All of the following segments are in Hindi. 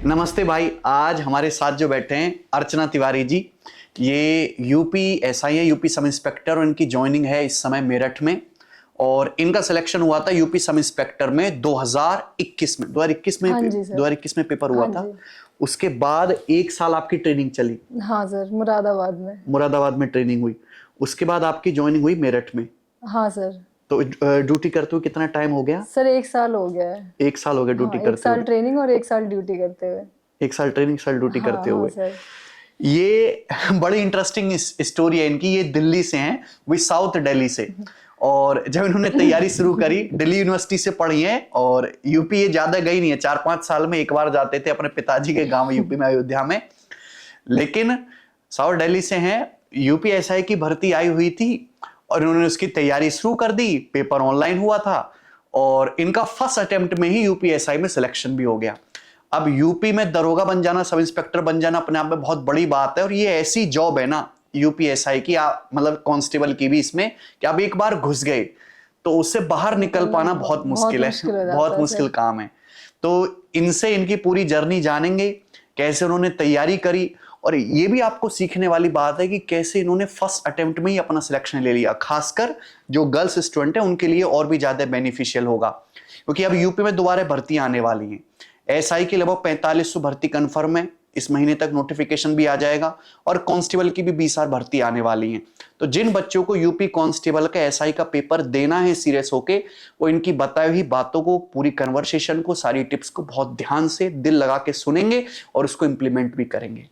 नमस्ते भाई। आज हमारे साथ जो बैठे हैं अर्चना तिवारी जी, ये यूपी एसआई है, यूपी सब इंस्पेक्टर, और इनकी ज्वाइनिंग है इस समय मेरठ में। और इनका सिलेक्शन हुआ था यूपी सब इंस्पेक्टर में 2021 में। 2021 में हाँ जी सर। 2021 में पेपर हुआ हाँ था। जी। उसके बाद 1 साल आपकी ट्रेनिंग चली, हाँ सर, मुरादाबाद में। मुरादाबाद में ट्रेनिंग हुई। उसके बाद आपकी ज्वाइनिंग हुई मेरठ में। हाँ सर। तो ड्यूटी करते हुए कितना टाइम हो गया? सर 1 साल हो गया है। 1 साल हो गया ड्यूटी हाँ, 1 करते साल हुए। ट्रेनिंग और 1 साल ड्यूटी करते हुए। 1 साल ट्रेनिंग, 1 साल ड्यूटी हाँ करते हाँ हुए। सर। ये बड़ी इंटरेस्टिंग स्टोरी है इनकी। ये दिल्ली से हैं, वही साउथ दिल्ली से। और जब इन्होंने तैयारी शुरू करी, दिल्ली यूनिवर्सिटी से पढ़ी है, और यूपी ये ज्यादा गई नहीं है, 4-5 साल में एक बार जाते थे अपने पिताजी के गांव यूपी में, अयोध्या में। लेकिन साउथ दिल्ली से हैं, यूपी एसआई की भर्ती आई हुई थी और इन्होंने उसकी तैयारी शुरू कर दी। पेपर ऑनलाइन हुआ था और इनका फर्स्ट अटेम्प्ट में ही यूपी एसआई में सिलेक्शन भी हो गया। अब यूपी में दरोगा बन जाना, सब इंस्पेक्टर बन जाना अपने आप में बहुत बड़ी बात है। और ये ऐसी जॉब है ना यूपीएसआई की, आप मतलब कांस्टेबल की भी, इसमें कि आप एक बार घुस गए तो उससे बाहर निकल पाना बहुत मुश्किल है, बहुत मुश्किल काम है। तो इनसे इनकी पूरी जर्नी जानेंगे, कैसे उन्होंने तैयारी करी। और ये भी आपको सीखने वाली बात है कि कैसे इन्होंने फर्स्ट अटेम्प्ट में ही अपना सिलेक्शन ले लिया। खासकर जो गर्ल्स स्टूडेंट है उनके लिए और भी ज्यादा बेनिफिशियल होगा, क्योंकि अब यूपी में दोबारा भर्ती आने वाली है। एसआई की लगभग 4500 भर्ती कंफर्म है, इस महीने तक नोटिफिकेशन भी आ जाएगा। और कांस्टेबल की भी 20,000 भर्ती आने वाली है। तो जिन बच्चों को यूपी कांस्टेबल का एसआई का पेपर देना है सीरियस होके, वो इनकी बताई हुई बातों को, पूरी कन्वर्सेशन को, सारी टिप्स को बहुत ध्यान से दिल लगा के सुनेंगे और उसको इंप्लीमेंट भी करेंगे।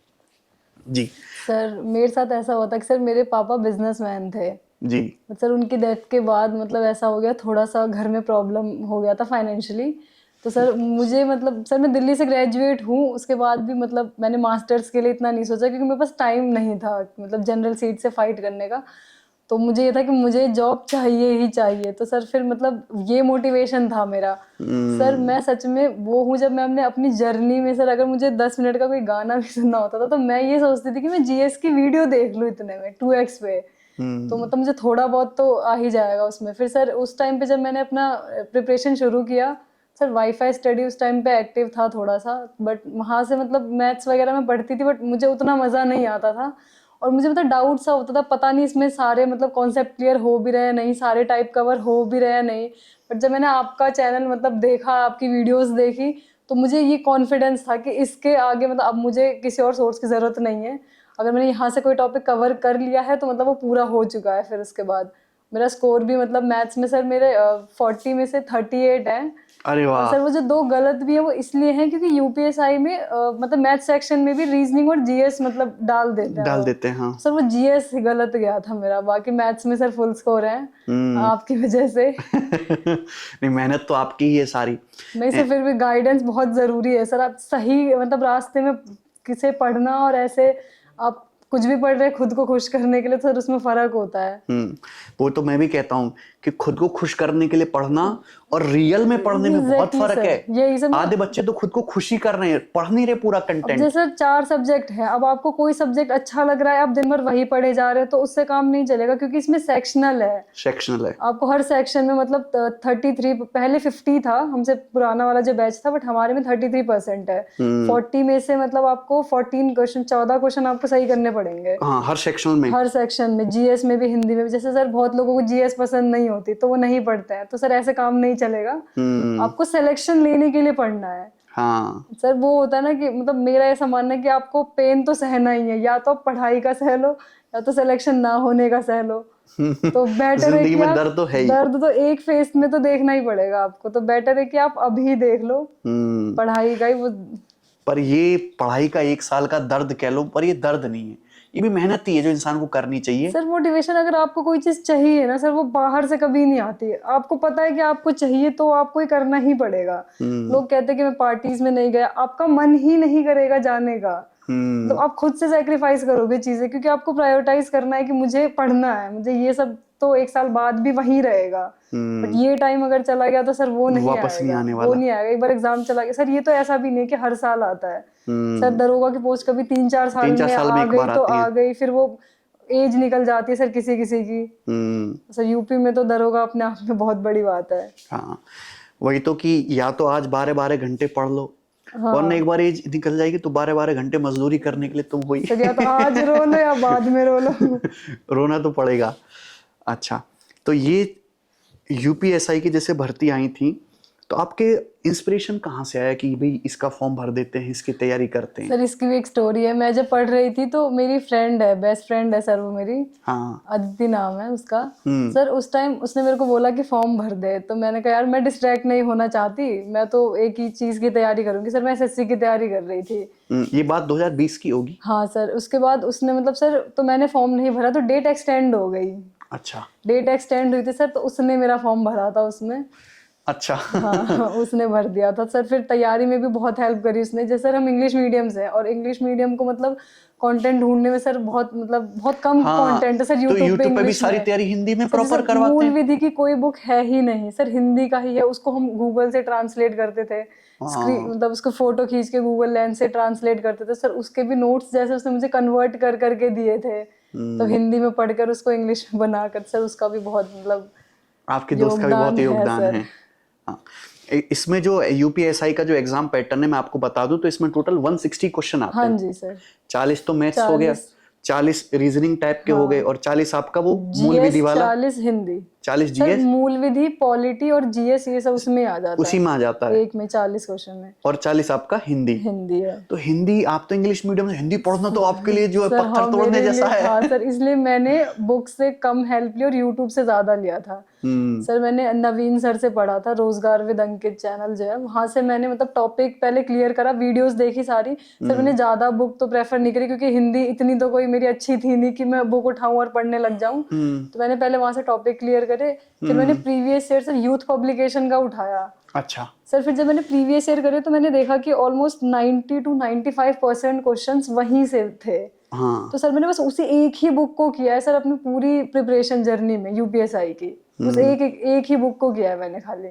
जी सर, मेरे साथ ऐसा हुआ था कि सर मेरे पापा बिजनेसमैन थे जी। सर। उनकी डेथ के बाद मतलब ऐसा हो गया, थोड़ा सा घर में प्रॉब्लम हो गया था फाइनेंशियली। तो सर मुझे मतलब सर मैं दिल्ली से ग्रेजुएट हूँ, उसके बाद भी मतलब मैंने मास्टर्स के लिए इतना नहीं सोचा क्योंकि मेरे पास टाइम नहीं था मतलब जनरल सीट से फाइट करने का। तो मुझे ये था कि मुझे जॉब चाहिए ही चाहिए। तो सर फिर मतलब ये मोटिवेशन था मेरा। सर मैं सच में वो हूँ, जब मैं अपनी जर्नी में सर अगर मुझे 10 मिनट का कोई गाना भी सुनना होता था तो मैं ये सोचती थी कि मैं जीएस की वीडियो देख लूँ इतने में 2x पे। तो मतलब मुझे थोड़ा बहुत तो आ ही जाएगा उसमें। फिर सर उस टाइम पे जब मैंने अपना प्रिपरेशन शुरू किया, सर वाईफाई स्टडी उस टाइम पे एक्टिव था थोड़ा सा, बट वहाँ से मतलब मैथ्स वगैरह में पढ़ती थी, बट मुझे उतना मज़ा नहीं आता था। और मुझे मतलब डाउट सा होता था, पता नहीं इसमें सारे मतलब कॉन्सेप्ट क्लियर हो भी रहे हैं नहीं, सारे टाइप कवर हो भी रहे हैं नहीं। बट जब मैंने आपका चैनल मतलब देखा, आपकी वीडियोस देखी, तो मुझे ये कॉन्फिडेंस था कि इसके आगे मतलब अब मुझे किसी और सोर्स की ज़रूरत नहीं है। अगर मैंने यहाँ से कोई टॉपिक कवर कर लिया है तो मतलब वो पूरा हो चुका है। फिर उसके बाद मेरा स्कोर भी मतलब मैथ्स में सर मेरे 40 में से 38 है। अरे वाह। और सर वो जो 2 गलत भी है वो इसलिए हैं क्योंकि यूपीएसआई में मतलब मैथ सेक्शन में भी रीजनिंग और जीएस मतलब डाल देते हैं हाँ। सर वो जीएस गलत गया था मेरा, बाकी मैथ्स में सर फुल स्कोर है आपकी वजह से। नहीं, मेहनत तो आपकी ही है सारी। नहीं सर, फिर भी गाइडेंस बहुत जरूरी है सर। आप सही मतलब रास्ते में किसे पढ़ना, और ऐसे आप कुछ भी पढ़ रहे खुद को खुश करने के लिए, तो सर उसमें फर्क होता है। वो तो मैं भी कहता हूँ कि खुद को खुश करने के लिए पढ़ना और रियल में पढ़ने में बहुत फर्क है। यही सब आधे बच्चे तो खुद को खुशी कर रहे हैं, पढ़ नहीं रहे पूरा अब कंटेंट। जैसे 4 सब्जेक्ट है, अब आपको कोई सब्जेक्ट अच्छा लग रहा है, आप दिन भर वही पढ़े जा रहे हो, तो उससे काम नहीं चलेगा क्योंकि इसमें सेक्शनल है। सेक्शनल है। आपको हर सेक्शन में मतलब 33, पहले 50 था हमसे पुराना वाला जो बैच था, बट हमारे में 33% है। 40 में से मतलब आपको 14 क्वेश्चन, 14 क्वेश्चन आपको सही करने पड़ेंगे। हाँ, हर सेक्शन में। हर सेक्शन में, जीएस में भी, हिंदी में भी। जैसे सर बहुत लोगों को जीएस पसंद नहीं होती तो वो नहीं पढ़ते हैं, तो सर ऐसे काम नहीं चलेगा। आपको सिलेक्शन लेने के लिए पढ़ना है। हाँ सर वो होता है ना कि मतलब मेरा ऐसा मानना है कि आपको पेन तो सहना ही है, या तो आप पढ़ाई का सह लो या तो सिलेक्शन ना होने का सह लो। तो बेटर है कि आप, दर्द तो है ही। दर्द तो एक फेस में तो देखना ही पड़ेगा आपको, तो बेटर है कि आप अभी देख लो पढ़ाई का ही वो। पर ये पढ़ाई का 1 साल का दर्द कह लो, पर ये दर्द नहीं है, ये भी मेहनत ही है जो इंसान को करनी चाहिए। सर मोटिवेशन, अगर आपको कोई चीज चाहिए ना सर, वो बाहर से कभी नहीं आती है। आपको पता है कि आपको चाहिए तो आपको ही करना ही पड़ेगा। लोग कहते हैं कि मैं पार्टीज में नहीं गया, आपका मन ही नहीं करेगा जाने का, तो आप खुद से सैक्रिफाइस करोगे चीजें, क्योंकि आपको प्रायोरिटाइज करना है कि मुझे पढ़ना है, मुझे ये सब तो 1 साल बाद भी वहीं रहेगा। बट ये टाइम अगर चला गया तो सर वो नहीं वापस नहीं आएगा, आने वो वाला। नहीं आएगा। एक बार एग्जाम चला गया सर, ये तो ऐसा भी नहीं कि हर साल आता है। सर दरोगा की पोस्ट कभी 3-4 साल में आ गई तो आ गई, फिर वो एज निकल जाती है सर किसी किसी की। सर यूपी में तो दरोगा अपने आप में बहुत बड़ी बात है। हाँ, वही तो कि या तो आज 12-12 घंटे पढ़ लो वरना एक बार एज निकल जाएगी तो 12-12 घंटे मजदूरी करने के लिए तुम हुई। तो या तो आज रो लो या बाद में रो लो। रोना तो पड़ेगा। अच्छा, तो ये यूपीएसआई की जैसे भर्ती आई थी, तो आपके इंस्पिरेशन कहाँ से आया कि भाई इसका फॉर्म भर देते हैं, इसकी तैयारी करते हैं? सर इसकी भी एक स्टोरी है। मैं जब पढ़ रही थी तो मेरी फ्रेंड है, बेस्ट फ्रेंड है सर वो मेरी, हाँ। अदिति नाम है उसका। सर उस टाइम उसने मेरे को बोला कि फॉर्म भर दे, तो मैंने कहा यार मैं डिस्ट्रैक्ट नहीं होना चाहती, मैं तो एक ही चीज की तैयारी करूंगी। सर मैं एसएससी की तैयारी कर रही थी। ये बात 2020 की होगी। हाँ सर, उसके बाद उसने मतलब सर, तो मैंने फॉर्म नहीं भरा तो डेट एक्सटेंड हो गई। अच्छा। डेट एक्सटेंड हुई थी सर, तो उसने मेरा फॉर्म भरा था उसमें। अच्छा। हाँ उसने भर दिया था सर। फिर तैयारी में भी बहुत हेल्प करी उसने। जैसे सर हम इंग्लिश मीडियम से हैं और इंग्लिश मीडियम को मतलब कंटेंट ढूंढने में सर बहुत कम कंटेंट है सर तो यूट्यूब पे यूट्यूब पे भी इंग्लिश सारी में। तैयारी हिंदी में सर प्रॉपर जैसे करवाते मूल हैं। विधि की कोई बुक है ही नहीं सर, हिंदी का ही है। उसको हम गूगल से ट्रांसलेट करते थे, स्क्रीन मतलब उसको फोटो खींच के गूगल लेंस से ट्रांसलेट करते थे सर। उसके भी नोट्स जैसे उसने मुझे कन्वर्ट कर करके दिए थे, तो हिंदी में पढ़कर उसको इंग्लिश में बनाकर सर, उसका भी बहुत मतलब आपके दोस्त का भी बहुत योगदान सर। है। हाँ। इसमें जो यूपीएसआई का जो एग्जाम पैटर्न है मैं आपको बता दूं, तो इसमें टोटल 160 क्वेश्चन आते हाँ हैं। जी सर। 40 तो मैथ्स हो गया, 40 40 रीजनिंग टाइप के हो गए, और 40 आपका वो मूल जीएस, विधि वाला, 40 हिंदी। 40 सर जीएस मूल विधि, पॉलिटी और जीएस ये सब उसमें आ जाता उसी में आ जाता है। है, एक में 40 क्वेश्चन है और 40 आपका हिंदी। हिंदी है। तो हिंदी, आप तो इंग्लिश मीडियम से, हिंदी पढ़ना तो आपके लिए जो है सर पत्थर हाँ तोड़ने मेरे जैसा लिए है। था सर, इसलिए मैंने बुक से कम हेल्प ली और यूट्यूब से ज्यादा लिया था। सर मैंने नवीन सर से पढ़ा था, रोजगार विद अंकित चैनल जो है, वहां से मैंने मतलब टॉपिक पहले क्लियर करा, वीडियोस देखी सारी। सर मैंने ज्यादा बुक तो प्रेफर नहीं करी, क्योंकि हिंदी इतनी तो कोई मेरी अच्छी थी नहीं कि मैं बुक उठाऊं और पढ़ने लग जाऊं। तो मैंने पहले वहां से टॉपिक क्लियर करे, फिर मैंने previous year sir youth publication का उठाया। अच्छा। सर फिर जब मैंने प्रीवियस ईयर करे तो मैंने देखा कि ऑलमोस्ट 90 to 95% क्वेश्चंस वहीं से थे। हाँ। तो सर मैंने बस उसी एक ही बुक को किया है सर, अपनी पूरी प्रिपरेशन जर्नी में यूपीएसआई की उस एक ही बुक को किया है मैंने खाली।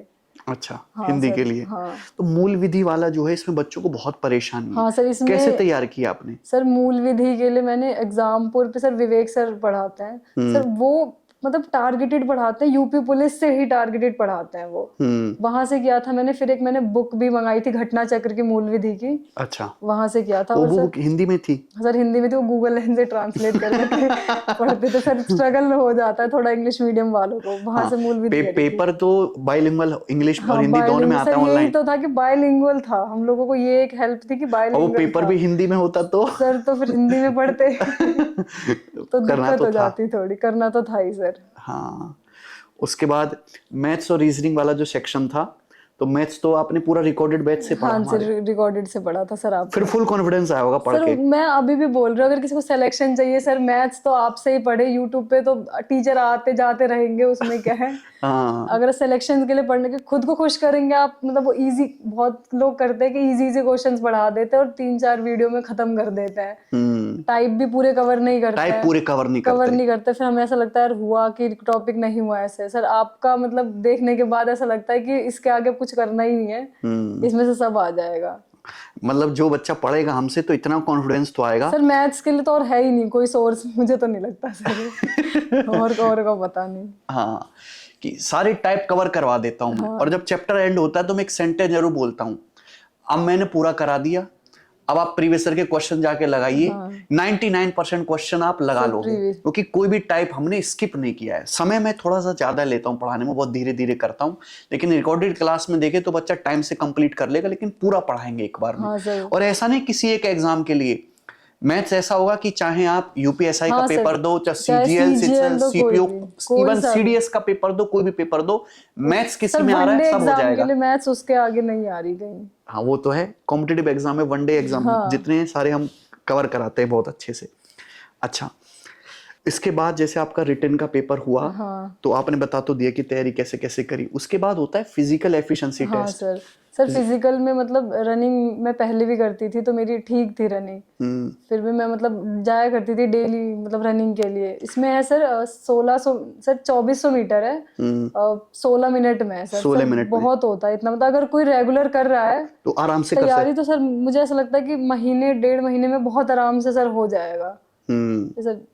अच्छा। हाँ हिंदी सर, के लिए। हाँ। तो मूल विधि वाला जो है, इसमें बच्चों को बहुत परेशानी है। हाँ सर, इसमें कैसे तैयार किया आपने? सर मूल विधि के लिए मैंने एग्जामपुर पे सर विवेक सर पढ़ाते हैं सर, वो मतलब टारगेटेड पढ़ाते हैं, यूपी पुलिस से ही टारगेटेड पढ़ाते हैं वो। वहां से किया था मैंने। फिर एक मैंने बुक भी मंगाई थी घटना चक्र की मूल विधि की। अच्छा। वहां से किया था। वो और सर बुक हिंदी में थी? सर हिंदी में थी, वो गूगल लेंस से ट्रांसलेट कर करके पढ़ते थे सर। स्ट्रगल हो जाता है थोड़ा इंग्लिश मीडियम वालों को। वहां से मूल विधि करी थी। पेपर तो बाइलिंगुअल इंग्लिश और हाँ हिंदी दोनों में आता सर है यही ऑनलाइन। तो था कि बाइलिंगुअल था, हम लोगों को ये एक हेल्प थी कि और वो बाइलिंगुअल पेपर भी हिंदी में होता तो सर, तो फिर हिंदी में पढ़ते तो करना दिक्कत तो हो था। जाती थोड़ी, करना तो था ही सर। हाँ। उसके बाद मैथ्स और रीजनिंग वाला जो सेक्शन था, तो मैथ्स तो आपने पूरा रिकॉर्डेड बैच से पढ़ा हाँ हमारे? सर रिकॉर्डेड से पढ़ा था सर आप। फिर फुल कॉन्फिडेंस आया होगा पढ़ सर के। मैं अभी भी बोल रही हूँ, अगर किसी को सिलेक्शन चाहिए सर, मैथ्स तो आपसे ही पढ़े। यूट्यूब पे तो टीचर आते जाते रहेंगे, उसमें क्या है। हाँ। अगर सिलेक्शन के लिए पढ़ने के, खुद को खुश करेंगे आप, मतलब वो इजी, बहुत लोग करते हैं कि इजी इजी क्वेश्चंस पढ़ा देते हैं और 3-4 वीडियो में खत्म कर देते हैं। टाइप भी पूरे कवर नहीं करते टाइप हैं, पूरे कवर नहीं करते। फिर हमें ऐसा लगता है यार हुआ कि टॉपिक नहीं हुआ। ऐसे सर आपका मतलब देखने के बाद ऐसा लगता है कि इसके आगे कुछ करना ही नहीं है, इसमें से सब आ जाएगा। मतलब जो बच्चा पढ़ेगा हमसे तो इतना कॉन्फिडेंस तो आएगा। सर मैथ्स के लिए तो और है ही नहीं कोई सोर्स, मुझे तो नहीं लगता सर। और का पता नहीं। हाँ, कि सारे टाइप कवर करवा देता हूँ मैं। और जब चैप्टर एंड होता है तो मैं एक सेंटेंस जरूर बोलता हूँ, अब मैंने पूरा करा दिया, अब आप प्रीवियस ईयर के क्वेश्चन जाके लगाइए। 99% क्वेश्चन आप लगा लोगे, क्योंकि कोई भी टाइप हमने स्किप नहीं किया है। समय मैं थोड़ा सा ज्यादा लेता हूँ पढ़ाने में, बहुत धीरे धीरे करता हूँ, लेकिन रिकॉर्डेड क्लास में देखे तो बच्चा टाइम से कंप्लीट कर लेगा, लेकिन पूरा पढ़ाएंगे एक बार में। और ऐसा नहीं किसी एक एग्जाम के लिए, मैथ्स ऐसा होगा कि चाहे आप यूपीएसआई का पेपर दो, चाहे सीजीएल, सीपीओ, इवन सीडीएस का पेपर दो, कोई भी पेपर दो, मैथ्स किसी में आ रहा है सब हो जाएगा। के लिए मैथ्स उसके आगे नहीं आ रही कहीं। हाँ वो तो है, कॉम्पिटिटिव एग्जाम में वनडे एग्जाम जितने हैं सारे हम कवर कराते हैं बहुत अच्छे से। अच्छा, इसके बाद जैसे आपका रिटन का पेपर हुआ, तो आपने बता तो दिया कि तैयारी कैसे कैसे करी। उसके बाद होता है physical efficiency test. Sir physical में मतलब रनिंग मैं पहले भी करती थी तो मेरी ठीक थी रनिंग। फिर भी मैं मतलब जाया करती थी डेली मतलब रनिंग के लिए। इसमें है सर 1600 सर 2400 मीटर है, 16 मिनट में है सर। 16 मिनट बहुत होता है इतना, मतलब अगर कोई रेगुलर कर रहा है तो आराम से तैयारी तो सर मुझे ऐसा लगता है कि महीने 1.5 महीने में बहुत आराम से सर हो जाएगा। सर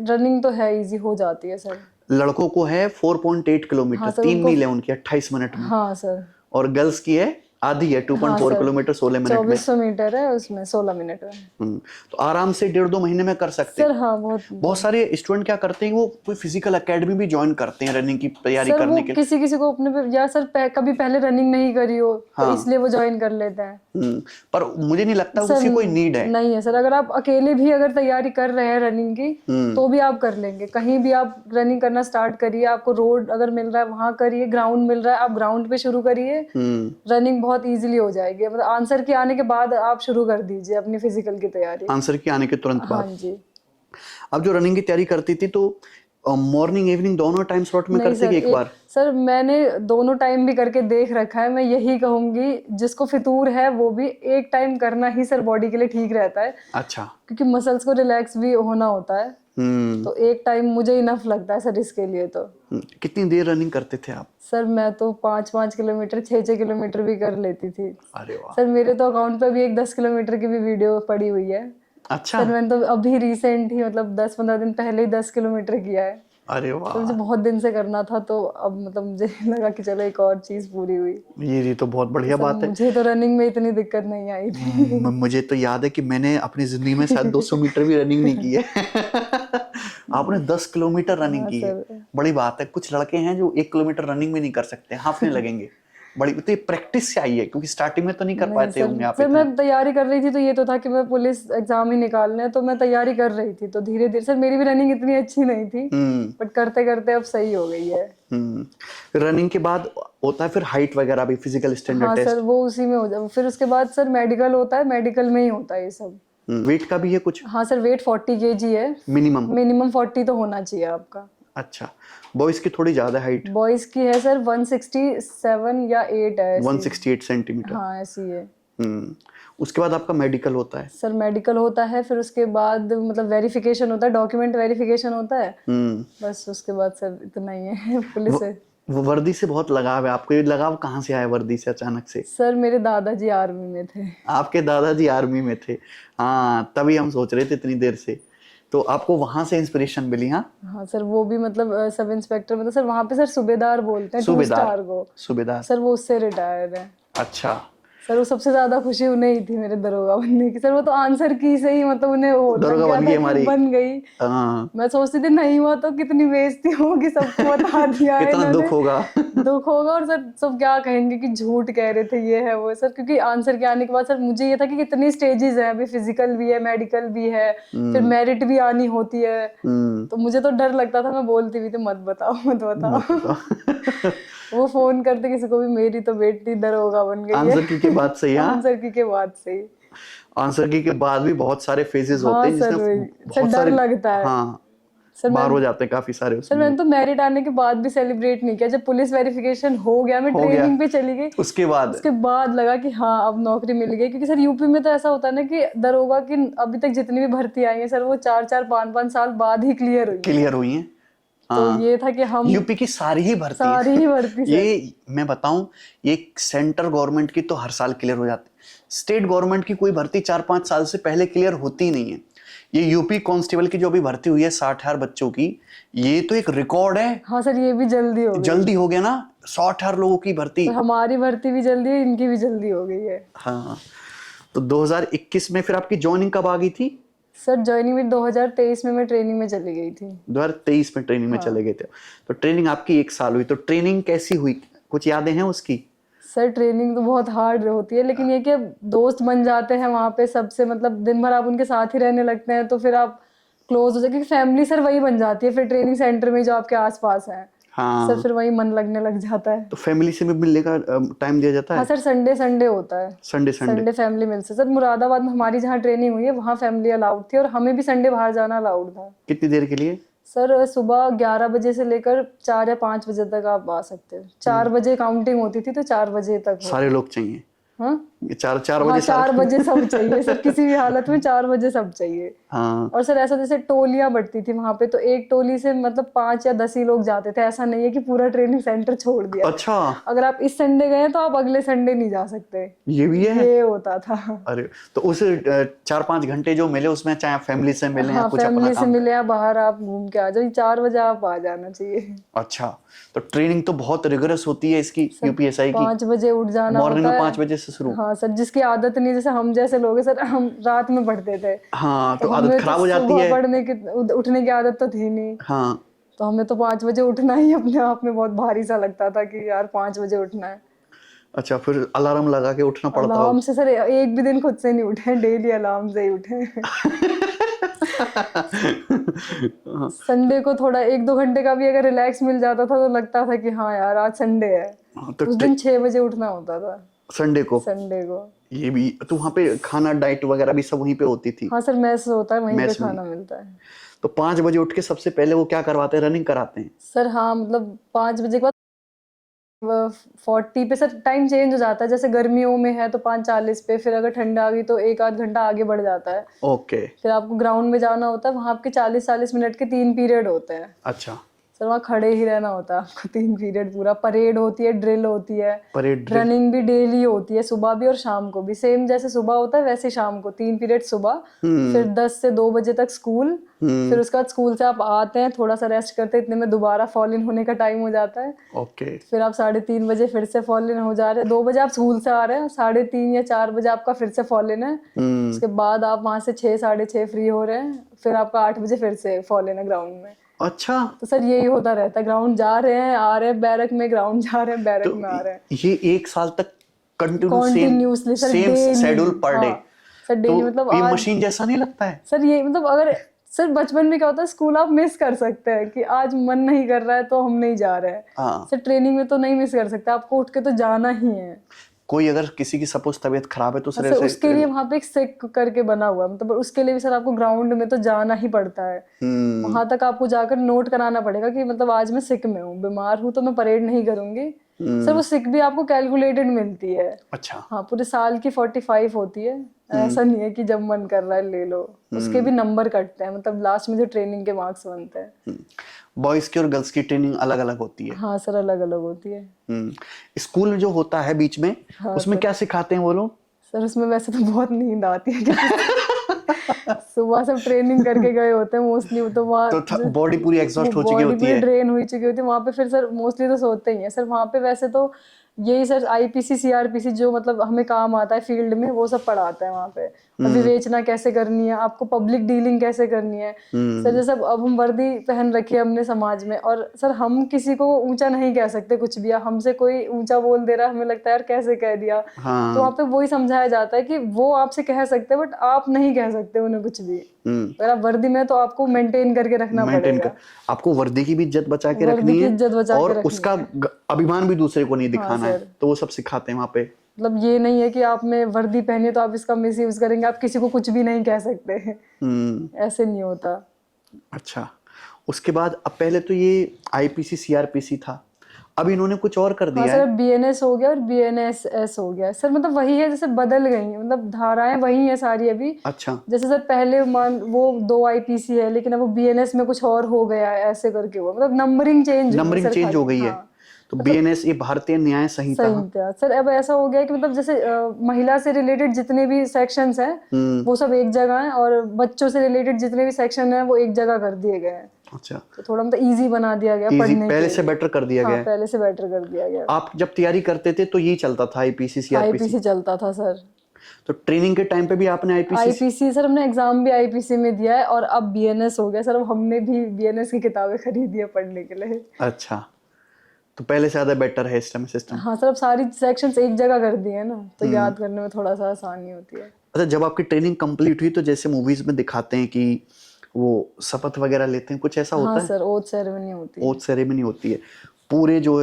रनिंग तो है इजी हो जाती है सर। लड़कों को है 4.8 किलोमीटर, 3 मील है उनकी 28 मिनट में। हाँ सर। और गर्ल्स की है आधी है, 2.4 सर। किलोमीटर 16 मिनट में। 2400 मीटर है, उसमें 16 मिनट में। तो आराम से 1.5-2 महीने में कर सकते सर हैं। हाँ, बहुत बहुत सारे स्टूडेंट क्या करते हैं, वो कोई फिजिकल एकेडमी भी ज्वाइन करते हैं रनिंग की तैयारी सर वो करने के लिए। किसी किसी को अपने पे, या सर कभी पहले रनिंग नहीं करी हो तो हाँ। इसलिए वो ज्वाइन कर लेते हैं। पर मुझे नहीं लगता सर उसकी कोई नीड है। नहीं है सर, अगर आप अकेले भी अगर तैयारी कर रहे हैं रनिंग की तो भी आप कर लेंगे। कहीं भी आप रनिंग करना स्टार्ट करिए, आपको रोड अगर मिल रहा है वहां करिए, ग्राउंड मिल रहा है आप ग्राउंड पे शुरू करिए, रनिंग बहुत इजीली हो जाएगी। मतलब आंसर के आने के बाद आप शुरू कर दीजिए अपनी फिजिकल की तैयारी। आंसर के आने के तुरंत हाँ बाद। जी। अब जो रनिंग की तैयारी करती थी तो मॉर्निंग इवनिंग दोनों टाइम स्लॉट में नहीं करते सर, कि एक बार? सर मैंने दोनों टाइम भी करके देख रखा है। मैं यही कहूंगी जिसको फितूर है वो भी एक टाइम करना ही सर बॉडी के लिए ठीक रहता है, अच्छा। क्योंकि मसल्स को रिलैक्स भी होना होता है। तो एक टाइम मुझे इनफ लगता है सर इसके लिए। तो कितनी देर रनिंग करते थे आप? सर मैं तो 5-5 किलोमीटर 6-6 किलोमीटर भी कर लेती थी। अरे वाह। सर मेरे तो अकाउंट पे भी एक 10 किलोमीटर की भी वीडियो पड़ी हुई है। अच्छा। सर मैंने तो अभी रिसेंट ही मतलब 10-15 दिन पहले ही 10 किलोमीटर किया है। अरे तो वाह, मुझे बहुत दिन से करना था, तो अब मतलब मुझे लगा कि चलो एक और चीज पूरी हुई। ये तो बहुत बढ़िया सर बात है। मुझे तो रनिंग में इतनी दिक्कत नहीं आई थी। मुझे तो याद है कि मैंने अपनी जिंदगी में शायद 200 मीटर भी रनिंग नहीं की है। आपने 10 किलोमीटर रनिंग हाँ की है, सर। बड़ी बात है। कुछ लड़के हैं जो 1 किलोमीटर रनिंग में नहीं कर सकते, हांफने लगेंगे। बड़ी तो ये प्रैक्टिस से आई है, क्योंकि स्टार्टिंग में तो नहीं कर नहीं पाते सर, होंगे आप सर इतना। मैं तैयारी कर रही थी तो ये तो था कि मैं पुलिस एग्जाम ही निकालना है, तो मैं तैयारी कर रही थी। तो धीरे धीरे सर मेरी भी रनिंग इतनी अच्छी नहीं थी, बट करते करते अब सही हो गई है। फिर रनिंग के बाद होता है फिर हाइट वगैरह भी, फिजिकल स्टैंडर्ड हाँ टेस्ट। सर, वो उसी में हो जाए। फिर उसके बाद सर मेडिकल होता है, मेडिकल में ही होता है ये सब। वेट का भी है कुछ हाँ सर, वेट 40 kg है मिनिमम? मिनिमम। 40 तो होना चाहिए आपका। अच्छा। बॉयज की थोड़ी ज्यादा हाइट, बॉयज की है सर 167 या 8 है ऐसी। 168 सेंटीमीटर। हाँ ऐसी है। उसके बाद आपका मेडिकल होता है। सर मेडिकल होता है, फिर उसके बाद मतलब वेरिफिकेशन होता है, डॉक्यूमेंट वेरिफिकेशन होता है। बस उसके बाद सर इतना ही है। पुलिस है। वो वर्दी से बहुत लगाव है आपको, ये लगाव कहाँ से आया वर्दी से अचानक से? सर मेरे दादाजी आर्मी में थे। आपके दादाजी आर्मी में थे? हाँ, तभी हम सोच रहे थे इतनी देर से। तो आपको वहां से इंस्पिरेशन मिली? हाँ। हाँ सर, वो भी मतलब सब इंस्पेक्टर, मतलब सर वहाँ पे सर सूबेदार बोलते हैं 2 सूबेदार। स्टार को। सूबेदार। सर वो उससे रिटायर्ड है। अच्छा। सर वो सबसे ज्यादा खुशी उन्हें ही थी मेरे दरोगा बनने की। सर वो तो आंसर की से ही मतलब उन्हें वो लग दरोगा गया बन था गई कि हमारी। बन गई। हाँ। मैं सोचती थी नहीं हुआ तो कितनी बेइज्जती होगी, सबको बता दिया है कितना इन्होंने। दुख होगा। दुख होगा, और सर सब क्या कहेंगे कि झूठ कह रहे थे, ये है वो है। सर क्योंकि आंसर के आने के बाद सर मुझे ये था कि कितनी स्टेजेस हैं, अभी फिजिकल भी है, मेडिकल भी है, फिर मेरिट भी आनी होती है। तो मुझे तो डर लगता था, मैं बोलती भी थी मत बताओ मत बताओ। वो फोन करते किसी को भी, मेरी तो बेटी दरोगा बन गई है। आंसर की के बाद से? हाँ, आंसर की के बाद से ही। आंसर की के बाद भी बहुत सारे फेजेस होते हाँ हैं सर, जिसमें सर बहुत डर सारे, लगता है। हाँ, सर बाहर हो जाते हैं काफी सारे सर उसमें। मैंने तो मेरिट आने के बाद भी सेलिब्रेट नहीं किया। जब पुलिस वेरिफिकेशन हो गया, मैं हो गया ट्रेनिंग पे चली गई, उसके बाद उसके बाद लगा कि हाँ अब नौकरी मिल गई। क्योंकि सर यूपी में तो ऐसा होता है ना कि दरोगा की अभी तक जितनी भी भर्ती आई है सर, वो 4-4 5-5 साल बाद ही क्लियर हुई है। क्लियर हुई हैं। तो हाँ, ये था कि हम यूपी की सारी ही भर्ती सारी ही भर्ती सर। ये मैं बताऊं, ये सेंट्रल गवर्नमेंट की तो हर साल क्लियर हो जाती है, स्टेट गवर्नमेंट की कोई भर्ती 4-5 साल से पहले क्लियर होती नहीं है। ये यूपी कांस्टेबल की जो अभी भर्ती हुई है 60,000 बच्चों की, ये तो एक रिकॉर्ड है। हाँ सर, ये भी जल्दी हो गई। जल्दी हो गया ना, 60,000 लोगों की भर्ती। सर हमारी भर्ती भी जल्दी है, इनकी भी जल्दी हो गई है। हाँ। तो 2021 में फिर आपकी ज्वाइनिंग कब आ गई थी? सर ज्वाइनिंग में 2023 में मैं ट्रेनिंग में चली गई थी। 2023 में ट्रेनिंग में चले गए थे। तो ट्रेनिंग आपकी 1 साल हुई, तो ट्रेनिंग कैसी हुई, कुछ यादें हैं उसकी? सर ट्रेनिंग तो बहुत हार्ड होती है, लेकिन ये कि दोस्त बन जाते हैं वहाँ पे सबसे, मतलब दिन भर आप उनके साथ ही रहने लगते हैं, तो फिर आप क्लोज हो जाते, क्योंकि फैमिली सर वही बन जाती है फिर ट्रेनिंग सेंटर में जो आपके आसपास है। हाँ। सर फिर वही मन लगने लग जाता है। तो फैमिली से भी मिलने का टाइम दिया जाता हाँ है? सर, संडे संडे होता है। संडे संडे फैमिली मिलते। सर मुरादाबाद में हमारी जहाँ ट्रेनिंग हुई है वहाँ फैमिली अलाउड थी, और हमें भी संडे बाहर जाना अलाउड था। कितनी देर के लिए? सर सुबह 11 बजे से लेकर 4 या 5 बजे तक आप आ सकते हो। 4 बजे काउंटिंग होती थी, तो 4 बजे तक सारे लोग चाहिए? हाँ चार चार हाँ बजे 4 बजे सब चाहिए सर, किसी भी हालत में 4 बजे सब चाहिए। हाँ और सर ऐसा जैसे टोलियां बढ़ती थी वहां पे, तो एक टोली से मतलब 5 या 10 ही लोग जाते थे, ऐसा नहीं है कि पूरा ट्रेनिंग सेंटर छोड़ दिया। अच्छा अगर आप इस संडे गए तो आप अगले संडे नहीं जा सकते, ये भी है। ये होता था। अरे तो उस 4-5 घंटे जो मिले उसमें चाहे आप फैमिली से मिले या हाँ कुछ अपना फैमिली से काम मिले या बाहर आप घूम के आ जाओ, 4 बजे आप आ जाना चाहिए। अच्छा तो ट्रेनिंग तो बहुत रिगरस होती है इसकी यूपीएसआई की। 5 बजे उठ जाना मॉर्निंग होता में है। 5 बजे से शुरू। हाँ सर, जिसकी आदत नहीं, जैसे हम जैसे लोग हैं सर, हम रात में पढ़ते थे, हाँ तो तो आदत हमें तो खराब हो जाती सुबह है। पढ़ने की उठने की आदत तो थी नहीं, हाँ तो हमें तो 5 बजे उठना ही अपने आप में बहुत भारी सा लगता था कि यार 5 बजे उठना है। अच्छा फिर अलार्म लगा के उठना पड़ता अलार्म होगा। से सर एक भी दिन खुद से नहीं उठे, डेली अलार्म से ही उठे। संडे को थोड़ा 1-2 घंटे का भी अगर रिलैक्स मिल जाता था तो लगता था कि हाँ यार आज संडे है। हाँ, तो उस दिन 6 बजे उठना होता था संडे को संडे को। ये भी तो वहाँ पे खाना डाइट वगैरह भी सब वहीं पे होती थी। हाँ सर, मैस होता है, वहीं पे मैस में खाना मिलता है। तो 5 बजे उठ के सबसे पहले वो क्या करवाते हैं, रनिंग कराते हैं। सर हाँ मतलब 5 बजे के बाद 40 पे सर टाइम चेंज हो जाता है, जैसे गर्मियों में है तो 5:40 पे, फिर अगर ठंडा आ गई तो 1-8 घंटा आगे बढ़ जाता है। ओके फिर आपको ग्राउंड में जाना होता है, वहाँ आपके 40-40 मिनट के 3 पीरियड होते हैं। अच्छा सर वहाँ खड़े ही रहना होता है आपको 3 पीरियड पूरा। परेड होती है, ड्रिल होती है, परेड ड्रिल। रनिंग भी डेली होती है, सुबह भी और शाम को भी। सेम जैसे सुबह होता है वैसे शाम को 3 पीरियड सुबह, फिर 10 से 2 बजे तक स्कूल, फिर उसके बाद स्कूल से आप आते हैं, थोड़ा सा रेस्ट करते हैं, इतने में दोबारा फॉल इन होने का टाइम हो जाता है। ओके फिर आप 3:30 बजे फिर से फॉल इन हो जा रहे हैं। 2 बजे आप स्कूल से आ रहे हैं, 3:30 या 4 बजे आपका फिर से फॉल इन है। उसके बाद आप वहां से 6-6:30 फ्री हो रहे हैं, फिर आपका 8 बजे फिर से फॉल इन है ग्राउंड में। अच्छा तो सर यही होता रहता है, ग्राउंड जा रहे हैं, आ रहे हैं बैरक में, ग्राउंड जा रहे हैं, बैरक तो में आ रहे हैं। ये 1 साल तक continuously sir, same daily. Schedule per day. Sir daily तो मतलब ये आज मशीन जैसा नहीं लगता है। सर ये मतलब अगर सर बचपन में क्या होता है, स्कूल आप मिस कर सकते हैं कि आज मन नहीं कर रहा है तो हम नहीं जा रहे हैं। हाँ सर ट्रेनिंग में तो नहीं मिस कर सकते, आपको उठ के तो जाना ही है। कोई अगर किसी की सपोज तबीयत खराब है तो सर सर उसके लिए वहां पे एक सिक करके बना हुआ है, मतलब उसके लिए भी सर आपको ग्राउंड में तो जाना ही पड़ता है। वहां तक आपको जाकर नोट कराना पड़ेगा कि मतलब आज मैं सिक में हूँ, बीमार हूँ, तो मैं परेड नहीं करूंगी। सर वो सिक भी आपको कैलकुलेटेड मिलती है। अच्छा हाँ पूरे साल की 45 होती है, ऐसा नहीं है कि जब मन कर रहा है ले लो। उसके भी नंबर कटते हैं, मतलब लास्ट में जो ट्रेनिंग के मार्क्स बनते हैं। बॉयज की और गर्ल्स की ट्रेनिंग अलग अलग होती है। हाँ सर अलग अलग होती है। स्कूल जो होता है बीच में हाँ, उसमें क्या सिखाते हैं वो लोग। सर उसमें वैसे तो बहुत नींद आती है सुबह सब ट्रेनिंग करके गए होते हैं मोस्टली, तो वहाँ तो बॉडी पूरी एग्जॉस्ट हो चुकी बॉडी होती पूरी है। ड्रेन हुई चुकी होती है वहाँ पे। फिर सर मोस्टली तो सोते ही हैं सर वहाँ पे। वैसे तो यही सर आईपीसी सीआरपीसी जो मतलब हमें काम आता है फील्ड में, वो सब पढ़ाते हैं वहाँ पे। और विवेचना कैसे करनी है, आपको पब्लिक डीलिंग कैसे करनी है। सर जैसे अब हम वर्दी पहन रखी है हमने समाज में, और सर हम किसी को ऊंचा नहीं कह सकते कुछ भी। हमसे कोई ऊंचा बोल दे रहा है, हमें लगता है यार कैसे कह दिया। हाँ तो वहाँ पे वही समझाया जाता है कि वो आपसे कह सकते हैं बट आप नहीं कह सकते उन्हें कुछ भी। अगर आप वर्दी में तो आपको मेंटेन करके रखना मेंटेन पड़ेगा। कर आपको वर्दी की भी इज्जत बचा के वर्दी रखनी की है इज्जत बचा के और रखनी उसका अभिमान भी दूसरे को नहीं दिखाना है, सर। तो वो सब सिखाते हैं वहाँ पे। मतलब ये नहीं है कि आप में वर्दी पहनी है तो आप इसका मिस यूज करेंगे, आप किसी को कुछ भी नहीं कह सकते। ऐसे नहीं होता। अच्छा उसके बाद अब पहले तो ये आईपीसी सीआरपीसी था, अब इन्होंने कुछ और कर हाँ दिया सर है। बीएनएस हो गया और बीएनएसएस हो गया सर। मतलब वही है, जैसे बदल गई हैं, मतलब धाराएं वही है सारी अभी। अच्छा जैसे सर पहले मान वो 2 आईपीसी है, लेकिन अब वो बीएनएस में कुछ और हो गया है, ऐसे करके हुआ। मतलब नंबरिंग चेंज हुई है नंबरिंग सर चेंज खाली। हो गई है। हाँ तो बीएनएस ये भारतीय न्याय संहिता। सही था सर। अब ऐसा हो गया है कि मतलब जैसे महिला से रिलेटेड जितने भी सेक्शंस हैं वो सब एक जगह हैं, और बच्चों से रिलेटेड जितने भी सेक्शन हैं वो एक जगह कर दिए गए हैं। अच्छा तो थोड़ा मतलब इजी बना दिया गया इजी पढ़ने पहले के से लिए। बेटर कर दिया हाँ गया है। पहले से बेटर कर दिया गया। आप जब तैयारी करते थे तो यही चलता था आईपीसी सीआरपीसी। आईपीसी चलता था सर। तो ट्रेनिंग के टाइम पे भी आपने आईपीसी। आईपीसी सर हमने एग्जाम भी आईपीसी में दिया है, और अब बीएनएस हो गया सर। अब हमने भी बीएनएस की किताबें खरीदी है पढ़ने के लिए। अच्छा तो पहले से ज्यादा बेटर है इस टाइम सिस्टम। हाँ सर अब सारी सेक्शंस एक जगह कर दिए हैं ना, तो याद करने में थोड़ा सा आसानी होती है। अच्छा जब आपकी ट्रेनिंग कंप्लीट हुई तो जैसे मूवीज में दिखाते हैं कि वो शपथ वगैरह लेते हैं, कुछ ऐसा होता हाँ है। सर ओथ सेरेमनी होती है। ओथ सेरेमनी होती है पूरे जो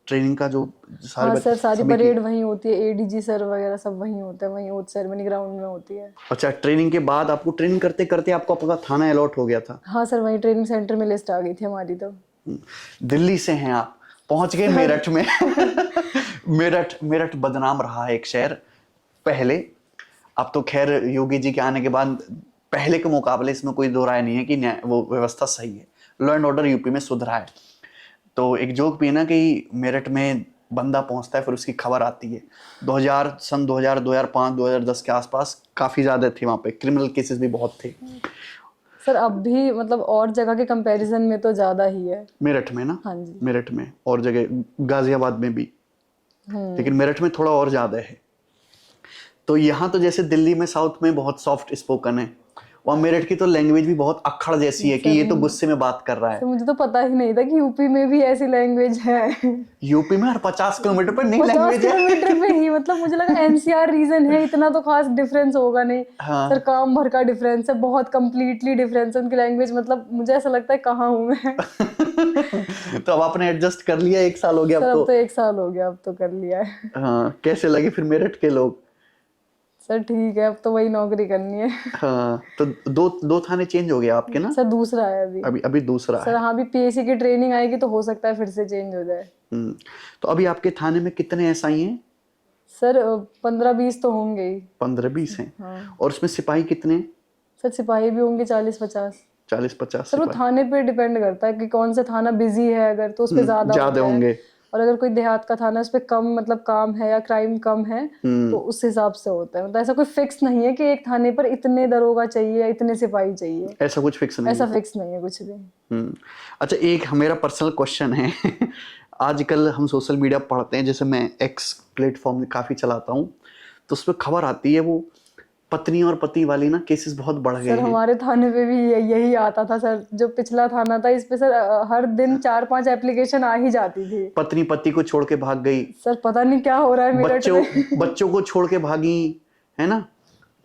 ट्रेनिंग का जो हाँ सारे सर सारी सभी की। परेड वहीं होती है, एडीजी सर वगैरह सब वहीं होते हैं, वहीं ओथ सेरेमनी ग्राउंड में होती है। अच्छा ट्रेनिंग के बाद आपको ट्रेनिंग करते करते आपको आपका थाना अलॉट हो गया था। हाँ सर वहीं ट्रेनिंग सेंटर में लिस्ट आ गई थी हमारी तो। दिल्ली से हैं आप, पहुंच गए मेरठ में। मेरठ मेरठ बदनाम रहा है एक शहर, पहले, अब तो खैर योगी जी के आने के बाद पहले के मुकाबले इसमें कोई दो राय नहीं है कि वो व्यवस्था सही है, लॉ एंड ऑर्डर यूपी में सुधरा है। तो एक जोक भी है ना कि मेरठ में बंदा पहुंचता है, फिर उसकी खबर आती है। 2000 2005 2010 के आसपास काफी ज्यादा थे वहां पे, क्रिमिनल केसेस भी बहुत थे सर। अब भी मतलब और जगह के कंपैरिजन में तो ज्यादा ही है मेरठ में ना। हाँ जी। मेरठ में और जगह गाजियाबाद में भी, लेकिन मेरठ में थोड़ा और ज्यादा है। तो यहाँ तो जैसे दिल्ली में साउथ में बहुत सॉफ्ट स्पोकन है, वहाँ मेरठ की तो लैंग्वेज भी बहुत अक्खड़ जैसी है कि ये तो गुस्से में बात कर रहा है। तो मुझे तो पता ही नहीं था कि यूपी में भी ऐसी लैंग्वेज है। यूपी में हर 50 किलोमीटर पर नई 50 लैंग्वेज है। किलोमीटर पे ही, मतलब मुझे लगा एनसीआर रीजन है, इतना तो खास डिफरेंस होगा नहीं। हाँ। सर काम भर का डिफरेंस है, बहुत कंप्लीटली डिफरेंस है उनकी लैंग्वेज। मतलब मुझे ऐसा लगता है कहाँ हूँ मैं। तो अब आपने एडजस्ट कर लिया, 1 साल हो गया सर अब अब तो 1 साल हो गया, अब तो कर लिया है। हाँ, कैसे लगे फिर मेरठ के लोग? सर ठीक है, अब तो वही नौकरी करनी है। हाँ, तो दो थाने चेंज हो गया आपके ना? सर दूसरा है अभी। अभी दूसरा सर है। हाँ, अभी पीएससी की ट्रेनिंग आएगी तो हो सकता है फिर से चेंज हो जाए। तो अभी आपके थाने में कितने एसआई हैं? सर 15-20 तो होंगे ही। 15-20 हैं। हाँ। और उसमें सिपाही कितने? सर सिपाही भी होंगे 40-50। 40-50 सर वो सिपाही थाने पे डिपेंड करता है कि कौन सा थाना बिजी है, अगर तो उस पे ज्यादा ज्यादा होता है। होंगे। और अगर कोई देहात का थाना उस पे कम मतलब काम है या क्राइम कम है तो उस हिसाब से होता है। मतलब ऐसा कोई फिक्स नहीं है कि एक थाने पर इतने दरोगा चाहिए या इतने सिपाही चाहिए, ऐसा कुछ फिक्स नहीं ऐसा फिक्स नहीं है कुछ भी। अच्छा, एक मेरा पर्सनल क्वेश्चन है। आजकल हम सोशल मीडिया पढ़ते हैं, जैसे मैं एक्स प्लेटफॉर्म काफी चलाता हूँ, तो उस पर खबर आती है वो पत्नी और पति वाली ना केसेस बहुत बढ़ गए सर हैं। हमारे थाने पे भी यही आता था सर, जो पिछला थाना था इस पे सर हर दिन 4-5 एप्लीकेशन आ ही जाती थी। पत्नी पति को छोड़ के भाग गई, सर पता नहीं क्या हो रहा है मेरठ में। बच्चों को छोड़ के भागी, है ना?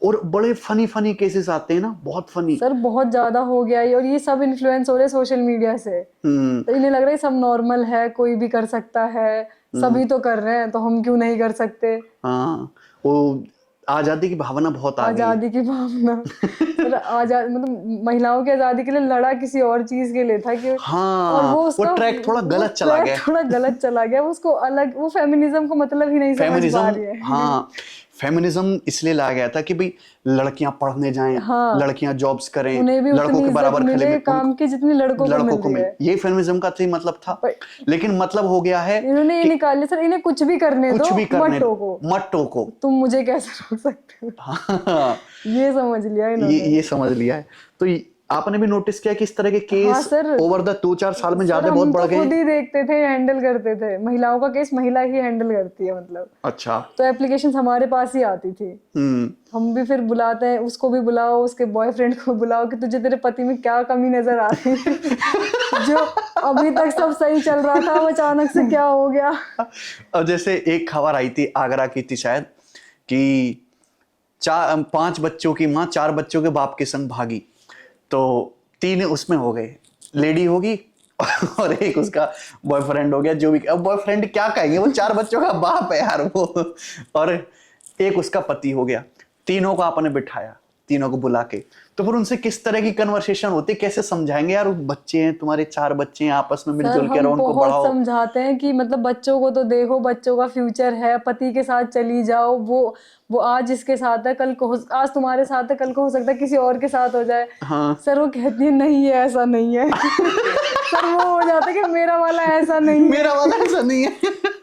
और बड़े फनी केसेस आते हैं ना, बहुत फनी। सर बहुत ज्यादा हो गया ये, और ये सब इन्फ्लुएंस हो रहे हैं सोशल मीडिया से। तो इन्हें लग रहा है सब नॉर्मल है, कोई भी कर सकता है, सभी तो कर रहे हैं तो हम क्यों नहीं कर सकते। हाँ, वो आजादी की भावना बहुत आ गई। आजादी की भावना। सर आजाद मतलब महिलाओं की आजादी के लिए लड़ा किसी और चीज के लिए था कि हाँ, और वो उसका ट्रैक थोड़ा गलत चला गया। थोड़ा गलत चला गया, वो उसको अलग, वो फेमिनिज्म को मतलब ही नहीं समझ पा रही है। हाँ, फेमिनिज्म इसलिए लाया गया था कि भाई लड़कियां पढ़ने जाएं, हाँ, लड़कियां जॉब्स करें, उन्हें भी लड़कों उतनी के बराबर इज्जत खले मिले काम की जितनी लड़कों को मिल रही है। ये फेमिनिज्म का सही मतलब था, लेकिन मतलब हो गया है इन्होंने ये निकाल लिया सर, इन्हें कुछ भी करने दो, मत टोको, तुम मुझे कैसे रोक सकते हो। हाँ, ये समझ लिया इन्होंने। ये समझ लिया है। तो आपने भी नोटिस किया कि इस तरह के केस हाँ सर, ओवर द 2-4 साल में ज्यादा बहुत बढ़ गए। खुद ही देखते थे, हैंडल करते थे, महिलाओं का केस महिला ही हैंडल करती है मतलब। अच्छा, तो एप्लीकेशंस हमारे पास ही आती थी। हम भी फिर बुलाते हैं, उसको भी बुलाओ, उसके बॉयफ्रेंड को बुलाओ कि तुझे तेरे पति में क्या कमी नजर आ रही है। जो अभी तक सब सही चल रहा था, अचानक से क्या हो गया। अब जैसे एक खबर आई थी, आगरा की थी शायद, कि 5 बच्चों की माँ 4 बच्चों के बाप के संग भागी, तो 3 उसमें हो गए, लेडी होगी और एक उसका बॉयफ्रेंड हो गया, जो भी। अब बॉयफ्रेंड क्या कहेंगे, वो 4 बच्चों का बाप है यार वो। और एक उसका पति हो गया। तीनों को आपने बिठाया, तीनों को बुला के, तो फिर उनसे किस तरह की कन्वर्सेशन होती, कैसे समझाएंगे यार, बच्चे हैं तुम्हारे, 4 बच्चे हैं, आपस में मिलजुल के रहो, उनको बढ़ाओ। समझाते हैं कि मतलब बच्चों को तो देखो, बच्चों का फ्यूचर है, पति के साथ चली जाओ, वो आज इसके साथ है, कल को आज तुम्हारे साथ है, कल को हो सकता है किसी और के साथ हो जाए। हाँ। सर वो कहती है नहीं है, ऐसा नहीं है। सर वो हो जाता है कि मेरा वाला ऐसा नहीं है, मेरा वाला ऐसा नहीं है।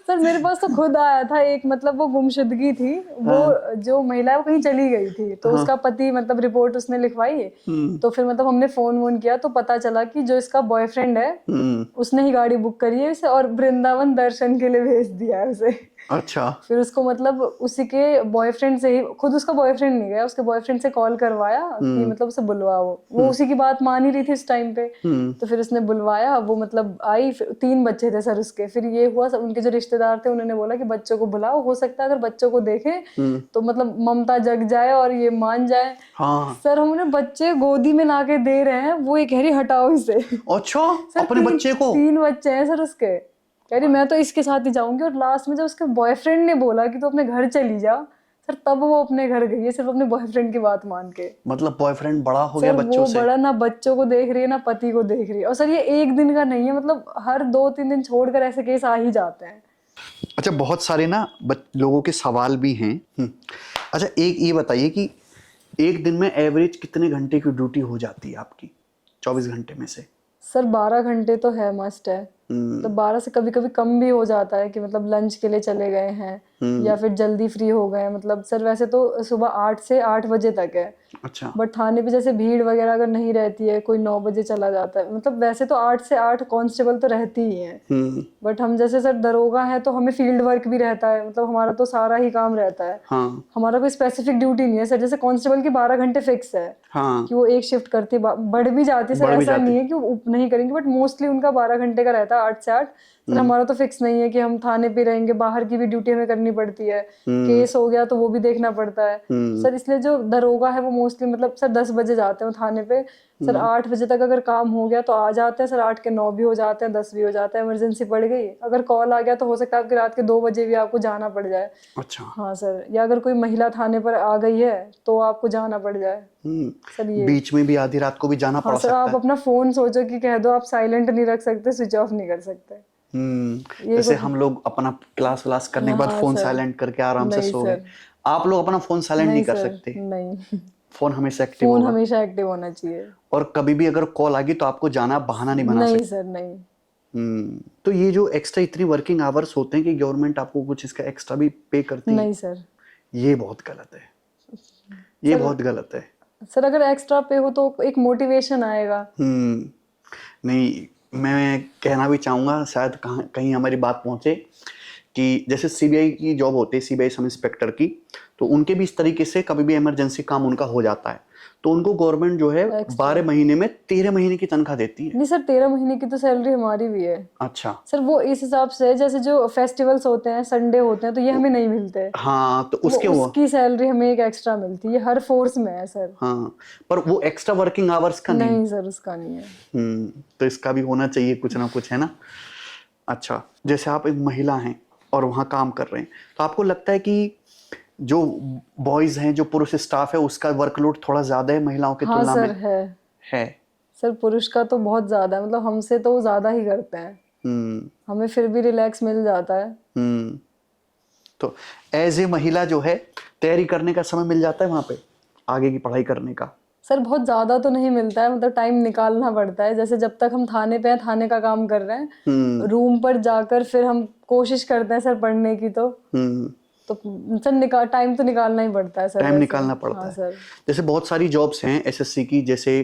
सर मेरे पास तो खुद आया था एक, मतलब वो गुमशुदगी थी, वो जो महिला है वो कहीं चली गई थी, तो उसका पति मतलब रिपोर्ट उसने लिखवाई, तो फिर मतलब हमने फोन किया तो पता चला कि जो इसका बॉयफ्रेंड है उसने ही गाड़ी बुक करी है उसे और वृंदावन दर्शन के लिए भेज दिया है उसे। अच्छा, फिर उसको मतलब उसी के बॉयफ्रेंड से ही, खुद उसका बॉयफ्रेंड नहीं गया, उसके बॉयफ्रेंड से कॉल करवाया कि मतलब उसे बुलवाओ, वो उसी की बात मान ही रही थी इस टाइम पे। तो फिर उसने बुलवाया, वो मतलब आई, 3 बच्चे थे सर उसके। फिर ये हुआ, उनके जो रिश्तेदार थे उन्होंने बोला कि बच्चों को बुलाओ, हो सकता है अगर बच्चों को देखे तो मतलब ममता जग जाए और ये मान जाए। हाँ। सर हम उन्हें बच्चे गोदी में ला के दे रहे हैं, वो ये कह रही हटाओ इसे। अच्छा, अपने बच्चे को? 3 बच्चे हैं सर उसके, कह रही मैं तो इसके साथ ही जाऊंगी। और लास्ट में जब उसके बॉयफ्रेंड ने बोला कि तो अपने घर चली जा, सर तब वो अपने घर गई है सिर्फ अपने बॉयफ्रेंड की बात मान के। मतलब बॉयफ्रेंड बड़ा हो गया बच्चों से? वो बड़ा ना बच्चों को देख रही है ना पति को देख रही है। और सर ये एक दिन का नहीं है, मतलब हर 2-3 दिन छोड़कर ऐसे केस आ ही जाते हैं। अच्छा, बहुत सारे ना लोगों के सवाल भी हैं अच्छा, एक ये बताइए कि एक दिन में एवरेज कितने घंटे की ड्यूटी हो जाती है आपकी 24 घंटे में से? सर 12 घंटे तो है, मस्ट है। तो 12 से कभी कभी कम भी हो जाता है कि मतलब लंच के लिए चले गए हैं या फिर जल्दी फ्री हो गए हैं। मतलब सर वैसे तो सुबह 8 से 8 बजे तक है, अच्छा। बट थाने पे जैसे भीड़ वगैरह अगर नहीं रहती है, कोई 9 बजे चला जाता है। मतलब वैसे तो 8 से 8 कांस्टेबल तो रहती ही हैं, बट हम जैसे सर दरोगा हैं तो हमें फील्ड वर्क भी रहता है। मतलब हमारा तो सारा ही काम रहता है। हाँ हमारा कोई स्पेसिफिक ड्यूटी नहीं है सर। जैसे कांस्टेबल की 12 घंटे फिक्स है हाँ। कि वो एक शिफ्ट करती है, बढ़ भी जाती है सर, बढ़ भी ऐसा जाती। नहीं है कि वो नहीं करेंगे, बट मोस्टली उनका 12 घंटे का रहता है, 8 से 8। सर हमारा तो फिक्स नहीं है कि हम थाने पे रहेंगे, बाहर की भी ड्यूटी हमें करनी पड़ती है। केस हो गया तो वो भी देखना पड़ता है सर। इसलिए जो दरोगा है वो मोस्टली मतलब सर 10 बजे जाते हैं थाने पे। सर 8 बजे तक अगर काम हो गया तो आ जाते हैं सर, 8 के 9 भी हो जाते हैं, 10 भी हो जाते हैं। इमरजेंसी पड़ गई, अगर कॉल आ गया तो हो सकता है आपके रात के 2 बजे भी आपको जाना पड़ जाए। अच्छा। हाँ सर, या अगर कोई महिला थाने पर आ गई है तो आपको जाना पड़ जाए सर। ये बीच में भी आधी रात को भी जाना हाँ पड़ सर, सकता आप है। अपना फोन सोचो कि कह दो आप साइलेंट नहीं रख सकते, स्विच ऑफ नहीं कर सकते। ये जैसे कुछ हम लोग अपना क्लास व्लास करने के बाद हाँ फोन सर। साइलेंट करके आराम से नहीं सो गए, सर, आप लोग अपना फोन साइलेंट नहीं नहीं कर सर, सकते? नहीं। फोन हमेशा एक्टिव फोन होगा। हमेशा एक्टिव होना चाहिए। और कभी भी अगर कॉल आ गई तो आपको जाना, बहाना नहीं बना नहीं सकते। सर, नहीं। तो ये जो एक्स्ट्रा इतनी वर्किंग आवर्स होते हैं कि गवर्नमेंट आपको कुछ इसका एक्स्ट्रा भी पे करती है, नहीं सर। ये बहुत गलत है। ये सर बहुत गलत है। सर अगर एक्स्ट्रा पे हो तो एक मोटिवेशन आएगा। नहीं, मैं कहना भी चाहूँगा, शायद कहीं हमारी बात पहुँचे कि जैसे सीबीआई की जॉब होती है, सीबीआई सब इंस्पेक्टर की, तो उनके भी इस तरीके से कभी भी इमरजेंसी काम उनका हो जाता है तो उनको गवर्नमेंट जो है एक्स्ट्रा 12 महीने में 13 महीने की तनख्वाह देती है। नहीं सर, 13 महीने की तो सैलरी हमारी भी है अच्छा। सर। वो इस हिसाब से है, जैसे जो फेस्टिवल्स होते हैं, संडे होते हैं, तो ये हमें नहीं मिलते। हाँ, तो तो वो उसके वो उसकी सैलरी हमें एक एक्स्ट्रा मिलती है, हर फोर्स में है सर। हाँ, पर वो एक्स्ट्रा वर्किंग आवर्स का नहीं। नहीं सर, उसका नहीं है। तो इसका भी होना चाहिए कुछ ना कुछ, है ना। अच्छा, जैसे आप एक महिला हैं और वहाँ काम कर रहे हैं, तो आपको लगता है कि जो बॉयज हैं, जो पुरुष स्टाफ है, उसका वर्कलोड थोड़ा ज्यादा है महिलाओं की हाँ तुलना सर, में? है है। सर। पुरुष का तो बहुत ज्यादा है, मतलब हमसे तो वो ज्यादा ही करते हैं। हम्म हमें फिर भी रिलैक्स मिल जाता है। हम्म तो एज ए महिला जो है, तैयारी करने का समय मिल जाता है वहां पे आगे की पढ़ाई करने का? सर बहुत ज्यादा तो नहीं मिलता है, मतलब टाइम निकालना पड़ता है। जैसे जब तक हम थाने पे हैं, थाने का काम कर रहे हैं, रूम पर जाकर फिर हम कोशिश करते हैं सर पढ़ने की। तो सर टाइम तो निकालना ही पड़ता है सर टाइम वैसे। निकालना पड़ता हाँ है। सर। जैसे बहुत सारी जॉब्स हैं एसएससी की, जैसे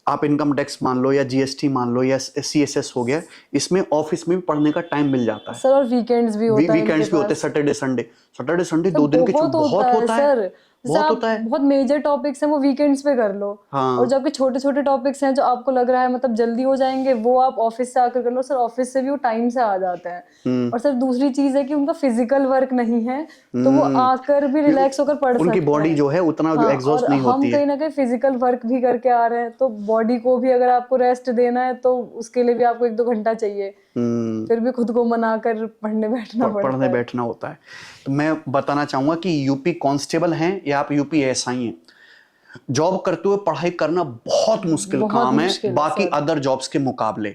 आप इनकम टैक्स मान लो या जीएसटी मान लो या सीएसएस हो गया, इसमें ऑफिस में भी पढ़ने का टाइम मिल जाता है। सर और वीकेंड्स भी होता है इनके वीकेंड्स भी होते हैं, पास। Saturday Sunday. Saturday Sunday sir 2 दिन की बहुत होता बहुत है होता है। सर। जैसे बहुत आप होता है। बहुत मेजर टॉपिक्स हैं वो वीकेंड्स पे कर लो, और जो हाँ। आपके छोटे छोटे टॉपिक्स हैं जो आपको लग रहा है मतलब जल्दी हो जाएंगे, वो आप ऑफिस से आकर कर लो। सर ऑफिस से भी वो टाइम से आ जाते हैं। और सर दूसरी चीज है कि उनका फिजिकल वर्क नहीं है, तो वो आकर भी रिलैक्स होकर पढ़ उनकी सकते बॉडी हैं। जो है उतना जो हाँ, एग्जॉस्ट और नहीं हम होती है। कहीं ना कहीं फिजिकल वर्क भी करके आ रहे हैं, तो बॉडी को भी अगर आपको रेस्ट देना है तो उसके लिए भी आपको 1-2 घंटा चाहिए। फिर भी खुद को मनाकर पढ़ने बैठना पड़ता पढ़ने है। बैठना होता है। तो मैं बताना चाहूंगा कि यूपी कांस्टेबल हैं या आप यूपी एसआई हैं, जॉब करते हुए पढ़ाई करना बहुत मुश्किल बहुत काम है मुश्किल है बाकी सर। अदर जॉब्स के मुकाबले।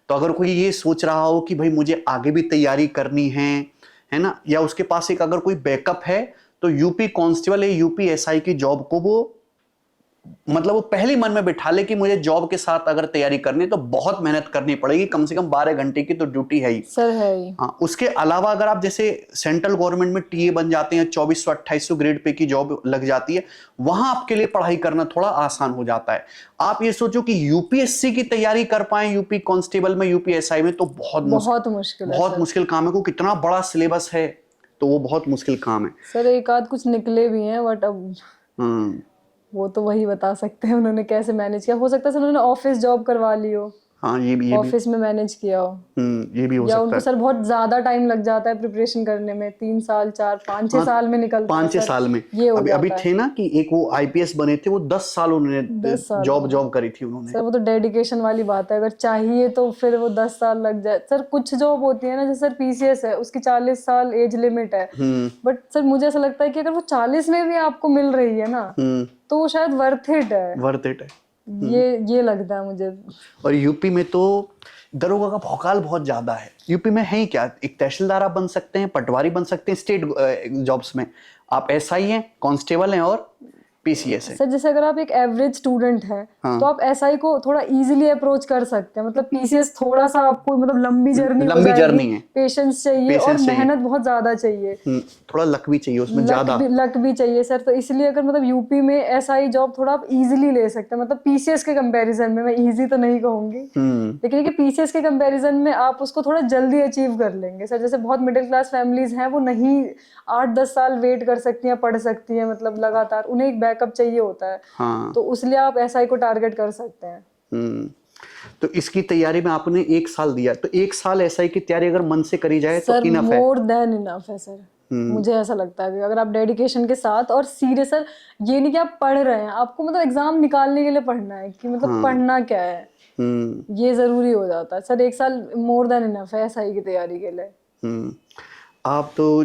तो अगर कोई ये सोच रहा हो कि भाई मुझे आगे भी तैयारी करनी है ना, या उसके पास एक अगर कोई बैकअप है, तो यूपी कांस्टेबल या यूपी एसआई की जॉब को वो मतलब वो पहली मन में बिठा ले कि मुझे जॉब के साथ अगर तैयारी करनी है तो बहुत मेहनत करनी पड़ेगी, कम से कम 12 घंटे की तो ड्यूटी है ही। सर है ही। हाँ, उसके अलावा अगर आप जैसे सेंट्रल गवर्नमेंट में टीए बन जाते हैं, 2400-2800 ग्रेड पे की जॉब लग जाती है, वहां आपके लिए पढ़ाई करना थोड़ा आसान हो जाता है। आप ये सोचो कि यूपीएससी की तैयारी कर पाए यूपी कांस्टेबल में, यूपीएसआई में, तो बहुत मुश्किल है बहुत सर। मुश्किल काम है। को कितना बड़ा सिलेबस है, तो वो बहुत मुश्किल काम है। सर एक आध कुछ निकले भी हैं, बट अब हम्म वो तो वही बता सकते हैं उन्होंने कैसे मैनेज किया। हो सकता है सर उन्होंने ऑफिस जॉब करवा ली हो, हाँ, ये भी ऑफिस में मैनेज किया हो, ये भी हो या सकता उनको है। सर बहुत ज्यादा टाइम लग जाता है प्रिपरेशन करने में, 3 साल 4 5 6 हाँ, साल में निकलता है 5-6 सर। साल में। ये हो अभी जाता थे है। ना कि एक वो आईपीएस बने थे, वो 10 साल उन्होंने 10 साल जॉब में करी थी उन्होंने। सर, वो तो डेडिकेशन वाली बात है। अगर चाहिए तो फिर वो 10 साल लग जाए सर। कुछ जॉब होती है ना, जैसे सर पीसीएस है, उसकी 40 साल एज लिमिट है, बट सर मुझे ऐसा लगता है कि अगर वो 40 में भी आपको मिल रही है ना, तो वो शायद वर्थ इट है। वर्थ इट है। ये लगता है मुझे। और यूपी में तो दरोगा का भौकाल बहुत ज्यादा है। यूपी में है ही क्या, एक तहसीलदार आप बन सकते हैं, पटवारी बन सकते हैं, स्टेट जॉब्स में आप एसआई हैं, कांस्टेबल हैं और पीसीएस है। सर जैसे अगर आप एक एवरेज स्टूडेंट हैं हाँ। तो आप एसआई को थोड़ा इजीली अप्रोच कर सकते हैं। मतलब पीसीएस थोड़ा सा आपको मतलब लंबी जर्नी हो लंबी जाएगी, जर्नी है, पेशेंस चाहिए और पेशेंस चाहिए, मेहनत बहुत ज्यादा चाहिए, थोड़ा लक भी चाहिए उसमें ज्यादा। लक भी चाहिए सर। तो इसलिए अगर मतलब यूपी में एसआई जॉब थोड़ा आप इजीली ले सकते हैं, मतलब पीसीएस के कंपैरिजन में। मैं इजी तो नहीं कहूंगी, लेकिन ये पीसीएस के कंपैरिजन में आप उसको थोड़ा जल्दी अचीव कर लेंगे सर। जैसे बहुत मिडिल क्लास फैमिलीज हैं वो नहीं 8-10 साल वेट कर सकती हैं, पढ़ सकती हैं, मतलब लगातार उन्हें एक बैकअप चाहिए होता है। हाँ। तो उसलिए आप एसआई को टारगेट कर सकते हैं। तो इसकी तैयारी में आपने 1 साल दिया, तो 1 साल एसआई की तैयारी अगर मन से करी जाए तो सर इनफ है। मोर देन इनफ है सर। मुझे ऐसा लगता है कि अगर आप डेडिकेशन के साथ और सीरियस, सर ये नहीं कि आप पढ़ रहे हैं, आपको मतलब एग्जाम निकालने के लिए पढ़ना है कि मतलब पढ़ना क्या है, ये जरूरी हो जाता है सर। 1 साल मोर देन इनफ है एसआई की तैयारी के लिए। आप तो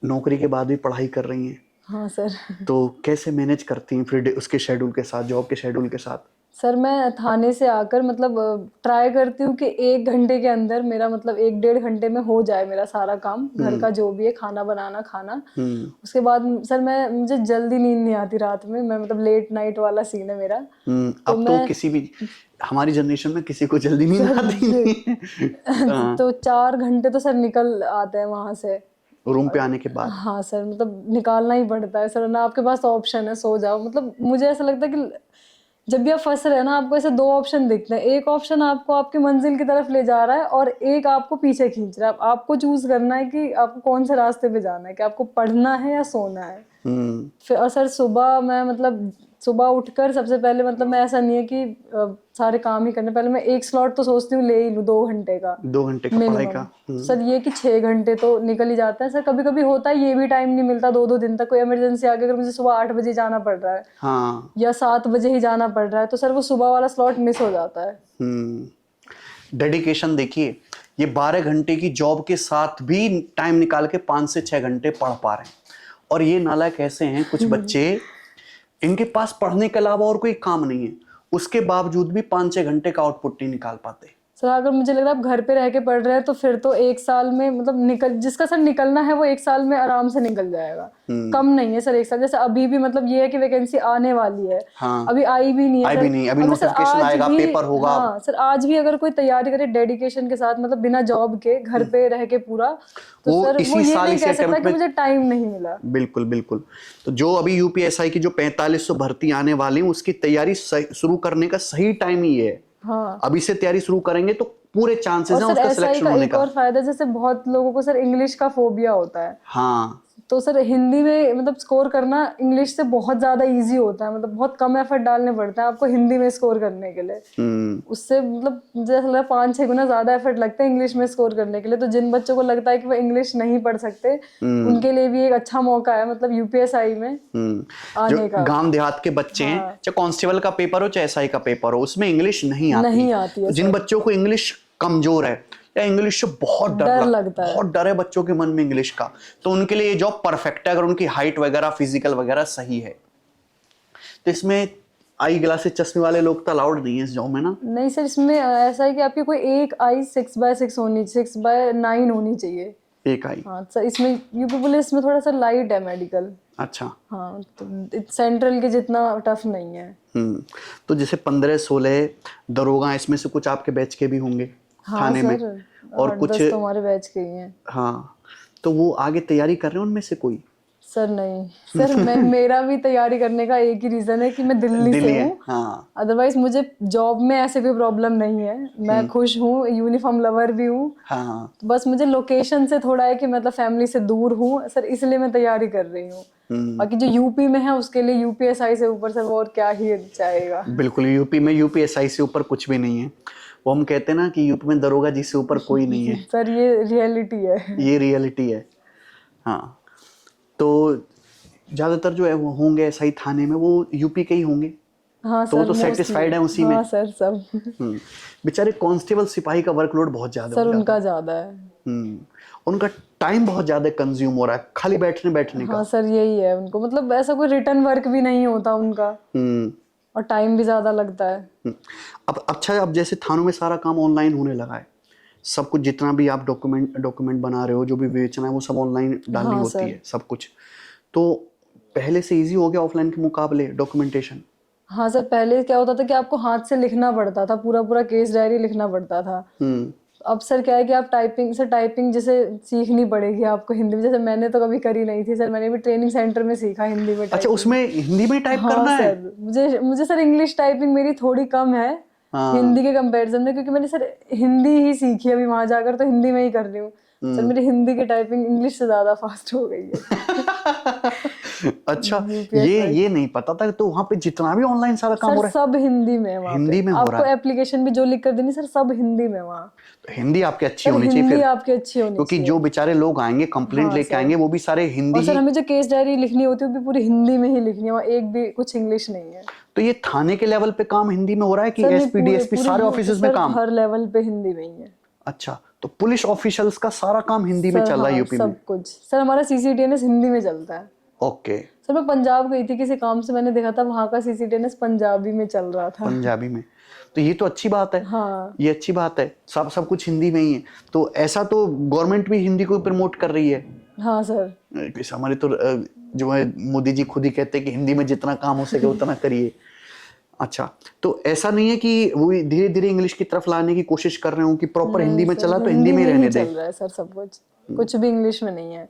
नौकरी के बाद भी पढ़ाई कर रही हैं, हाँ सर। तो कैसे मैनेज करती हैं फिर उसके शेड्यूल के साथ, जॉब के शेड्यूल के साथ? सर मैं थाने से आकर मतलब ट्राई करती हूँ कि 1 घंटे के अंदर मेरा मतलब 1-1.5 घंटे में हो जाए मेरा सारा काम घर का, जो भी है, खाना बनाना, खाना। उसके बाद सर मुझे जल्दी नींद नहीं आती रात में, मैं मतलब लेट नाइट वाला सीन है मेरा। अब तो किसी भी हमारी जनरेशन में किसी को जल्दी नींद आती नहीं है। तो 4 घंटे तो सर निकल आते हैं वहां से रूम पे आने के बाद। हाँ सर, मतलब निकालना ही पड़ता है सर, ना आपके पास ऑप्शन है सो जाओ। मतलब मुझे ऐसा लगता है कि जब भी आप फंस रहे हैं ना, आपको ऐसे 2 ऑप्शन दिखते हैं। एक ऑप्शन आपको आपकी मंजिल की तरफ ले जा रहा है और एक आपको पीछे खींच रहा है। आपको चूज करना है कि आपको कौन से रास्ते पे जाना है, कि आपको पढ़ना है या सोना है। फिर और सर सुबह मैं मतलब सुबह उठकर सबसे पहले मतलब मैं, ऐसा नहीं है कि सारे काम ही करने, पहले मैं एक स्लॉट तो सोचती हूँ ले ही लूँ 2 घंटे का, 2 घंटे का पढ़ाई का। सर ये कि 6 घंटे तो निकल ही जाता है सर। कभी कभी होता है ये भी टाइम नहीं मिलता 2-2 दिन तक, कोई इमरजेंसी आ गई, अगर मुझे सुबह 8 बजे जाना पड़ रहा है, हाँ। या 7 बजे ही जाना पड़ रहा है, तो सर वो सुबह वाला स्लॉट मिस हो जाता है। डेडिकेशन देखिए, ये 12 घंटे की जॉब के साथ भी टाइम निकाल के 5 से 6 घंटे पढ़ पा रहे हैं। और ये नालायक ऐसे हैं कुछ बच्चे, इनके पास पढ़ने के अलावा और कोई काम नहीं है, उसके बावजूद भी 5-6 घंटे का आउटपुट नहीं निकाल पाते। सर अगर मुझे लग रहा है आप घर पे रह के पढ़ रहे हैं तो फिर तो 1 साल में मतलब जिसका सर निकलना है वो 1 साल में आराम से निकल जाएगा। कम नहीं है सर 1 साल। जैसे अभी भी मतलब ये है कि वैकेंसी आने वाली है। हाँ। अभी आई भी नहीं है, आई भी नहीं, अभी नोटिफिकेशन आएगा, पेपर होगा। हाँ सर, आज भी अगर कोई तैयारी करे डेडिकेशन के साथ, मतलब बिना जॉब के घर पे रह के पूरा, तो सर वो ये नहीं कह सकता कि मुझे टाइम नहीं मिला। बिल्कुल बिल्कुल। तो जो अभी यूपीएसआई की जो 4500 भर्ती आने वाली है, उसकी तैयारी शुरू करने का सही टाइम ही है। हाँ, अभी से तैयारी शुरू करेंगे तो पूरे चांसेस हैं उसका सिलेक्शन होने का। एक और फायदा, जैसे बहुत लोगों को सर इंग्लिश का फोबिया होता है। हाँ। तो सर हिंदी में मतलब स्कोर करना इंग्लिश से बहुत ज्यादा इजी होता है, मतलब बहुत कम एफर्ट डालने पड़ते हैं आपको हिंदी में स्कोर करने के लिए। उससे मतलब मुझे ऐसा लगा 5-6 गुना ज्यादा एफर्ट लगता है इंग्लिश में स्कोर करने के लिए। तो जिन बच्चों को लगता है कि वो इंग्लिश नहीं पढ़ सकते, उनके लिए भी एक अच्छा मौका है मतलब यूपीएसआई में आने का। गांव देहात के बच्चे हैं, चाहे कांस्टेबल का पेपर हो चाहे एसआई का पेपर हो, उसमें इंग्लिश नहीं आती है। जिन बच्चों को इंग्लिश कमजोर है या इंग्लिश से बहुत डर लगता है, बहुत डर है बच्चों के मन में इंग्लिश का, तो उनके लिए ये जॉब परफेक्ट है अगर उनकी हाइट वगैरह फिजिकल वगैरह सही है। तो इसमें आई ग्लासेस चश्मे वाले लोग तो अलाउड नहीं है इस जॉब में ना? नहीं सर, इसमें ऐसा है कि आपकी कोई एक आई 6/6 होनी, 6/9 होनी चाहिए, एक आई। हाँ सर, इसमें यूपी पुलिस में थोड़ा सा लाइट है मेडिकल। अच्छा। हाँ, तो सेंट्रल के जितना टफ नहीं है। तो जैसे 15-16 दरोगा, इसमें से कुछ आपके बैच के भी होंगे? हाँ थाने सर, में, और कुछ तो हमारे बैच के ही हैं। हाँ, तो वो आगे तैयारी कर रहे हैं उनमें से कोई? सर नहीं सर, मेरा भी तैयारी करने का एक ही रीजन है कि मैं दिल्ली से हूँ। हाँ। अदरवाइज मुझे जॉब में ऐसे कोई प्रॉब्लम नहीं है, मैं खुश हूँ, यूनिफॉर्म लवर भी हूँ। हाँ। तो बस मुझे लोकेशन से थोड़ा है कि मतलब फैमिली से दूर हूँ सर, इसलिए मैं तैयारी कर रही हूँ। बाकी जो यूपी में है उसके लिए यूपीएसआई से ऊपर सर वो और क्या ही चाहेगा। बिल्कुल, यूपी में यूपीएसआई से ऊपर कुछ भी नहीं है। वो हम कहते हैं ना कि यूपी में दरोगा जी से ऊपर कोई नहीं है। सर ये रियलिटी है, ये रियलिटी है। हाँ, तो ज्यादातर जो है वो होंगे एसआई थाने में वो यूपी के ही होंगे। हाँ तो सर, तो सेटिस्फाइड है उसी में। हाँ सर, सब। बेचारे कांस्टेबल सिपाही का वर्कलोड बहुत ज्यादा सर, उनका ज्यादा है। उनका टाइम बहुत ज्यादा कंज्यूम हो रहा है खाली बैठने का। हाँ सर, यही है उनको, मतलब ऐसा कोई रिटर्न वर्क भी नहीं होता उनका। और टाइम भी ज़्यादा लगता है। अब अच्छा, अब जैसे थानों में सारा काम ऑनलाइन होने लगा है, सब कुछ जितना भी आप डॉक्यूमेंट बना रहे हो, जो भी बेचना है वो सब ऑनलाइन डालनी हाँ होती सर। है सब कुछ। तो पहले से इजी हो गया ऑफलाइन के मुकाबले डॉक्यूमेंटेशन? हाँ सर, पहले क्या होता था कि आपको हाथ से लिखना पड़ता था, पूरा पूरा केस डायरी लिखना पड़ता था। अब सर क्या है कि आप टाइपिंग जैसे सीखनी पड़ेगी आपको हिंदी में। जैसे मैंने तो कभी करी नहीं थी सर, मैंने भी ट्रेनिंग सेंटर में सीखा हिंदी में अच्छा, टाइपिंग। उसमें हिंदी में टाइप हाँ करना है? सर, मुझे सर इंग्लिश टाइपिंग मेरी थोड़ी कम है हाँ। हिंदी के कंपैरिजन में, क्योंकि मैंने सर हिंदी ही सीखी है अभी वहां जाकर, तो हिंदी में ही कर रही हूँ सर। मेरी हिंदी की टाइपिंग इंग्लिश से ज्यादा फास्ट हो गई है। अच्छा, यूपीएस ये नहीं पता था। तो वहां पे जितना भी ऑनलाइन सारा काम सर हो रहा सब हिंदी में है वहाँ हिंदी पे। में हो रहा आपको है? एप्लीकेशन भी जो लिख कर देनी सर, सब हिंदी में वहाँ। है तो हिंदी आपकी अच्छी सर होनी चाहिए हिंदी फिर, आपकी अच्छी होनी क्योंकि चाहिए। जो बेचारे लोग आएंगे कंप्लेंट हाँ लेके सर। आएंगे, वो भी सारे हिंदी और सर ही। हमें जो केस डायरी लिखनी होती है वो भी पूरी हिंदी में ही लिखनी है, वहाँ एक भी कुछ इंग्लिश नहीं है। तो ये थाने के लेवल पे काम हिंदी में हो रहा है कि सर नहीं, एसपी पूरे डीएसपी पूरे सारे ऑफिसेज में सर काम? हर लेवल पे हिंदी में ही है। अच्छा, तो पुलिस ऑफिशियल्स का सारा काम हिंदी में सर चल रहा है हाँ, यूपी में? सब कुछ सर हमारा सीसीटीएनएस हिंदी में चलता है। ओके। सर मैं पंजाब गई थी किसी काम से, मैंने देखा था वहाँ का सीसीटीएनएस पंजाबी में चल रहा था। पंजाबी में? तो ये तो अच्छी बात है। हाँ ये अच्छी बात है, सब कुछ हिंदी में ही है। तो ऐसा तो गवर्नमेंट भी हिंदी को प्रमोट कर रही है। हाँ सर। हमारे तो जो है मोदी जी खुद ही कहते हैं कि हिंदी में जितना काम हो सके उतना करिए। अच्छा, तो ऐसा नहीं है कि वो धीरे धीरे इंग्लिश की तरफ लाने की कोशिश कर रहे हो कि प्रॉपर हिंदी में सर, चला तो हिंदी में ही रहने चल दे? रहा है सर सब कुछ, कुछ भी इंग्लिश में नहीं है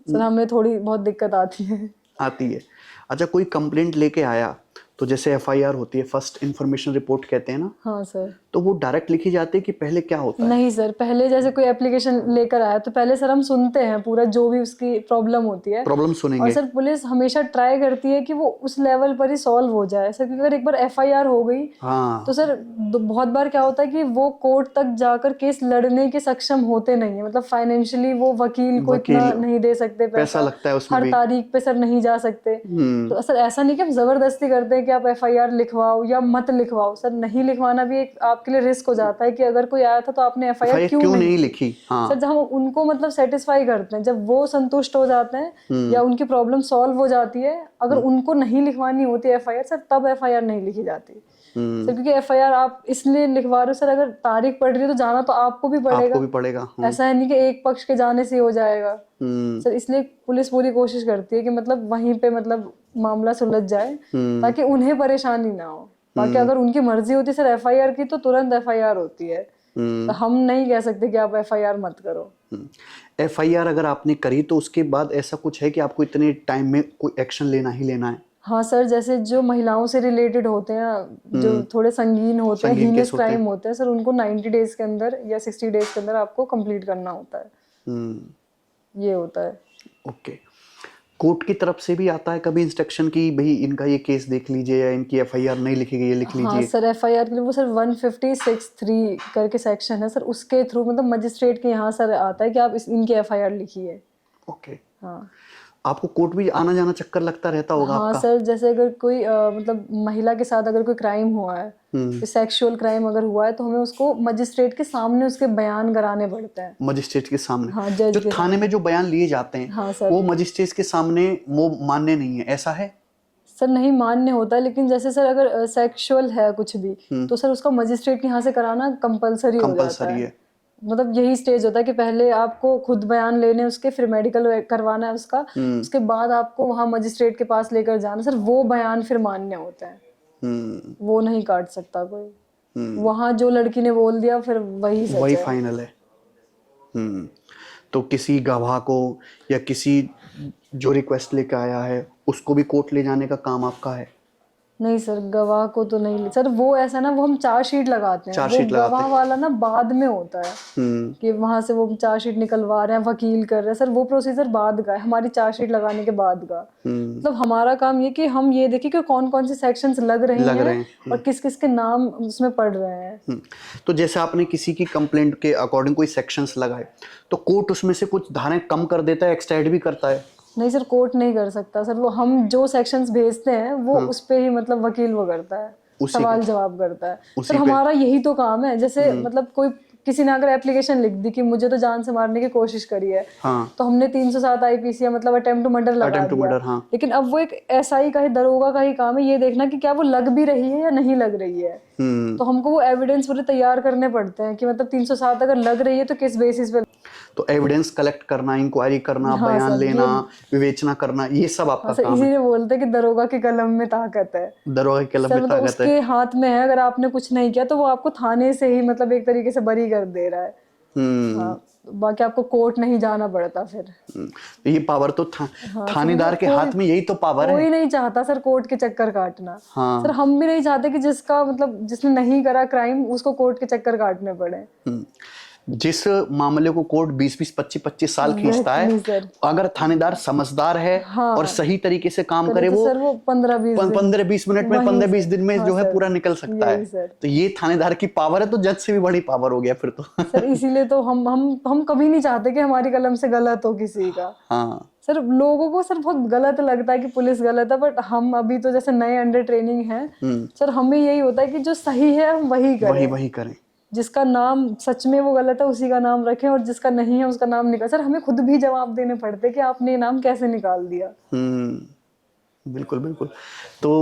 सर। हमें थोड़ी बहुत दिक्कत आती है। आती है। अच्छा, कोई कंप्लेंट लेके आया तो जैसे एफआईआर होती है, फर्स्ट इंफॉर्मेशन रिपोर्ट कहते हैं ना, हाँ सर। तो वो डायरेक्ट लिखी जाती है कि पहले क्या होता है? नहीं सर, पहले जैसे कोई एप्लीकेशन लेकर आया तो पहले सर हम सुनते हैं पूरा जो भी उसकी प्रॉब्लम होती है। प्रॉब्लम और सुनेंगे। सर पुलिस हमेशा ट्राई करती है कि वो उस लेवल पर ही सॉल्व हो जाए सर, क्योंकि अगर एक बार एफआईआर हो गई हाँ। तो सर बहुत बार क्या होता है कि वो कोर्ट तक जाकर केस लड़ने के सक्षम होते नहीं है। मतलब फाइनेंशियली वो वकील को इतना नहीं दे सकते, पैसा लगता है उसमें हर भी। तारीख पे सर नहीं जा सकते। तो सर ऐसा नहीं कि हम जबरदस्ती करते हैं कि आप एफआईआर लिखवाओ या मत लिखवाओ सर। नहीं लिखवाना भी एक आपके लिए रिस्क हो जाता है कि अगर कोई आया था तो आपने एफआईआर क्यों नहीं लिखी। हाँ। सर जब हम उनको मतलब सेटिस्फाई करते हैं, जब वो संतुष्ट हो जाते हैं या उनकी प्रॉब्लम सॉल्व हो जाती है, अगर उनको नहीं लिखवानी होती एफआईआर सर, तब एफआईआर नहीं लिखी जाती सर। क्योंकि एफआईआर आप इसलिए लिखवा रहे हो सर, अगर तारीख पड़ रही है तो जाना तो आपको भी पड़ेगा। ऐसा है नहीं कि एक पक्ष के जाने से हो जाएगा सर। इसलिए पुलिस पूरी कोशिश करती है कि मतलब वहीं पे मतलब मामला सुलझ जाए ताकि उन्हें परेशानी ना हो। बाकी अगर उनकी मर्जी होती सर एफआईआर की तो तुरंत एफआईआर होती है। तो हम नहीं कह सकते कि आप एफआईआर मत करो। एफआईआर अगर आपने करी तो उसके बाद ऐसा कुछ है कि आपको इतने टाइम में कोई एक्शन लेना ही लेना है? हाँ सर, जैसे जो महिलाओं से रिलेटेड होते हैं, जो थोड़े संगीन होते हैं, हीनियस क्राइम होते हैं सर, उनको 90 डेज के अंदर या 60 डेज के अंदर आपको कंप्लीट करना होता है। ये होता है। ओके। कोर्ट की तरफ से भी आता है कभी इंस्ट्रक्शन कि भाई इनका ये केस देख लीजिए या इनकी एफआईआर नहीं लिखी गई है, लिख लीजिए? हाँ सर, एफआईआर के लिए वो सर 156(3) करके सेक्शन है सर, उसके थ्रू मतलब मजिस्ट्रेट के यहाँ सर आता है कि आप इनकी एफआईआर लिखिए। ओके। हाँ। आपको कोर्ट भी आना जाना चक्कर लगता रहता होगा? हाँ आपका? सर, जैसे अगर कोई मतलब महिला के साथ अगर कोई क्राइम हुआ है, सेक्सुअल क्राइम अगर हुआ है, तो हमें उसको मजिस्ट्रेट के सामने उसके बयान कराने पड़ते हैं। मजिस्ट्रेट के सामने? हाँ, जज जो थाने में जो बयान लिए जाते हैं, हाँ सर, वो मजिस्ट्रेट के सामने वो मान्य नहीं है, ऐसा है? सर नहीं मान्य होता, लेकिन जैसे सर अगर सेक्सुअल है कुछ भी तो सर उसका मजिस्ट्रेट के यहाँ से कराना कंपलसरी हो जाता है। मतलब यही स्टेज होता है कि पहले आपको खुद बयान लेने उसके, फिर मेडिकल करवाना है उसका, उसके बाद आपको वहाँ मजिस्ट्रेट के पास लेकर जाना सर, वो बयान फिर मान्य होता है। वो नहीं काट सकता कोई। वहाँ जो लड़की ने बोल दिया फिर वही सच है, वही फाइनल है। तो किसी गवाह को या किसी जो रिक्वेस्ट लेकर आया है उसको भी कोर्ट ले जाने का काम आपका है? नहीं सर, गवाह को तो नहीं सर। वो ऐसा ना, वो हम चार्जशीट लगाते हैं, वो गवाह वाला ना बाद में होता है कि वहां से वो चार्जशीट निकलवा रहे हैं, वकील कर रहे हैं सर, वो प्रोसीजर बाद का है, हमारी चार्जशीट लगाने के बाद का। मतलब हमारा काम ये कि हम ये देखें कि कौन कौन से सेक्शंस लग रहे हैं और किस किस के नाम उसमें पड़ रहे हैं। तो जैसे आपने किसी की कंप्लेंट के अकॉर्डिंग कोई सेक्शंस लगाए तो कोर्ट उसमें से कुछ धाराएं कम कर देता है, एक्सटेंड भी करता है? नहीं सर, कोर्ट नहीं कर सकता सर। वो हम जो सेक्शंस भेजते हैं वो उस पे ही मतलब वकील वो करता है, सवाल जवाब करता है सर। हमारा यही तो काम है। जैसे मतलब कोई किसी ने अगर एप्लीकेशन लिख दी कि मुझे तो जान से मारने की कोशिश करी है, हाँ, तो हमने 307 आईपीसी या मतलब अटेम्प्ट टू मर्डर लगा अटेम्प्ट टू दिया। मर्डर, हाँ। लेकिन अब वो एक एसआई का ही, दरोगा का ही काम है ये देखना कि क्या वो लग भी रही है या नहीं लग रही है। तो हमको वो एविडेंस पूरे तैयार करने पड़ते हैं कि मतलब 307 अगर लग रही है तो किस बेसिस पे। तो एविडेंस कलेक्ट करना, इंक्वायरी करना, हाँ बयान सर, लेना, विवेचना करना, ये सब आपका हाँ सर, काम है। इसीलिए बोलते हैं कि दरोगा की कलम में ताकत है। दरोगा की कलम सर में मतलब ताकत है। उसके हाथ में है, अगर आपने कुछ नहीं किया तो वो आपको थाने से ही मतलब एक तरीके से बरी कर दे रहा है। हाँ, बाकी आपको कोर्ट नहीं जाना पड़ता फिर। तो ये पावर तो थानेदार के हाथ में, यही तो पावर है। कोई नहीं चाहता सर कोर्ट के चक्कर काटना। हाँ। सर हम भी नहीं चाहते कि जिसका मतलब जिसने नहीं करा क्राइम उसको कोर्ट के चक्कर काटने पड़े। जिस मामले को कोर्ट 20-20, 25-25 साल खींचता है, Exactly, सर। अगर थानेदार समझदार है हाँ, और सही तरीके से काम करे करे, तो वो सर वो 15-20 मिनट में, वहीं 15-20 से। दिन में हाँ जो है सर, पूरा निकल सकता है। यही सर। तो ये थानेदार की पावर है, तो जज से भी बड़ी पावर हो गया फिर तो। सर इसीलिए तो हम कभी नहीं चाहते कि हमारी कलम से गलत हो किसी का। हाँ। सर लोगों को सर बहुत गलत लगता है कि पुलिस गलत है, बट हम अभी तो जैसे नए अंडर ट्रेनिंग है सर, हमें यही होता है कि जो सही है हम वही करें। वही करें। जिसका नाम सच में वो गलत है उसी का नाम रखें, और जिसका नहीं है उसका नाम निकाल। सर हमें खुद भी जवाब देने पड़ते हैं कि आपने ये नाम कैसे निकाल दिया। बिल्कुल बिल्कुल। तो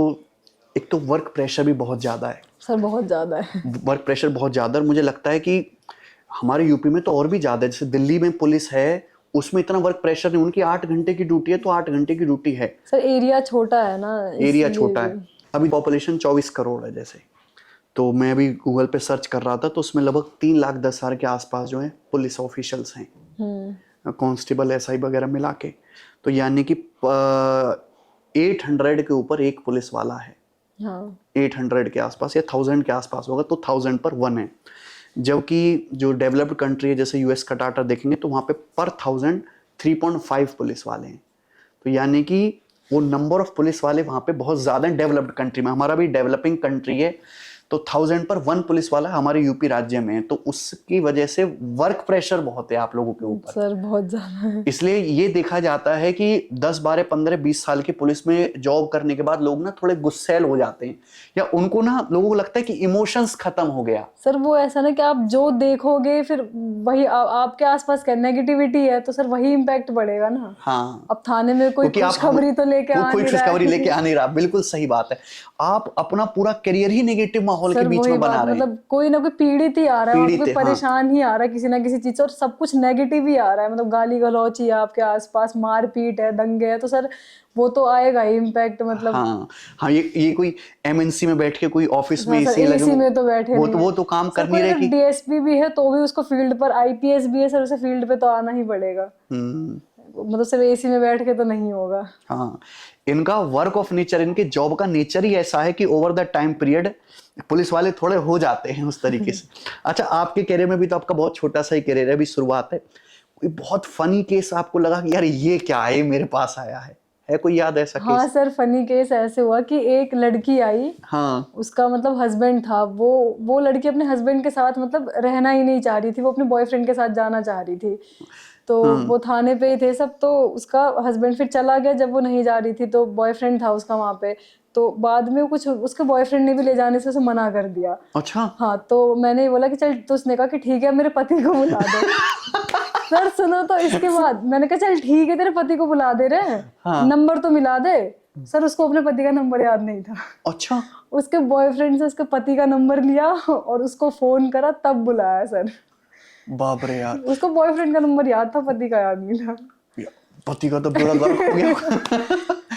एक तो वर्क प्रेशर भी बहुत ज्यादा है। सर बहुत ज्यादा है। वर्क प्रेशर बहुत ज्यादा, और मुझे लगता है कि हमारे यूपी में तो और भी ज्यादा है। जैसे दिल्ली में पुलिस है, उसमें इतना वर्क प्रेशर नहीं। उनकी 8 घंटे की ड्यूटी है तो 8 घंटे की ड्यूटी है। सर एरिया छोटा है ना, एरिया इसलिए छोटा भी। है। अभी पॉपुलेशन 24 करोड़ है जैसे, तो मैं अभी गूगल पे सर्च कर रहा था, तो उसमें लगभग 3,10,000 के आसपास जो है पुलिस ऑफिशियल्स हैं, कांस्टेबल, एसआई वगैरह मिला के। तो यानी कि 800 के ऊपर एक पुलिस वाला है। हाँ 800 के आसपास या 1000 के आसपास होगा, तो 1000 पर 1 है। जबकि जो डेवलप्ड कंट्री है जैसे यूएस का डाटा देखेंगे तो वहाँ पे पर 1000 3.5 पुलिस वाले हैं। तो यानी कि वो नंबर ऑफ पुलिस वाले वहाँ पे बहुत ज़्यादा है डेवलप्ड कंट्री में। हमारा भी डेवलपिंग कंट्री है, तो 1000 पर 1 पुलिस वाला हमारे यूपी राज्य में है। तो उसकी वजह से वर्क प्रेशर बहुत है आप लोगों के ऊपर। सर बहुत ज्यादा है। इसलिए ये देखा जाता है कि 10, 12, 15, 20 साल की पुलिस में जॉब करने के बाद लोग ना थोड़े गुस्सैल हो जाते हैं, या उनको ना, लोगों को लगता है कि इमोशंस खत्म हो गया। सर वो ऐसा ना कि आप जो देखोगे फिर वही आपके आसपास क्या नेगेटिविटी है, तो सर वही इम्पैक्ट पड़ेगा ना। हाँ, अब थाने में कोई क्योंकि आप खुशखबरी तो लेके आ कोई नहीं रहा खुशखबरी है। लेके आ नहीं रहा। बिल्कुल सही बात है। आप अपना पूरा करियर ही नेगेटिव माहौल के सर बीच वही में बना बात, रहे हैं। मतलब कोई ना कोई पीड़ित ही आ रहा है, वहाँ पे पीड़ित कोई है, हाँ। परेशान ही आ रहा है किसी ना किसी चीज से, और सब कुछ नेगेटिव ही आ रहा है। मतलब गाली गलौच ही है आपके आसपास, मारपीट है, दंगे है, तो सर वो तो आएगा ही इम्पैक्ट। मतलब हाँ हाँ, ये कोई एमएनसी में बैठ के कोई ऑफिस में हाँ सर एसी लगे, एसी में तो बैठे नहीं वो है। तो काम सर कर कोई नहीं रहे अगर कि डीएसपी भी है तो भी उसको फील्ड पर, आईपीएस भी है सर, उसे फील्ड पे तो आना ही पड़ेगा। मतलब सिर्फ एसी में बैठ के तो नहीं होगा। हाँ, इनका वर्क ऑफ नेचर, इनके जॉब का नेचर ही ऐसा है कि over the time period police वाले थोड़े हो जाते हैं उस तरीके से। अच्छा, आपके करियर में भी तो आपका बहुत छोटा सा ही करियर है, अभी शुरुआत है। कोई बहुत फनी केस आपको लगा कि यार ये क्या है, मेरे पास आया है कोई याद ऐसा हाँ केस? सर फनी केस ऐसे हुआ कि एक लड़की आई, हाँ। उसका मतलब हस्बैंड था, वो लड़की अपने हस्बैंड के साथ मतलब रहना ही नहीं चाह रही थी, वो अपने बॉयफ्रेंड के साथ जाना चाह रही थी। तो वो थाने पे ही थे सब, तो उसका हस्बैंड फिर चला गया जब वो नहीं जा रही थी, तो बॉयफ्रेंड था उसका वहाँ पे। तो बाद में कुछ उसके बॉयफ्रेंड ने भी ले जाने से उसे मना कर दिया। अच्छा। हाँ, तो मैंने बोला कि चल, तो उसने कहा कि ठीक है मेरे पति को बुला दो। सर सुनो, तो इसके बाद मैंने कहा चल ठीक है तेरे पति को बुला दे रहे हैं, हाँ। नंबर तो मिला दे। सर उसको अपने पति का नंबर याद नहीं था। अच्छा। उसके बॉयफ्रेंड से उसके पति का नंबर लिया और उसको फोन करा, तब बुलाया सर। बाप रे यार, उसको बॉयफ्रेंड का नंबर याद था, पति का याद नहीं था। पति का तो पूरा गर्क हो गया।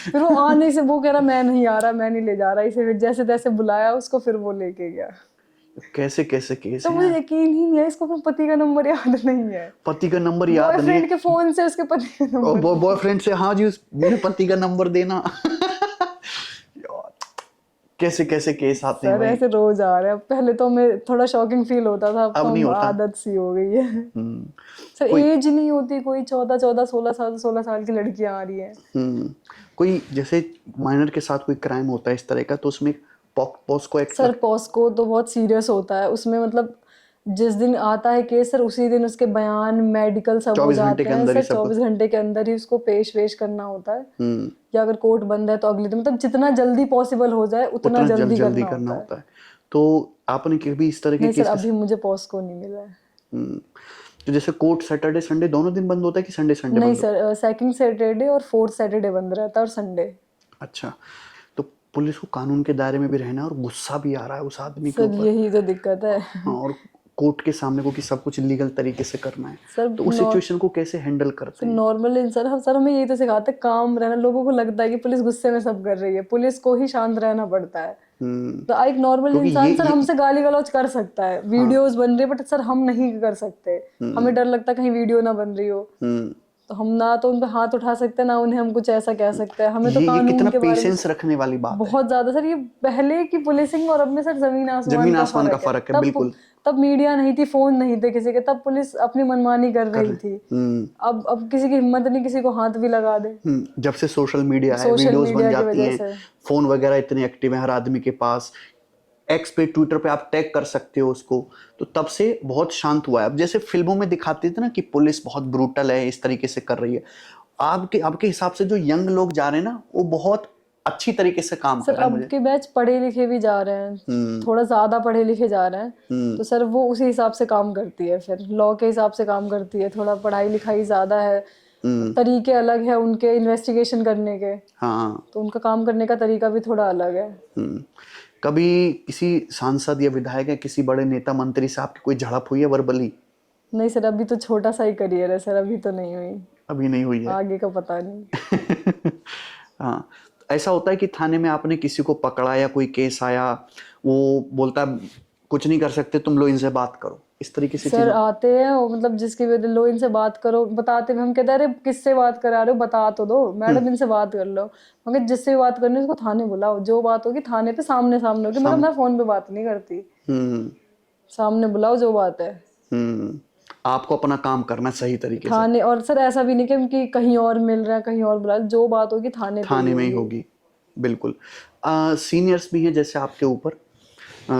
फिर वो आने से वो कह रहा मैं नहीं आ रहा, मैं नहीं ले जा रहा इसे। फिर जैसे तैसे बुलाया उसको, फिर वो लेके गया। कैसे कैसे केस तो है मुझे यार? यकीन ही नहीं है, इसको अपने पति का नंबर याद नहीं है। पति का नंबर याद नहीं बॉयफ्रेंड के फोन से उसके पति का नंबर। बॉयफ्रेंड से, हाँ जी, मेरे पति का नंबर देना। यार, कैसे कैसे केस आते हैं सर भाई। ऐसे रोज आ रहे हैं। पहले तो मैं थोड़ा शॉकिंग फील होता था, अब नहीं तो होता। आदत सी हो गई है। सर एज नहीं होती, कोई 14, 16 साल की लड़कियां आ रही है। कोई जैसे माइनर के साथ कोई क्राइम होता है इस तरह का, तो उसमें पॉस्को एक्ट। सर पॉस्को तो बहुत सीरियस होता है उसमें, मतलब जिस दिन आता है केस सर उसी दिन उसके बयान, मेडिकल सब हो 24 घंटे जाते के हैं अंदर ही सर। सब 24 घंटे के अंदर ही उसको पेश करना होता है, हम्म या अगर कोर्ट बंद है तो अगले दिन, मतलब जितना जल्दी पॉसिबल हो जाए उतना जल्दी जल्दी करना करना होता है। होता है। तो आपने कभी इस तरह के नहीं सर केस? अभी मुझे पॉस्को नहीं मिला है। तो जैसे कोर्ट सैटरडे संडे दोनों दिन बंद होता है कि संडे संडे नहीं बंद सर, सेकंड सैटरडे और फोर्थ सैटरडे बंद रहता है और संडे। अच्छा, तो पुलिस को कानून के दायरे में भी रहना है और गुस्सा भी आ रहा है उस आदमी के सर ऊपर। यही तो दिक्कत है। हाँ, और कोर्ट के सामने को कि सब कुछ लीगल तरीके से करना है, सर तो उस सिचुएशन को कैसे हैंडल करते हैं? नॉर्मल इंसान हम सर हमें यही तो सिखाते हैं काम रहना। लोगों को लगता है कि पुलिस गुस्से में सब कर रही है, पुलिस को ही शांत रहना पड़ता है। तो एक नॉर्मल क्योंकि इंसान ये सर हमसे गाली गलौज कर सकता है, वीडियोस बन रही है, बट सर हम नहीं कर सकते। हमें डर लगता है कहीं वीडियो ना बन रही हो, तो हम ना तो उन पे हाथ उठा सकते हैं ना उन्हें हम कुछ ऐसा कह सकते हैं। हमें तो ये कानून कितना के बारे में पेशेंस रखने वाली बात है। बहुत ज्यादा सर। ये पहले की पुलिसिंग और अब में सर जमीन जमीन का आसमान का फर्क है। फर्क है, बिल्कुल। तब मीडिया नहीं थी, फोन नहीं थे किसी के, तब पुलिस अपनी मनमानी कर रही थी। अब किसी की हिम्मत नहीं किसी को हाथ भी लगा दे। जब से सोशल मीडिया है, सोशल वीडियोस बन मीडिया की जाती वजह हैं, से फोन वगैरह इतने एक्टिव है हर आदमी के पास, एक्स पे ट्विटर पे आप टैग कर सकते हो उसको, तो तब से बहुत शांत हुआ है। अब जैसे फिल्मों में दिखाते थे ना कि पुलिस बहुत ब्रूटल है, इस तरीके से कर रही है, आपके हिसाब से जो यंग लोग जा रहे हैं ना वो बहुत अच्छी तरीके से काम कर सर रहे हैं अब मुझे। के बैच पढ़े लिखे भी जा रहे हैं, थोड़ा ज्यादा पढ़े लिखे जा रहे हैं, तो सर वो उसी हिसाब से काम करती है, फिर लॉ के हिसाब से काम करती है। थोड़ा पढ़ाई लिखाई ज्यादा है, तरीके अलग है उनके इन्वेस्टिगेशन करने के, हाँ, तो उनका काम करने का तरीका भी थोड़ा अलग है। कभी किसी सांसद या विधायक या किसी बड़े नेता मंत्री से आपकी कोई झड़प हुई है वर्बली? नहीं सर, अभी तो छोटा सा ही करियर है सर, अभी तो नहीं हुई। अभी नहीं हुई है। आगे का पता नहीं। हाँ, ऐसा होता है कि थाने में आपने किसी को पकड़ा या कोई केस आया, वो बोलता है कुछ नहीं कर सकते, तुम लोग इनसे बात करो, इस तरीके से सर चीजें? आते हैं और मतलब जिसकी वजह लो इनसे बात करो, बताते हैं, हम कहते हैं अरे किससे बात करा रहे हो, बता तो दो मैडम, इनसे बात कर लो। मगर जिससे बात करनी है उसको थाने बुलाओ, जो बात होगी थाने पे सामने सामने होगी, मगर मैं फोन पे बात नहीं करती। हम्म सामने बुलाओ जो बात है। आपको अपना काम करना है सही तरीके से। थाने, और सर ऐसा भी नहीं कि उनकी कहीं और मिल रहा है कहीं और बुला, जो बात होगी थाने पे थाने ही में ही होगी। होगी, बिल्कुल। सीनियर्स भी हैं जैसे आपके ऊपर,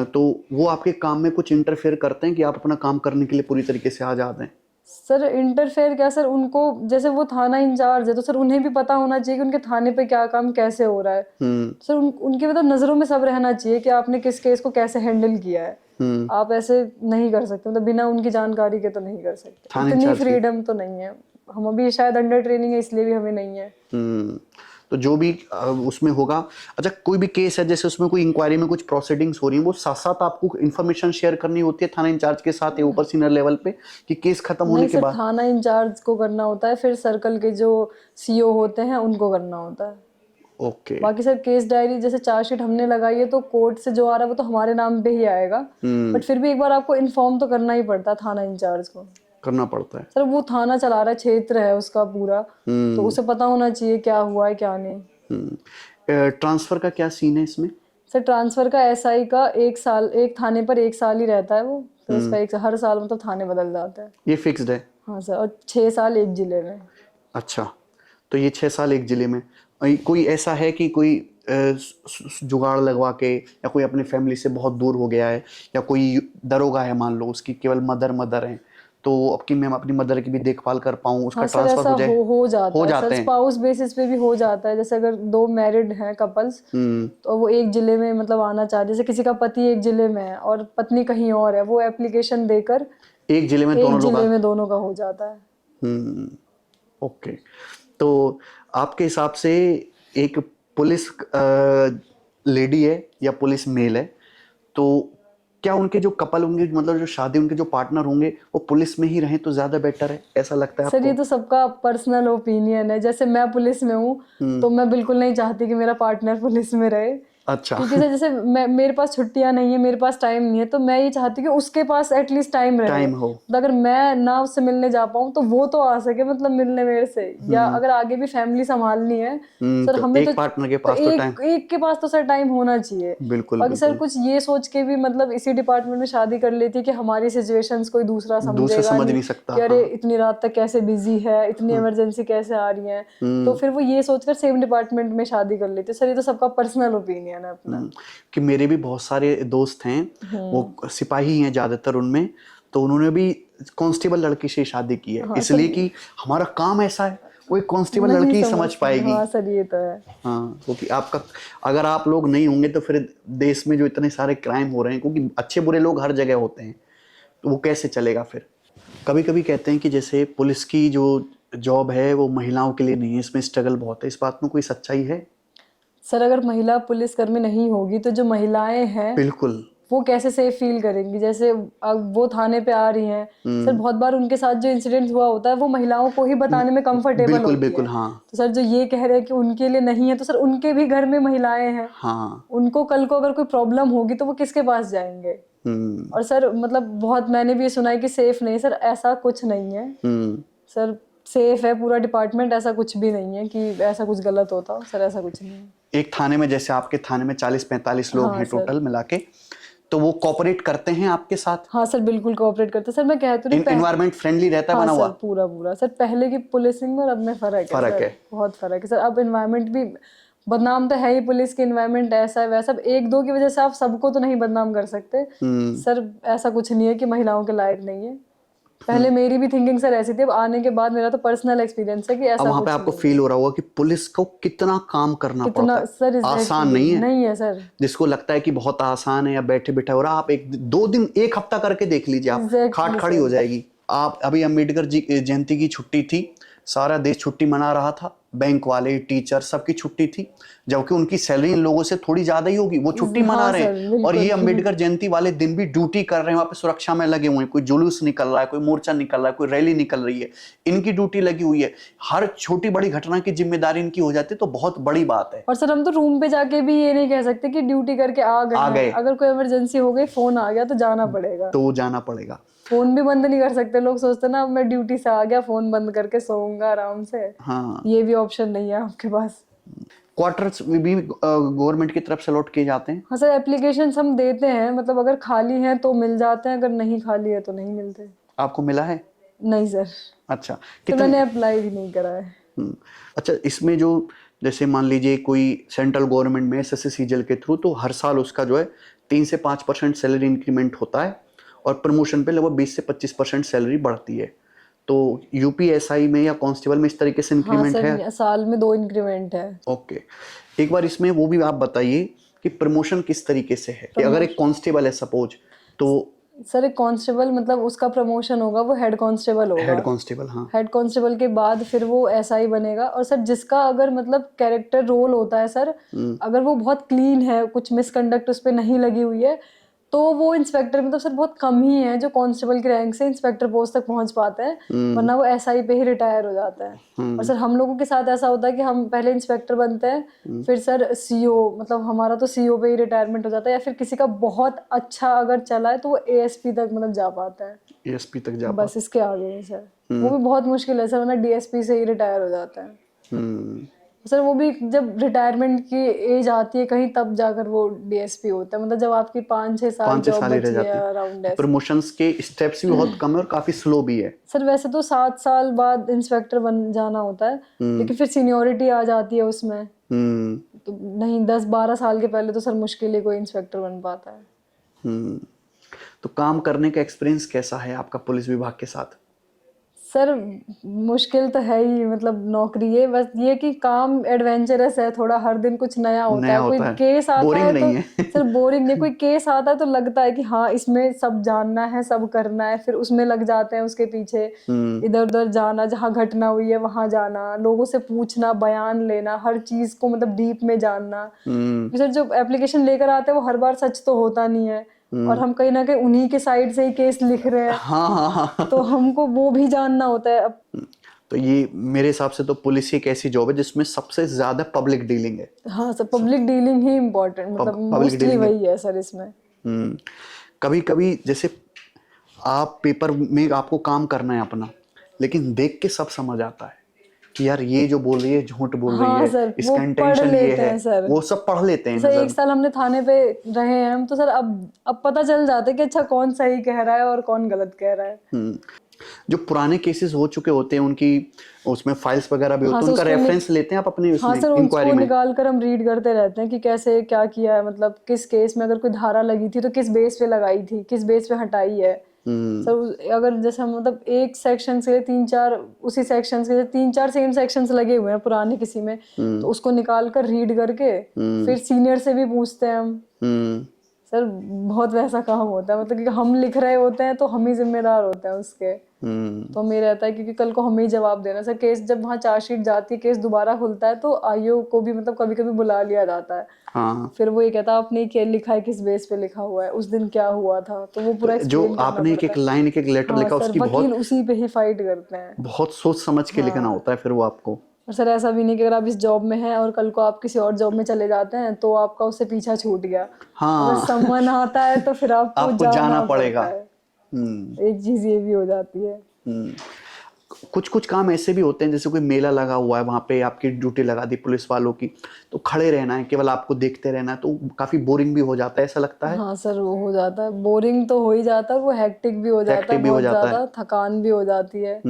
तो वो आपके काम में कुछ इंटरफेयर करते हैं कि आप अपना काम करने के लिए पूरी तरीके से आजाद हैं? सर इंटरफेयर क्या सर, उनको जैसे वो थाना इंचार्ज है तो सर उन्हें भी पता होना चाहिए कि उनके थाने पे क्या काम कैसे हो रहा है। सर उनके मतलब नजरों में सब रहना चाहिए कि आपने किस केस को कैसे हैंडल किया है। आप ऐसे नहीं कर सकते, मतलब बिना उनकी जानकारी के तो नहीं कर सकते। थाने इतनी इंचार्ज की? फ्रीडम तो नहीं है, हम अभी शायद अंडर ट्रेनिंग है इसलिए भी हमें नहीं है। तो जो भी उसमें होगा, अच्छा कोई भी केस है जैसे उसमें कोई इंक्वायरी में कुछ प्रोसीडिंग्स हो रही है, वो साथ साथ आपको इन्फॉर्मेशन शेयर करनी होती है थाना इंचार्ज के साथ या ऊपर सीनियर लेवल पे, कि केस खत्म होने नहीं के सर, बाद? थाना इंचार्ज को करना होता है, फिर सर्कल के जो सीओ होते हैं उनको करना होता है। ओके। बाकी सर केस डायरी जैसे चार्जशीट हमने लगाई है तो कोर्ट से जो आ रहा है वो तो हमारे नाम पे ही आएगा, बट फिर भी एक बार आपको इन्फॉर्म तो करना ही पड़ता है थाना इंचार्ज को। करना पड़ता है। सर वो थाना चला रहा है, क्षेत्र है उसका पूरा, तो उसे पता होना चाहिए क्या हुआ है क्या नहीं। ट्रांसफर का क्या सीन है इसमें? सर ट्रांसफर का एसआई का 1 साल, एक थाने पर 1 साल ही रहता है वो, तो उसका हर साल मतलब थाने बदल जाता है। ये फिक्स्ड है? हाँ सर, और 6 साल एक जिले में। अच्छा, तो ये 6 साल एक जिले में। कोई ऐसा है कि कोई जुगाड़ लगवा के, या कोई अपनी फैमिली से बहुत दूर हो गया है, या कोई दरोगा है मान लो, उसकी केवल मदर है, तो अब कि मैं अपनी मदर की भी देखभाल कर पाऊँ, उसका हाँ सर, ट्रांसफर ऐसा हो जाए? हो जाता हो है जाते सर, हैं। स्पाउस बेसिस पे भी हो जाता है। जैसे अगर 2 मैरिड हैं कपल्स, तो वो एक जिले में मतलब आना चाहते, जैसे किसी का पति एक जिले में है और पत्नी कहीं और है, वो एप्लीकेशन देकर एक जिले में एक दोनों लोग जिले में दोनों का हो जाता है। ओके। तो आपके हिसाब से एक पुलिस लेडी है या पुलिस मेल है, तो क्या उनके जो कपल होंगे, मतलब जो शादी उनके जो पार्टनर होंगे, वो पुलिस में ही रहें तो ज्यादा बेटर है, ऐसा लगता है सर ये आपको? तो सबका पर्सनल ओपिनियन है। जैसे मैं पुलिस में हूँ तो मैं बिल्कुल नहीं चाहती कि मेरा पार्टनर पुलिस में रहे, अच्छा। क्योंकि सर जैसे मेरे पास छुट्टियां नहीं है, मेरे पास टाइम नहीं है, तो मैं ये चाहती हूँ कि उसके पास एटलीस्ट टाइम रहे। टाइम हो। तो अगर मैं ना उससे मिलने जा पाऊँ तो वो तो आ सके, मतलब मिलने मेरे से, या अगर आगे भी फैमिली संभालनी है सर तो हमें एक तो पार्टनर के पास तो टाइम, एक के पास तो सर टाइम होना चाहिए। बिल्कुल बाकी सर बिल्कुल। कुछ ये सोच के भी मतलब इसी डिपार्टमेंट में शादी कर लेती है कि हमारी सिचुएशंस कोई दूसरा दूसरा समझेगा समझ नहीं नहीं सकता, कि अरे हाँ। इतनी रात तक कैसे बिजी है, इतनी इमरजेंसी कैसे आ रही है, तो फिर वो ये सोचकर सेम डिपार्टमेंट में शादी कर लेते हैं। सर ये तो सबका पर्सनल ओपिनियन है अपना। कि मेरे भी बहुत सारे दोस्त हैं, वो सिपाही हैं ज्यादातर उनमें, तो उन्होंने भी कांस्टेबल लड़की से शादी की है, इसलिए कि हमारा काम ऐसा है, वो एक कांस्टेबल लड़की ही समझ पाएगी। हाँ सर ये तो है। हाँ, क्योंकि आपका, अगर आप लोग नहीं होंगे तो फिर देश में जो इतने सारे क्राइम हो रहे हैं, क्योंकि अच्छे बुरे लोग हर जगह होते हैं, तो वो कैसे चलेगा फिर? कभी कभी कहते हैं कि जैसे पुलिस की जो जॉब है वो महिलाओं के लिए नहीं है, इसमें स्ट्रगल बहुत है, इस बात में कोई सच्चाई है? सर अगर महिला पुलिसकर्मी नहीं होगी तो जो महिलाएं हैं बिल्कुल। वो कैसे सेफ फील करेंगी? जैसे अब वो थाने पे आ रही हैं सर, बहुत बार उनके साथ जो इंसिडेंट हुआ होता है वो महिलाओं को ही बताने में कंफर्टेबल बिल्कुल होती बिल्कुल। है। हाँ तो सर जो ये कह रहे हैं कि उनके लिए नहीं है, तो सर उनके भी घर में महिलाएं हैं, हाँ। उनको कल को अगर कोई प्रॉब्लम होगी तो वो किसके पास जाएंगे? और सर मतलब बहुत मैंने भी ये सुना है कि सेफ नहीं, सर ऐसा कुछ नहीं है। सर सेफ है पूरा डिपार्टमेंट, ऐसा कुछ भी नहीं है कि ऐसा कुछ गलत होता हो, सर ऐसा कुछ नहीं है। एक थाने में, जैसे आपके थाने में 40-45 लोग हाँ हैं सर। टोटल मिला के, तो वो कोऑपरेट करते हैं आपके साथ? हाँ सर बिल्कुल कोऑपरेट करते हैं सर। मैं कह तो रही हूँ एनवायरनमेंट फ्रेंडली रहता है हाँ बना सर हुआ? पूरा पूरा सर, पहले की पुलिसिंग में और अब में फर्क है फर्क सर, है। बहुत फर्क है सर। अब एनवायरनमेंट भी बदनाम तो है ही, पुलिस की एनवायरनमेंट ऐसा है वैसा, अब एक दो की वजह से आप सबको तो नहीं बदनाम कर सकते। सर ऐसा कुछ नहीं है कि महिलाओं के लायक नहीं है। पहले मेरी भी थिंकिंग सर ऐसी थी, अब आने के बाद मेरा तो पर्सनल एक्सपीरियंस है कि अब ऐसा वहां कुछ पे आपको नहीं फील है। हो रहा होगा कि पुलिस को कितना काम करना पड़ता कितना है, सर आसान एग्जैक्टली नहीं है। सर, जिसको लगता है कि बहुत आसान है या बैठे बैठे हो रहा, आप एक 2 दिन 1 हफ्ता करके देख लीजिए, आप खाट एग्जैक्टली खड़ी सर। हो जाएगी। आप अभी अम्बेडकर जी जयंती की छुट्टी थी, सारा देश छुट्टी मना रहा था, बैंक वाले टीचर सबकी छुट्टी थी, जबकि उनकी सैलरी इन लोगों से थोड़ी ज्यादा ही होगी, वो छुट्टी मना हाँ रहे सर हैं। और ये बिल्कुल। अम्बेडकर जयंती वाले दिन भी ड्यूटी कर रहे हैं, वहां पे सुरक्षा में लगे हुए हैं, कोई जुलूस निकल रहा है, कोई मोर्चा निकल रहा है, कोई रैली निकल रही है, इनकी ड्यूटी लगी हुई है। हर छोटी बड़ी घटना की जिम्मेदारी इनकी हो जाती है, तो बहुत बड़ी बात है। और सर हम तो रूम पे जाके भी ये नहीं कह सकते कि ड्यूटी करके आ गए हैं, अगर कोई इमरजेंसी हो गई, फोन आ गया तो जाना पड़ेगा, तो जाना पड़ेगा। फोन भी बंद नहीं कर सकते। लोग सोचते ना अब मैं ड्यूटी से आ गया फोन बंद करके सोऊंगा आराम से, हाँ। ये भी ऑप्शन नहीं है आपके पास। क्वार्टर्स भी गवर्नमेंट की तरफ से अलॉट किए जाते हैं? हाँ सर एप्लीकेशन हम देते हैं, मतलब अगर खाली हैं तो मिल जाते हैं, अगर नहीं खाली है तो नहीं मिलते। आपको मिला है? नहीं सर, अच्छा। तो मैंने अप्लाई भी नहीं करा है। अच्छा, इसमें जो जैसे मान लीजिए कोई सेंट्रल गवर्नमेंट में एसएससी सीजीएल के थ्रू, तो हर साल उसका जो है 3 से 5% सैलरी इंक्रीमेंट होता है, और प्रमोशन पे लगभग 20 से 25% सैलरी बढ़ती है। तो यूपीएसआई में या कांस्टेबल में इस तरीके से हाँ इंक्रीमेंट सर है? साल में 2 इंक्रीमेंट है। ओके। एक बार इसमें वो भी आप बताइए कि प्रमोशन किस तरीके से है, कि अगर एक कांस्टेबल है सपोज, तो सर एक कांस्टेबल मतलब उसका प्रमोशन होगा, वो हेड कांस्टेबल होगा। हेड कांस्टेबल, हाँ। हेड कांस्टेबल के बाद फिर वो एसआई बनेगा। और सर जिसका अगर मतलब कैरेक्टर रोल होता है सर, अगर वो बहुत क्लीन है, कुछ मिसकंडक्ट उस पर नहीं लगी हुई है, तो वो इंस्पेक्टर में तो सर बहुत कम ही है जो कांस्टेबल की रैंक से इंस्पेक्टर पोस्ट तक पहुंच पाते हैं, वरना वो एसआई पे ही रिटायर हो जाता है। और सर हम लोगों के साथ ऐसा होता है कि हम पहले इंस्पेक्टर बनते हैं, फिर सर सीओ, मतलब हमारा तो सीओ पे ही रिटायरमेंट हो जाता है, या फिर किसी का बहुत अच्छा अगर चला है तो वो एएसपी तक मतलब जा पाता है। एएसपी तक जा बस इसके आगे है सर, वो भी बहुत मुश्किल है सर, वरना डीएसपी से ही रिटायर हो जाता है। सर वो भी जब रिटायरमेंट की एज आती है कहीं, तब जाकर वो डीएसपी होता है, मतलब जब आपकी 5-6 साल 5-6 जॉब साल ही रह बची जाते है हैं। अराउंड ऐसे। प्रमोशंस के स्टेप्स भी बहुत कम है और काफी स्लो भी है। सर वैसे तो 7 साल बाद इंस्पेक्टर बन जाना होता है, लेकिन फिर सीनियोरिटी आ जाती है उसमें, तो नहीं 10-12 साल के पहले तो सर मुश्किल ही कोई इंस्पेक्टर बन पाता है। तो काम करने का एक्सपीरियंस कैसा है आपका पुलिस विभाग के साथ? सर मुश्किल तो है ही, मतलब नौकरी है, बस ये कि काम एडवेंचरस है थोड़ा, हर दिन कुछ नया होता नया है। कोई होता है, केस आता बोरिंग है नहीं तो है। सर बोरिंग नहीं, कोई केस आता है तो लगता है कि हाँ इसमें सब जानना है, सब करना है, फिर उसमें लग जाते हैं उसके पीछे, इधर उधर जाना, जहाँ घटना हुई है वहां जाना, लोगों से पूछना, बयान लेना, हर चीज को मतलब डीप में जानना। सर जो एप्लीकेशन लेकर आते हैं वो हर बार सच तो होता नहीं है, और हम कहीं ना कहीं उन्हीं के साइड से ही केस लिख रहे हैं। हाँ। तो हमको वो भी जानना होता है। अब तो ये मेरे हिसाब से तो पुलिस एक ऐसी जॉब है जिसमें सबसे ज्यादा पब्लिक डीलिंग है। हाँ सर पब्लिक डीलिंग ही इम्पोर्टेंट, मतलब मोस्टली वही है सर इसमें। कभी कभी जैसे आप पेपर में आपको काम करना है अपना, लेकिन देख के सब समझ आता है कि यार ये जो बोल रही है झूठ बोल रही हाँ है, सर वो इसका पढ़ इंटेंशन ये लेते है, हैं सर, वो सब पढ़ लेते हैं। सर 1 साल हमने थाने पे रहे हैं हम, तो सर अब पता चल जाता है कि अच्छा कौन सही कह रहा है और कौन गलत कह रहा है। जो पुराने केसेस हो चुके होते हैं उनकी उसमें फाइल्स वगैरह भी होते हैं, उनका रेफरेंस लेते हैं आप अपने हाँ सर इंक्वायरी उसको में? निकाल कर हम रीड करते रहते हैं कि कैसे क्या किया है, मतलब किस केस में अगर कोई धारा लगी थी तो किस बेस पे लगाई थी, किस बेस पे हटाई है। सर अगर जैसे हम मतलब एक सेक्शन से 3-4 उसी सेक्शन से 3-4 सेम सेक्शंस लगे हुए हैं पुराने किसी में, तो उसको निकाल कर रीड करके फिर सीनियर से भी पूछते हैं हम। सर बहुत वैसा काम होता है, मतलब कि हम लिख रहे होते हैं तो हम ही जिम्मेदार होते हैं उसके। हम्म। तो हमें रहता है क्योंकि कल को हमें ही जवाब देना सर। केस जब वहाँ चार्जशीट जाती है, केस दोबारा खुलता है, तो आईओ को भी मतलब कभी कभी बुला लिया जाता है। हाँ, फिर वो ये कहता है आपने क्या लिखा है, किस बेस पे लिखा हुआ है, उस दिन क्या हुआ था, तो वो पूरा जो एक्सप्लेन करना आपने एक पड़ता एक है। लाइन, एक एक लेटर हाँ लिखा, सर, उसकी वकील बहुत उसी पे ही फाइट करते हैं। बहुत सोच समझ के लिखना हाँ, होता है फिर वो आपको। और सर ऐसा भी नहीं कि अगर आप इस जॉब में हैं और कल को आप किसी और जॉब में चले जाते हैं तो आपका उससे पीछा छूट गया। अगर हाँ। सम्मन आता है तो फिर आपको आपको जाना जाना पड़ेगा। पड़ता है। हम्म। एक चीज ये भी हो जाती है। हम्म। कुछ कुछ काम ऐसे भी होते हैं, जैसे कोई मेला लगा हुआ है, वहां पे आपकी ड्यूटी लगा दी पुलिस वालों की, तो खड़े रहना है, केवल आपको देखते रहना है, तो काफी बोरिंग भी हो जाता है, ऐसा लगता है। हाँ सर, वो हो जाता है, बोरिंग तो हो ही जाता है, वो हेक्टिक भी हो जाता है, हेक्टिक भी हो बहुत जाता है। ज्यादा थकान भी हो जाती है।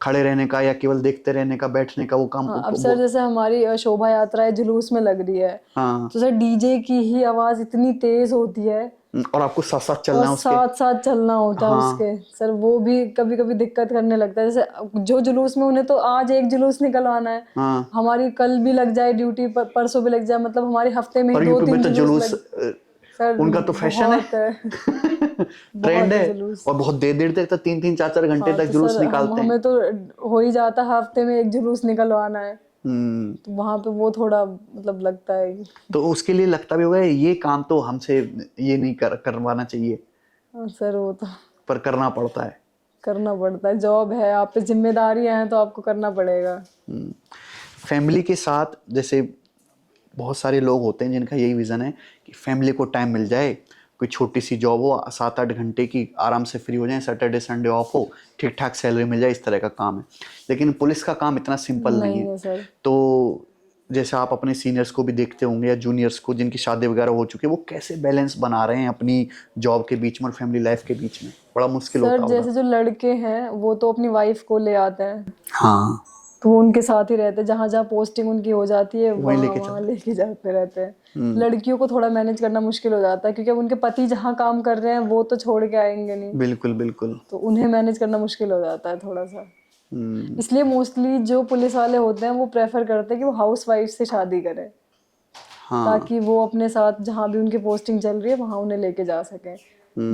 खड़े रहने का या केवल देखते रहने का, बैठने का, वो काम हाँ, अब सर जैसे हमारी शोभा यात्रा है, जुलूस में लग रही है, हाँ। तो सर डीजे की ही आवाज इतनी तेज होती है और आपको साथ साथ और चलना है उसके। साथ साथ चलना होता है हाँ, उसके। सर वो भी कभी कभी दिक्कत करने लगता है। जैसे जो जुलूस में उन्हें तो आज एक जुलूस निकलवाना है, हाँ। हमारी कल भी लग जाए ड्यूटी, परसों भी लग जाए, मतलब हमारी हफ्ते में ही और दो यूपी में तीन तो जुलूस जुलूस लग। सर उनका तो फैशन बहुत है। है। ट्रेंड बहुत है है। जुलूस। और बहुत देर देर तक, तो 3 3 4 4 घंटे हाँ तक तो जुलूस सर निकालते हैं। हमें तो हो ही जाता है, हफ्ते में एक जुलूस निकलवाना है, हम्म। तो वहां पे वो थोड़ा मतलब लगता है तो उसके लिए लगता भी होगा ये काम तो हमसे ये नहीं करवाना चाहिए, हाँ सर वो तो पर करना पड़ता है। करना पड़ता है, जॉब है, आप पे जिम्मेदारियां हैं तो आपको करना पड़ेगा। फैमिली के साथ, जैसे बहुत सारे लोग होते हैं जिनका यही विज़न है कि फैमिली को टाइम मिल जाए, कोई छोटी सी जॉब हो, 7 8 घंटे की, आराम से फ्री हो जाए, सैटरडे संडे ऑफ हो, ठीक ठाक सैलरी मिल जाए, इस तरह का काम है। लेकिन पुलिस का काम इतना सिंपल नहीं नहीं है। है सर। तो जैसे आप अपने सीनियर्स को भी देखते होंगे या जूनियर्स को जिनकी शादी वगैरह हो चुकी है, वो कैसे बैलेंस बना रहे हैं अपनी जॉब के बीच में और फैमिली लाइफ के बीच में, बड़ा मुश्किल सर होता होगा। जैसे जो लड़के हैं वो तो अपनी वाइफ को ले आते हैं, हाँ, तो वो उनके साथ ही रहते हैं, जहाँ जहाँ पोस्टिंग उनकी हो जाती है वहीं वहाँ लेके वहाँ चलते लेके जाते रहते हैं। हैं। लड़कियों को थोड़ा मैनेज करना मुश्किल हो जाता है क्योंकि अब उनके पति जहाँ काम कर रहे हैं वो तो छोड़ के आएंगे नहीं, बिल्कुल बिल्कुल। तो उन्हें मैनेज करना मुश्किल हो जाता है थोड़ा सा। हम्म। इसलिए मोस्टली जो पुलिस वाले होते हैं वो प्रेफर करते हैं कि वो हाउस वाइफ से शादी करें, हाँ। ताकि वो अपने साथ जहाँ भी उनकी पोस्टिंग चल रही है वहाँ उन्हें लेके जा सकें।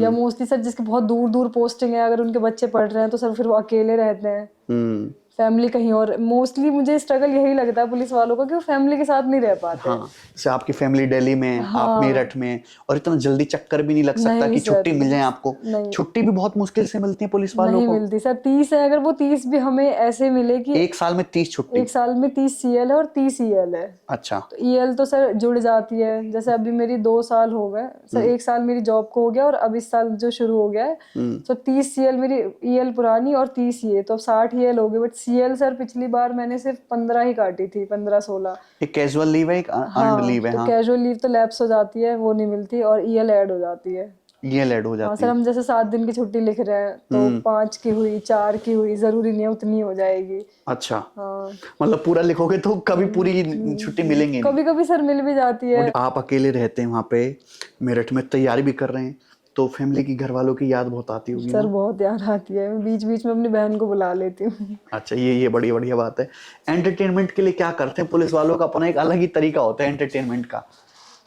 या मोस्टली सर जिसके बहुत दूर दूर पोस्टिंग है, अगर उनके बच्चे पढ़ रहे हैं तो सर फिर वो अकेले रहते हैं, हम्म। फैमिली कहीं और। मोस्टली मुझे स्ट्रगल यही लगता है पुलिस वालों का कि वो फैमिली के साथ नहीं रह पाते हैं। हाँ, जैसे आपकी फैमिली दिल्ली में है, आप हाँ, मेरठ में हैं, और इतना जल्दी चक्कर भी नहीं लग सकता नहीं कि सर, छुट्टी मिल जाए आपको। नहीं, छुट्टी भी बहुत मुश्किल से मिलती है पुलिस वालों नहीं को। मिलती सर। 30 है, अगर वो 30 भी हमें ऐसे मिले कि एक साल में 30 छुट्टी। एक साल में 30 सीएल है और 30 ईएल है, अच्छा। तो ईएल तो सर जुड़ जाती है। जैसे अभी मेरी 2 साल हो गए सर, 1 साल मेरी जॉब को हो गया और अब इस साल जो शुरू हो गया है, तो 30 सीएल मेरी ईएल पुरानी और 30 ये, तो अब 60 ईएल हो गए। बट सीएल सर पिछली बार मैंने सिर्फ 15 ही काटी थी, 15 16। एक कैजुअल लीव है, एक अर्नड हाँ, लीव है। तो हाँ, कैजुअल लीव तो लैप्स हो जाती है, वो नहीं मिलती, और ईएल ऐड हो जाती है। ये लेड हो हाँ जाती सर, है। हम जैसे 7 दिन की छुट्टी लिख रहे हैं तो 5 की हुई, 4 की हुई, जरूरी नहीं है उतनी हो जाएगी। अच्छा, हाँ, मतलब पूरा लिखोगे तो कभी पूरी छुट्टी मिलेंगी नहीं। कभी कभी सर मिल भी जाती है। और आप अकेले रहते हैं वहाँ पे, मेरठ में तैयारी भी कर रहे हैं, तो फैमिली की, घर वालों की याद बहुत आती होगी सर ना। बहुत याद आती है, बीच बीच में अपनी बहन को बुला लेती हूँ। अच्छा, ये बड़ी बढ़िया बात है। एंटरटेनमेंट के लिए क्या करते हैं पुलिस वालों का? अपना एक अलग ही तरीका होता है एंटरटेनमेंट का,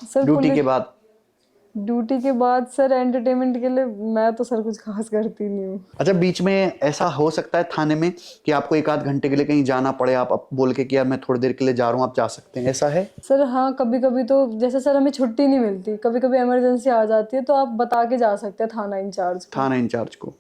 सर ड्यूटी पुलिस के बाद। ड्यूटी के बाद सर एंटरटेनमेंट के लिए मैं तो सर कुछ खास करती नहीं हूँ। अच्छा, बीच में ऐसा हो सकता है थाने में कि आपको 1 आध घंटे के लिए कहीं जाना पड़े, आप बोल के कि यार मैं थोड़ी देर के लिए जा रहा हूँ, आप जा सकते हैं, ऐसा है? सर हाँ, कभी कभी तो जैसे सर हमें छुट्टी नहीं मिलती, कभी कभी इमरजेंसी आ जाती है, तो आप बता के जा सकते हैं थाना इंचार्ज को। थाना इंचार्ज को?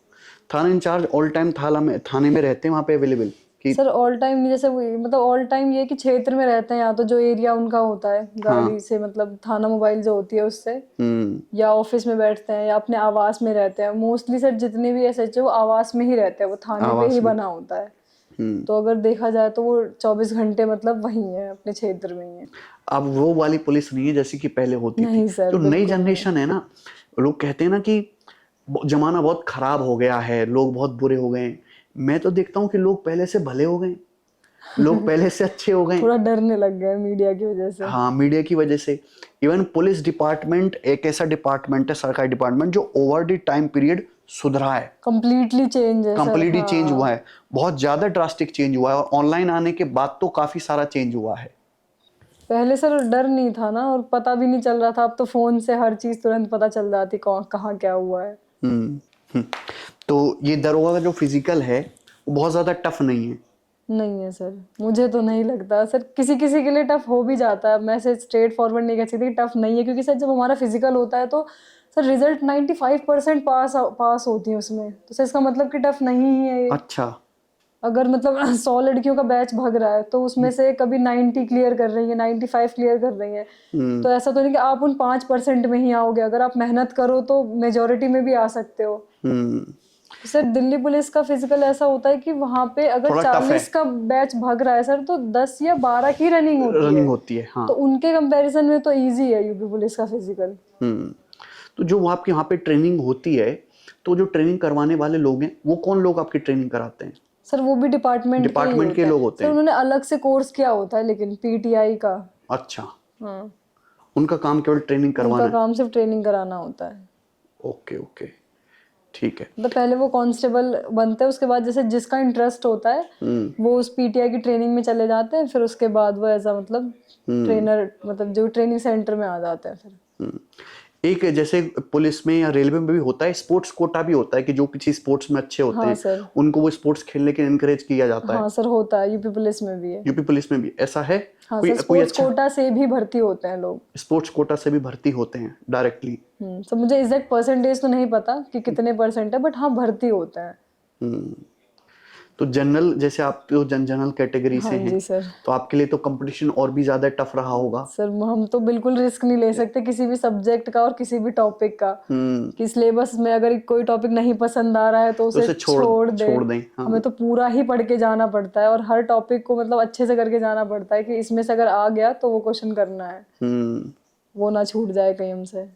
थाना इंचार्ज ऑल टाइम थाने में रहते हैं वहाँ पे अवेलेबल कि? सर ऑल टाइम नहीं, जैसे मतलब ऑल टाइम ये कि क्षेत्र में रहते हैं, या तो जो एरिया उनका होता है हाँ। गाड़ी से, मतलब थाना मोबाइल जो होती है उससे, हम्म। या ऑफिस में बैठते हैं या अपने आवास में रहते हैं। मोस्टली सर जितने भी एसएचओ आवास में ही रहते हैं, वो थाने पे आवास ही में। बना होता है। हम्म। तो अगर देखा जाए तो वो 24 घंटे मतलब वहीं है, अपने क्षेत्र में ही है। अब वो वाली पुलिस नहीं है जैसी कि पहले होती थी। नहीं सर, जो नई बिल्कुल नहीं। जनरेशन है ना, लोग कहते हैं ना कि जमाना बहुत खराब हो गया है, लोग बहुत बुरे हो गए हैं। मैं तो देखता हूँ कि लोग पहले से भले हो गए, लोग पहले से अच्छे हो गए। थोड़ा डरने लग गए मीडिया की वजह से। हाँ, मीडिया की वजह से। इवन पुलिस डिपार्टमेंट एक ऐसा डिपार्टमेंट है, सरकारी डिपार्टमेंट, जो ओवर द टाइम पीरियड सुधरा है, कंप्लीटली चेंज है सर। कंप्लीटली चेंज हाँ, हुआ है, बहुत ज्यादा ड्रास्टिक चेंज हुआ है, और ऑनलाइन आने के बाद तो काफी सारा चेंज हुआ है। पहले सर डर नहीं था ना, और पता भी नहीं चल रहा था, अब तो फोन से हर चीज तुरंत पता चल जाती, कहाँ क्या हुआ है। हम्म। हम्म। तो ये दरोगा का जो फिजिकल है वो बहुत ज्यादा टफ नहीं है? नहीं है सर, मुझे तो नहीं लगता सर, किसी किसी के लिए टफ हो भी जाता है, मैं से स्ट्रेट फॉरवर्ड नहीं कह सकती कि टफ नहीं है, क्योंकि सर जब हमारा फिजिकल होता है तो सर रिजल्ट 95% पास होती है उसमें, तो सर इसका मतलब कि टफ नहीं ही है ये। अच्छा। अगर मतलब 100 लड़कियों का बैच भाग रहा है तो उसमें से कभी 90 क्लियर कर रही है, 95 क्लियर कर रही है, तो ऐसा तो नहीं कि आप उन 5% में ही आओगे, अगर आप मेहनत करो तो मेजोरिटी में भी आ सकते हो। सर दिल्ली पुलिस का फिजिकल ऐसा होता है कि वहां पे अगर थोड़ा tough 40 का बैच भाग रहा है सर, तो 10 या 12 की रनिंग होती है। हाँ। तो उनके कंपैरिजन में तो इजी है यूपी पुलिस का फिजिकल। तो जो आपके यहाँ पे ट्रेनिंग होती है, तो जो ट्रेनिंग करवाने वाले लोग हैं वो कौन लोग आपकी ट्रेनिंग कराते हैं? सर वो भी डिपार्टमेंट के लोग होते सर, हैं? उन्होंने अलग से कोर्स किया होता है लेकिन पीटीआई का। अच्छा। हाँ, उनका काम केवल ट्रेनिंग करवाना उनका काम सिर्फ ट्रेनिंग कराना होता है। है? ओके ओके, ठीक है। मतलब पहले वो कांस्टेबल बनते हैं, उसके बाद जैसे जिसका इंटरेस्ट होता है वो उस पीटीआई की ट्रेनिंग में चले जाते हैं, फिर उसके बाद वो ऐसा मतलब ट्रेनर, मतलब जो ट्रेनिंग सेंटर में आ जाते हैं फिर। एक जैसे पुलिस में या रेलवे में भी होता है स्पोर्ट्स कोटा भी होता है कि जो किसी स्पोर्ट्स में अच्छे होते हाँ हैं सर, उनको वो स्पोर्ट्स खेलने के लिए इनकरेज किया जाता है। हाँ सर, होता है, यूपी पुलिस में भी है। यूपी पुलिस में भी ऐसा है? हाँ कोई सर, कोई स्पोर्ट्स अच्छा कोटा से भी भर्ती होते हैं लोग। स्पोर्ट्स कोटा से भी भर्ती होते हैं डायरेक्टली? सर मुझे एग्जैक्ट परसेंटेज तो नहीं पता कि कितने परसेंट है, बट हाँ भर्ती होते हैं। तो जनरल, जैसे आप तो जनरल कैटेगरी से हाँ हैं, जी सर। तो आपके लिए तो कंपटीशन और भी ज्यादा टफ रहा होगा। सर हम तो बिल्कुल रिस्क नहीं ले सकते किसी भी सब्जेक्ट का और किसी भी टॉपिक का, कि सिलेबस में अगर कोई टॉपिक नहीं पसंद आ रहा है तो उसे छोड़ दें। हाँ। हमें तो पूरा ही पढ़ के जाना पड़ता है और हर टॉपिक को मतलब अच्छे से करके जाना पड़ता है कि इसमें से अगर आ गया तो वो क्वेश्चन करना है, वो ना छूट जाए कहीं हमसे।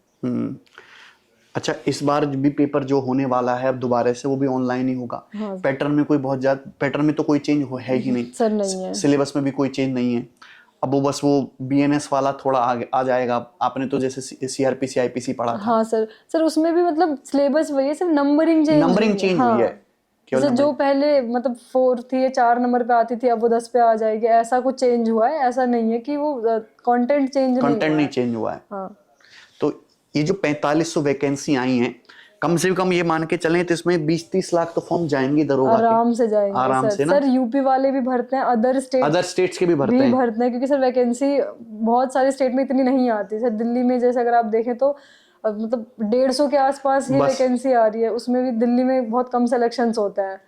अच्छा, इस बार भी पेपर जो होने वाला है अब दोबारा से वो भी ऑनलाइन ही होगा? हाँ। पैटर्न में कोई बहुत ज्यादा पैटर्न में तो कोई चेंज है ही नहीं? सर नहीं है। सिलेबस में भी कोई चेंज नहीं है? अब वो बस वो बीएनएस वाला थोड़ा आगे आ जाएगा। आपने तो जैसे सीआरपीसी आईपीसी पढ़ा था। हाँ सर, सर उसमें भी मतलब सिलेबस वही है, सिर्फ नंबरिंग चेंज हुई है। जैसे जो पहले मतलब 4 थी, 4 नंबर पे आती थी, अब वो 10 पे आ जाएगी, ऐसा कुछ चेंज हुआ है। ऐसा नहीं है कि वो कंटेंट चेंज हुआ है। हाँ। तो ये जो 4500 वैकेंसी आई हैं, कम से कम ये मान के चलें तो इसमें 20-30 लाख तो फॉर्म जाएंगे दरोगा के। आराम से जाएंगे आराम सर। से ना? सर यूपी वाले भी भरते हैं, अदर स्टेट्स के भी भरते हैं, क्योंकि सर वैकेंसी बहुत सारे स्टेट में इतनी नहीं आती। सर दिल्ली में जैसे अगर आप देखें तो मतलब 150 के आसपास ही वैकेंसी आ रही है, उसमें भी दिल्ली में बहुत कम सिलेक्शंस होते हैं,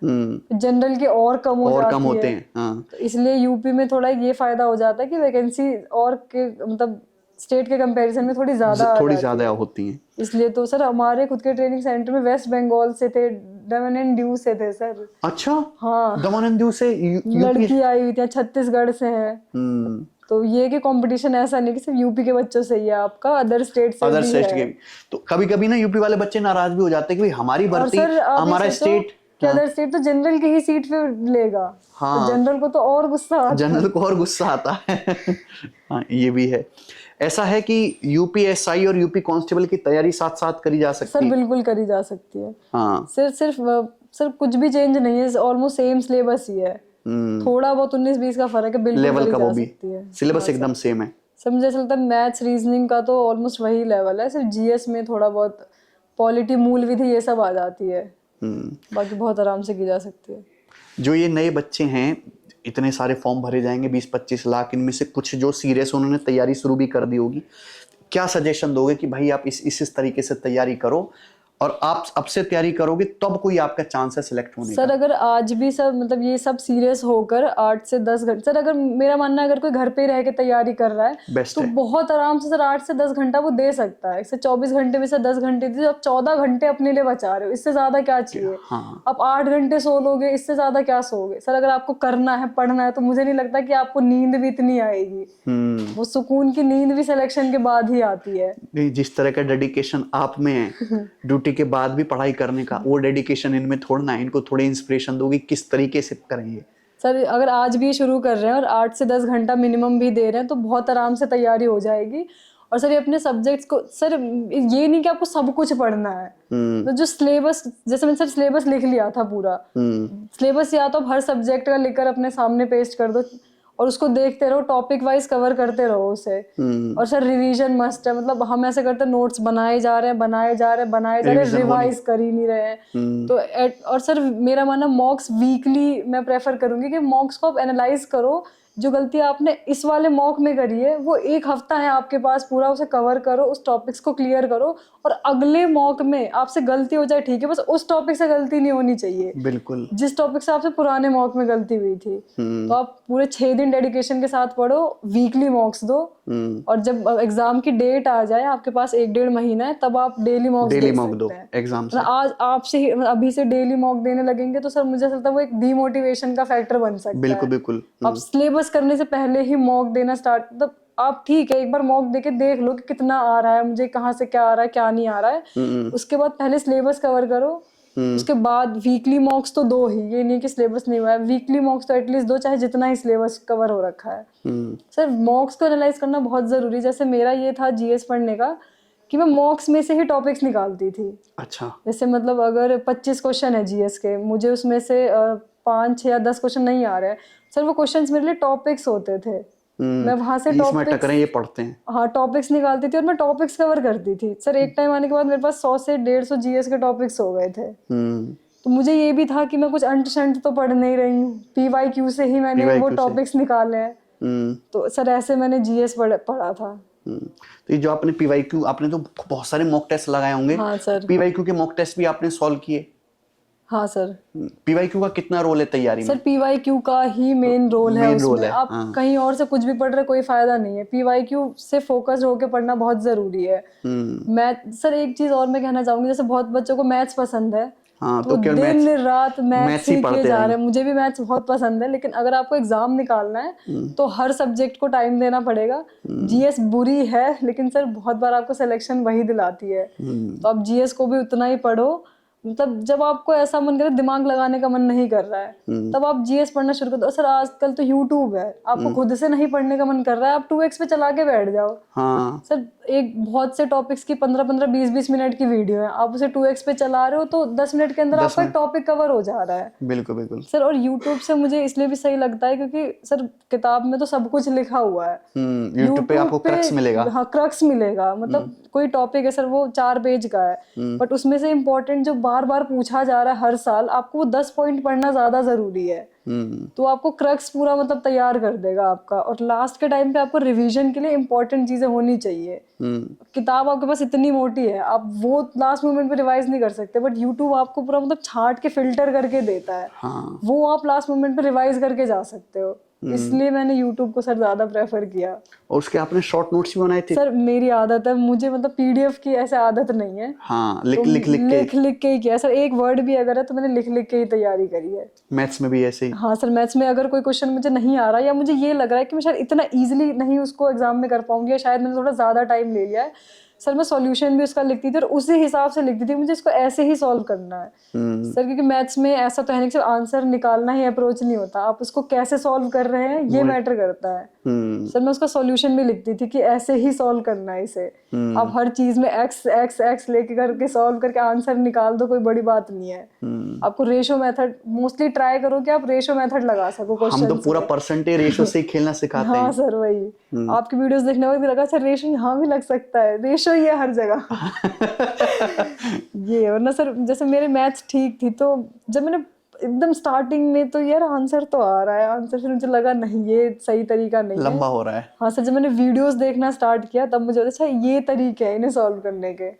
जनरल के और कम होते हैं। हाँ। तो इसलिए यूपी में थोड़ा ये फायदा हो जाता है कि वैकेंसी और के मतलब स्टेट के कंपैरिजन में थोड़ी ज्यादा होती हैं। इसलिए तो सर हमारे खुद के ट्रेनिंग सेंटर में वेस्ट बंगाल से थे, दमन एंड दीव से थे सर। अच्छा। हाँ, दमन एंड दीव से लड़की आई हुई थी, छत्तीसगढ़ से है। तो ये कि कंपटीशन ऐसा नहीं कि सिर्फ यूपी के बच्चों से ही है, आपका अदर स्टेट से भी है। तो कभी कभी ना यूपी वाले बच्चे नाराज भी हो जाते हैं कि भाई हमारी भर्ती, हमारा स्टेट कि अदर स्टेट तो जनरल की ही सीट पे लेगा। हाँ। तो जनरल को तो और गुस्सा आता है। हाँ, ये भी है। ऐसा है कि यूपीएसआई और यूपी कांस्टेबल की तैयारी साथ साथ करी जा सकती है? सर बिल्कुल करी जा सकती है। हाँ। सिर्फ कुछ भी चेंज नहीं है, ऑलमोस्ट सेम सिलेबस ही है। थोड़ा बहुत 19-20 का फर्क है, बिल्कुल लेवल का, वो भी सिलेबस हाँ, एकदम सेम है। सर मुझे ऐसा लगता है मैथ्स रीजनिंग का तो ऑलमोस्ट वही लेवल है, सिर्फ जीएस में थोड़ा बहुत पॉलिटी, मूल विधि ये सब आ जाती है, बाकी बहुत आराम से की जा सकती है। जो ये नए बच्चे हैं, इतने सारे फॉर्म भरे जाएंगे 20-25 लाख, इनमें से कुछ जो सीरियस उन्होंने तैयारी शुरू भी कर दी होगी, क्या सजेशन दोगे कि भाई आप इस तरीके से तैयारी करो और आप अब से तैयारी करोगे तब कोई आपका चांस है सिलेक्ट होने का? सर अगर आज भी सब मतलब ये सब सीरियस होकर 8 से 10 घंटे, सर अगर मेरा मानना है अगर कोई घर पे रह के तैयारी कर रहा है तो बहुत आराम से सर 8 से 10 घंटा वो दे सकता है। इससे 24 घंटे में से 10 घंटे दीजिए, आप 14 घंटे अपने लिए बचा रहे हो, इससे ज्यादा क्या चाहिए? हाँ। आप 8 घंटे सो लोगे, इससे ज्यादा क्या सोओगे? सर अगर आपको करना है, पढ़ना है, तो मुझे नहीं लगता कि आपको नींद भी इतनी आएगी। वो सुकून की नींद भी सिलेक्शन के बाद ही आती है। जिस तरह का डेडिकेशन आप में है ड्यूटी के बाद भी पढ़ाई करने का, वो डेडिकेशन इनमें थोड़ा ना, इनको थोड़ी इंस्पिरेशन दोगी किस तरीके से करेंगे? सर अगर आज भी शुरू कर रहे हैं और 8 से 10 घंटा मिनिमम भी दे रहे हैं तो बहुत आराम से तैयारी हो जाएगी। और सर ये अपने सब्जेक्ट्स को, सर ये नहीं कि आपको सब कुछ पढ़ना है, तो जो सिलेबस, जैसे मैंने सर सिलेबस लिख लिया था पूरा, सिलेबस या तो आप हर सब्जेक्ट का लिखकर अपने सामने पेस्ट कर दो और उसको देखते रहो, टॉपिक वाइज कवर करते रहो उसे। और सर रिवीजन मस्ट है, मतलब हम ऐसे करते हैं नोट्स बनाए जा रहे हैं, रिवाइज कर ही नहीं रहे हैं। तो और सर मेरा मानना मॉक्स वीकली मैं प्रेफर करूंगी कि मॉक्स को आप एनालाइज करो, जो गलती आपने इस वाले मॉक में करी है वो एक हफ्ता है आपके पास, पूरा उसे कवर करो, उस टॉपिक्स को क्लियर करो, और अगले मॉक में आपसे गलती हो जाए ठीक है, बस उस टॉपिक से गलती नहीं होनी चाहिए, बिल्कुल, जिस टॉपिक से आपसे पुराने मॉक में गलती हुई थी। तो आप पूरे 6 दिन डेडिकेशन के साथ पढ़ो, वीकली मॉक्स दो, और जब एग्जाम की डेट आ जाए, आपके पास 1-1.5 महीना है, तब आप डेली मॉक दो एग्जाम से। आज आपसे ही अभी से डेली मॉक देने लगेंगे तो सर मुझे लगता है वो एक डीमोटिवेशन का फैक्टर बन सकता है। बिल्कुल बिल्कुल। आप सिलेबस करने से पहले ही मॉक देना स्टार्ट, मतलब आप ठीक है एक बार मॉक देके देख लो कि कितना आ रहा है, मुझे कहाँ से क्या आ रहा है क्या नहीं आ रहा है, उसके बाद पहले सिलेबस कवर करो, उसके बाद वीकली मॉक्स तो दो ही, ये नहीं कि सिलेबस नहीं हुआ है, वीकली मॉक्स तो एटलीस्ट दो, चाहे जितना ही सिलेबस कवर हो रखा है। सर मॉक्स को एनालाइज करना बहुत जरूरी, जैसे मेरा ये था जीएस पढ़ने का कि मैं मॉक्स में से ही टॉपिक्स निकालती थी। अच्छा। जैसे मतलब अगर 25 क्वेश्चन है जीएस के, मुझे उसमें से 5, 6 या 10 क्वेश्चन नहीं आ रहे हैं, सर वो क्वेश्चंस मेरे लिए टॉपिक्स होते थे, मैं वहां से टॉपिक्स ये पढ़ते हैं, हाँ टॉपिक्स निकालती थी और मैं टॉपिक्स कवर करती थी। सर एक टाइम आने के बाद मेरे पास 100 से 150 जीएस के टॉपिक्स हो गए थे। तो मुझे ये भी था कि मैं कुछ अंट शंट तो पढ़ नहीं रही हूँ, पीवाईक्यू से ही मैंने वो टॉपिक्स निकाले हैं। तो सर ऐसे मैंने जीएस पढ़ा था। तो ये जो आपने पीवाईक्यू, आपने तो बहुत सारे मॉक टेस्ट लगाए होंगे। हाँ सर। पीवाईक्यू के मॉक टेस्ट भी आपने सॉल्व किए? हाँ सर। पीवाईक्यू का कितना रोल है तैयारी में? सर पीवाईक्यू का ही मेन रोल है उसमें। आप कहीं और से कुछ भी पढ़ रहे कोई फायदा नहीं है, पीवाईक्यू से फोकस होकर पढ़ना बहुत जरूरी है। मैथ सर एक चीज और मैं कहना चाहूंगी, जैसे बहुत बच्चों को मैथ्स पसंद है, तो दिन रात मैथ्स ही किए जा रहे हैं। मुझे भी मैथ्स बहुत पसंद है, लेकिन अगर आपको एग्जाम निकालना है तो हर सब्जेक्ट को टाइम देना पड़ेगा। जीएस बुरी है लेकिन सर बहुत बार आपको सिलेक्शन वही दिलाती है, तो आप जीएस को भी उतना ही पढ़ो। मतलब जब आपको ऐसा मन करे, दिमाग लगाने का मन नहीं कर रहा है, तब आप जीएस पढ़ना शुरू कर दो। सर आजकल तो यूट्यूब है, आपको खुद से नहीं पढ़ने का मन कर रहा है, आप 2x पे चला के बैठ जाओ। सर एक बहुत से टॉपिक्स की 15-15, 20-20 मिनट की वीडियो है, आप उसे 2x पे चला रहे हो तो 10 मिनट के अंदर आपका टॉपिक कवर हो जा रहा है। बिल्कुल बिल्कुल सर। और यूट्यूब से मुझे इसलिए भी सही लगता है क्योंकि सर किताब में तो सब कुछ लिखा हुआ है, यूट्यूब पे आपको क्रक्स मिलेगा। हाँ क्रक्स मिलेगा, मतलब कोई टॉपिक है सर वो 4 पेज का है, बट उसमें से इम्पोर्टेंट जो बार बार पूछा जा रहा है हर साल, आपको वो 10 पॉइंट पढ़ना ज्यादा जरूरी है। तो आपको क्रक्स पूरा मतलब तैयार कर देगा आपका। और लास्ट के टाइम पे आपको रिवीजन के लिए इंपॉर्टेंट चीजें होनी चाहिए। किताब आपके पास इतनी मोटी है, आप वो लास्ट मोमेंट पे रिवाइज नहीं कर सकते, बट यूट्यूब आपको पूरा मतलब छांट के फिल्टर करके देता है। वो आप लास्ट मोमेंट पे रिवाइज करके जा सकते हो, इसलिए मैंने YouTube को सर ज्यादा प्रेफर किया। और उसके आपने शॉर्ट नोट्स भी बनाए थे? सर मेरी आदत है, मुझे मतलब पीडीएफ की ऐसे आदत नहीं है। हाँ, लिख के ही किया सर। एक वर्ड भी अगर है तो मैंने लिख के ही तैयारी करी है। मैथ्स में भी ऐसे ही? हाँ सर, मैथ्स में अगर कोई क्वेश्चन मुझे नहीं आ रहा या मुझे ये लग रहा है कि मैं शायद इतना इजीली नहीं उसको एग्जाम में कर पाऊंगी, या शायद मैंने थोड़ा ज्यादा टाइम ले लिया है, सर मैं सॉल्यूशन भी उसका लिखती थी और उसी हिसाब से लिखती थी, मुझे इसको ऐसे ही सॉल्व करना है। सर क्योंकि मैथ्स में ऐसा तो है नहीं सिर्फ आंसर निकालना ही अप्रोच नहीं होता, आप उसको कैसे सॉल्व कर रहे हैं ये मैटर करता है। सर मैं उसका सॉल्यूशन भी लिखती थी कि ऐसे ही सॉल्व करना है इसे। आप हर चीज में एक्स एक्स एक्स लेके करके सॉल्व करके आंसर निकाल दो, कोई बड़ी बात नहीं है। आपको रेशो मेथड मोस्टली ट्राई करो कि आप रेशो मेथड लगा सको क्वेश्चन। हम तो पूरा परसेंट रेशो से ही खेलना सिखाते हैं। हाँ सर वही, आपकी वीडियोस देखने के बाद लगा सर रेशो यहाँ भी लग सकता है, रेशो ही है हर जगह। ये वरना सर जैसे मेरे मैथ्स ठीक थी, तो जब मैंने एकदम स्टार्टिंग में तो यार आंसर तो आ रहा है आंसर, फिर मुझे लगा नहीं ये सही तरीका नहीं है, लंबा हो रहा है। हाँ सर, जब मैंने वीडियोस देखना स्टार्ट किया तब मुझे अच्छा ये तरीके हैं इन्हें सॉल्व करने के।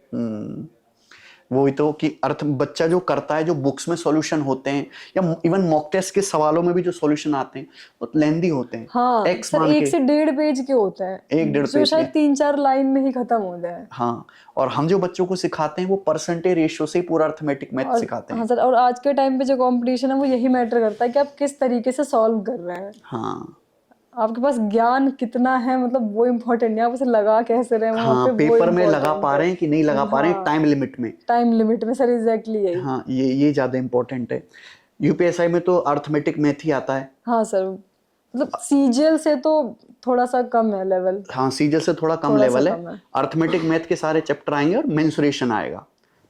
वही तो कि अर्थ बच्चा जो करता है, जो बुक्स में सॉल्यूशन होते हैं या इवन मॉक टेस्ट के सवालों में भी जो सॉल्यूशन आते हैं वो लेंदी होते हैं। हाँ सर 1 से 1.5 पेज के होते हैं, 1-1.5 जो शायद 3-4 लाइन में ही खत्म हो जाए। हाँ, और हम जो बच्चों को सिखाते हैं वो परसेंटेज रेशियो से पूरा अर्थमेटिक मैथ सिखाते हैं। हाँ सर, और आज के टाइम पे जो कंपटीशन है वो यही मैटर करता है कि आप किस तरीके से सॉल्व कर रहे हैं। हाँ, आपके पास ज्ञान कितना है मतलब वो इम्पोर्टेंट नहीं, आप उसे लगा कैसे रहे हैं वहाँ पे, पेपर में लगा पा रहे हैं कि नहीं लगा पा रहे हैं, टाइम लिमिट में सर एग्जैक्टली यही। हाँ, ये ज्यादा इम्पोर्टेंट है। यूपीएसआई में तो अर्थमेटिक मैथ ही आता है। हाँ सर, मतलब सीजीएल से तो थोड़ा सा कम है लेवल। हाँ, सीजीएल से थोड़ा कम लेवल है। अर्थमेटिक मैथ के सारे चैप्टर आएंगे और मेंसुरेशन आएगा,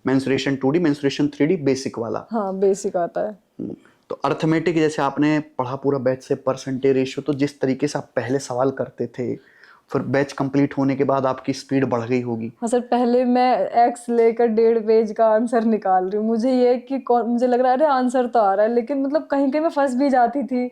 mensuration 2D, mensuration 3D basic वाला। हाँ बेसिक आता है। तो अर्थमेटिक जैसे आपने पढ़ा पूरा बैच से परसेंटेज रेशियो, तो जिस तरीके से आप पहले सवाल करते थे फिर बैच कंप्लीट होने के बाद आपकी स्पीड बढ़ गई होगी। हाँ सर, पहले मैं एक्स लेकर 1.5 पेज का आंसर निकाल रही हूँ, मुझे ये कि मुझे लग रहा है अरे आंसर तो आ रहा है, लेकिन मतलब कहीं कहीं मैं फंस भी जाती थी।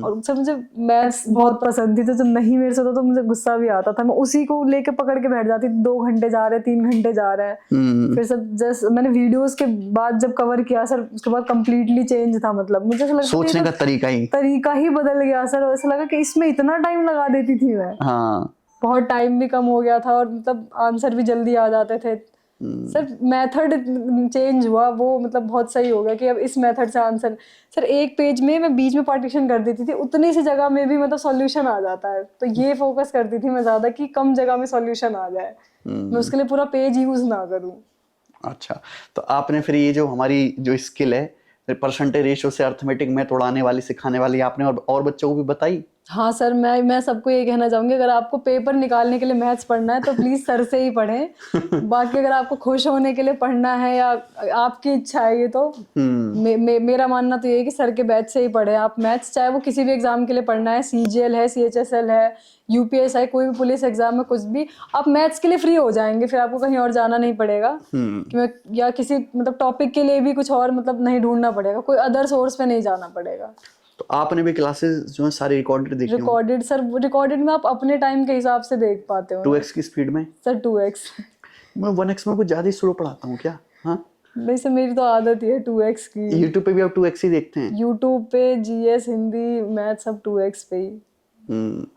और सर मुझे मैथ्स बहुत पसंद थी, तो जब नहीं मेरे से होता तो मुझे गुस्सा भी आता था, मैं उसी को लेके पकड़ के बैठ जाती थी। 2 घंटे जा रहे, 3 घंटे जा रहे हैं। फिर सब जैसे मैंने वीडियोस के बाद जब कवर किया सर, उसके बाद कंप्लीटली चेंज था। मतलब मुझे ऐसा लगता सोचने का तरीका ही बदल गया सर, और ऐसा लगा कि इसमें इतना टाइम लगा देती थी मैं। हाँ, बहुत टाइम भी कम हो गया था और मतलब आंसर भी जल्दी आ जाते थे। सर मेथड चेंज हुआ, वो मतलब बहुत सही हो गया कि अब इस मेथड से आंसर, सर एक पेज में मैं बीच में पार्टीशन कर देती थी, उतनी सी जगह में भी मतलब सॉल्यूशन आ जाता है। तो ये फोकस करती थी मैं ज्यादा कि कम जगह में सॉल्यूशन आ जाए, मैं उसके लिए पूरा पेज यूज ना करूं। अच्छा, तो आपने फिर ये जो हमारी जो स्किल है परसेंटेज रेशियो से अर्थमेटिक मैथ उड़ाने वाली, सिखाने वाली, आपने और बच्चों को भी बताई? हाँ सर, मैं सबको ये कहना चाहूंगी, अगर आपको पेपर निकालने के लिए मैथ्स पढ़ना है तो प्लीज सर से ही पढ़ें। बाकी अगर आपको खुश होने के लिए पढ़ना है या आपकी इच्छा है ये, तो मेरा मानना तो ये है कि सर के बैच से ही पढ़े आप मैथ्स, चाहे वो किसी भी एग्जाम के लिए पढ़ना है, CGL है, CHSL है, UPS है, कोई भी पुलिस एग्जाम में कुछ भी, आप मैथ्स के लिए फ्री हो जाएंगे, फिर आपको कहीं और जाना नहीं पड़ेगा या किसी मतलब टॉपिक के लिए भी कुछ और मतलब नहीं ढूंढना पड़ेगा, कोई अदर सोर्स पे नहीं जाना पड़ेगा। तो आपने भी क्लासेस जो है सारी रिकॉर्डेड देखी होंगी? रिकॉर्डेड सर, रिकॉर्डेड में आप अपने टाइम के हिसाब से देख पाते हो। 2x की स्पीड में? Sir 2x। मैं 1x में कुछ ज्यादा ही स्लो पढ़ाता हूँ क्या? हाँ, नहीं सर, मेरी तो आदत ही है 2x की। यूट्यूब पे भी आप 2x ही देखते हैं? यूट्यूब पे GS, हिंदी, मैथ सब 2x पे ही।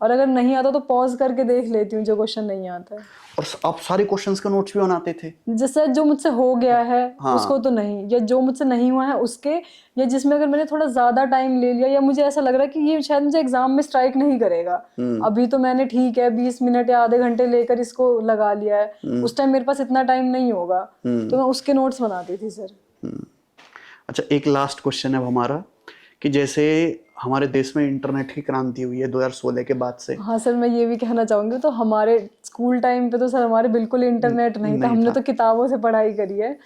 और अगर नहीं आता तो पॉज करके देख लेती हूँ जो क्वेश्चन नहीं आता है। और आप सारे क्वेश्चंस का नोट्स भी बनाते थे? जैसे जो मुझसे हो गया है हाँ। उसको तो नहीं, या जो मुझसे नहीं हुआ है उसके, या जिसमें अगर मैंने थोड़ा ज्यादा टाइम ले लिया या मुझे ऐसा लग रहा है कि ये शायद मुझे एग्जाम में स्ट्राइक नहीं करेगा, अभी तो मैंने ठीक है 20 मिनट या आधे घंटे लेकर इसको लगा लिया है, उस टाइम मेरे पास इतना टाइम नहीं होगा, तो मैं उसके नोट्स बनाती थी सर। अच्छा, एक लास्ट क्वेश्चन है हमारा कि जैसे हमारे देश में इंटरनेट की क्रांति हुई है 2016 के बाद से। हाँ सर, मैं ये भी कहना चाहूंगी, तो हमारे स्कूल टाइम पे तो सर हमारे बिल्कुल इंटरनेट नहीं था, हमने तो किताबों से पढ़ाई करी है।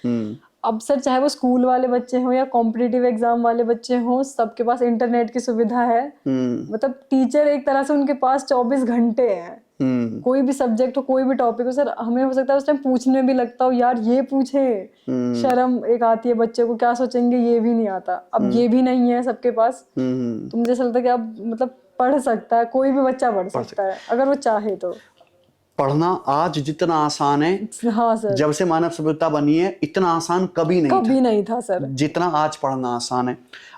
अब सर चाहे वो स्कूल वाले बच्चे हों या कॉम्पिटिटिव एग्जाम वाले बच्चे हों, सबके पास इंटरनेट की सुविधा है। मतलब टीचर एक तरह से उनके पास 24 घंटे हैं, कोई भी सब्जेक्ट हो, कोई भी टॉपिक हो, सर हमें हो सकता है उस टाइम पूछने भी लगता हो यार ये पूछे, शर्म एक आती है बच्चे को, क्या सोचेंगे, ये भी नहीं आता। अब ये भी नहीं है सबके पास, तो मुझे ऐसा लगता है कि अब मतलब पढ़ सकता है, कोई भी बच्चा पढ़ सकता है अगर वो चाहे तो। पढ़ना आज जितना आसान है, हाँ सर, जब से मानव सभ्यता बनी है इतना आसान कभी नहीं था सर, जितना आज पढ़ना आसान है।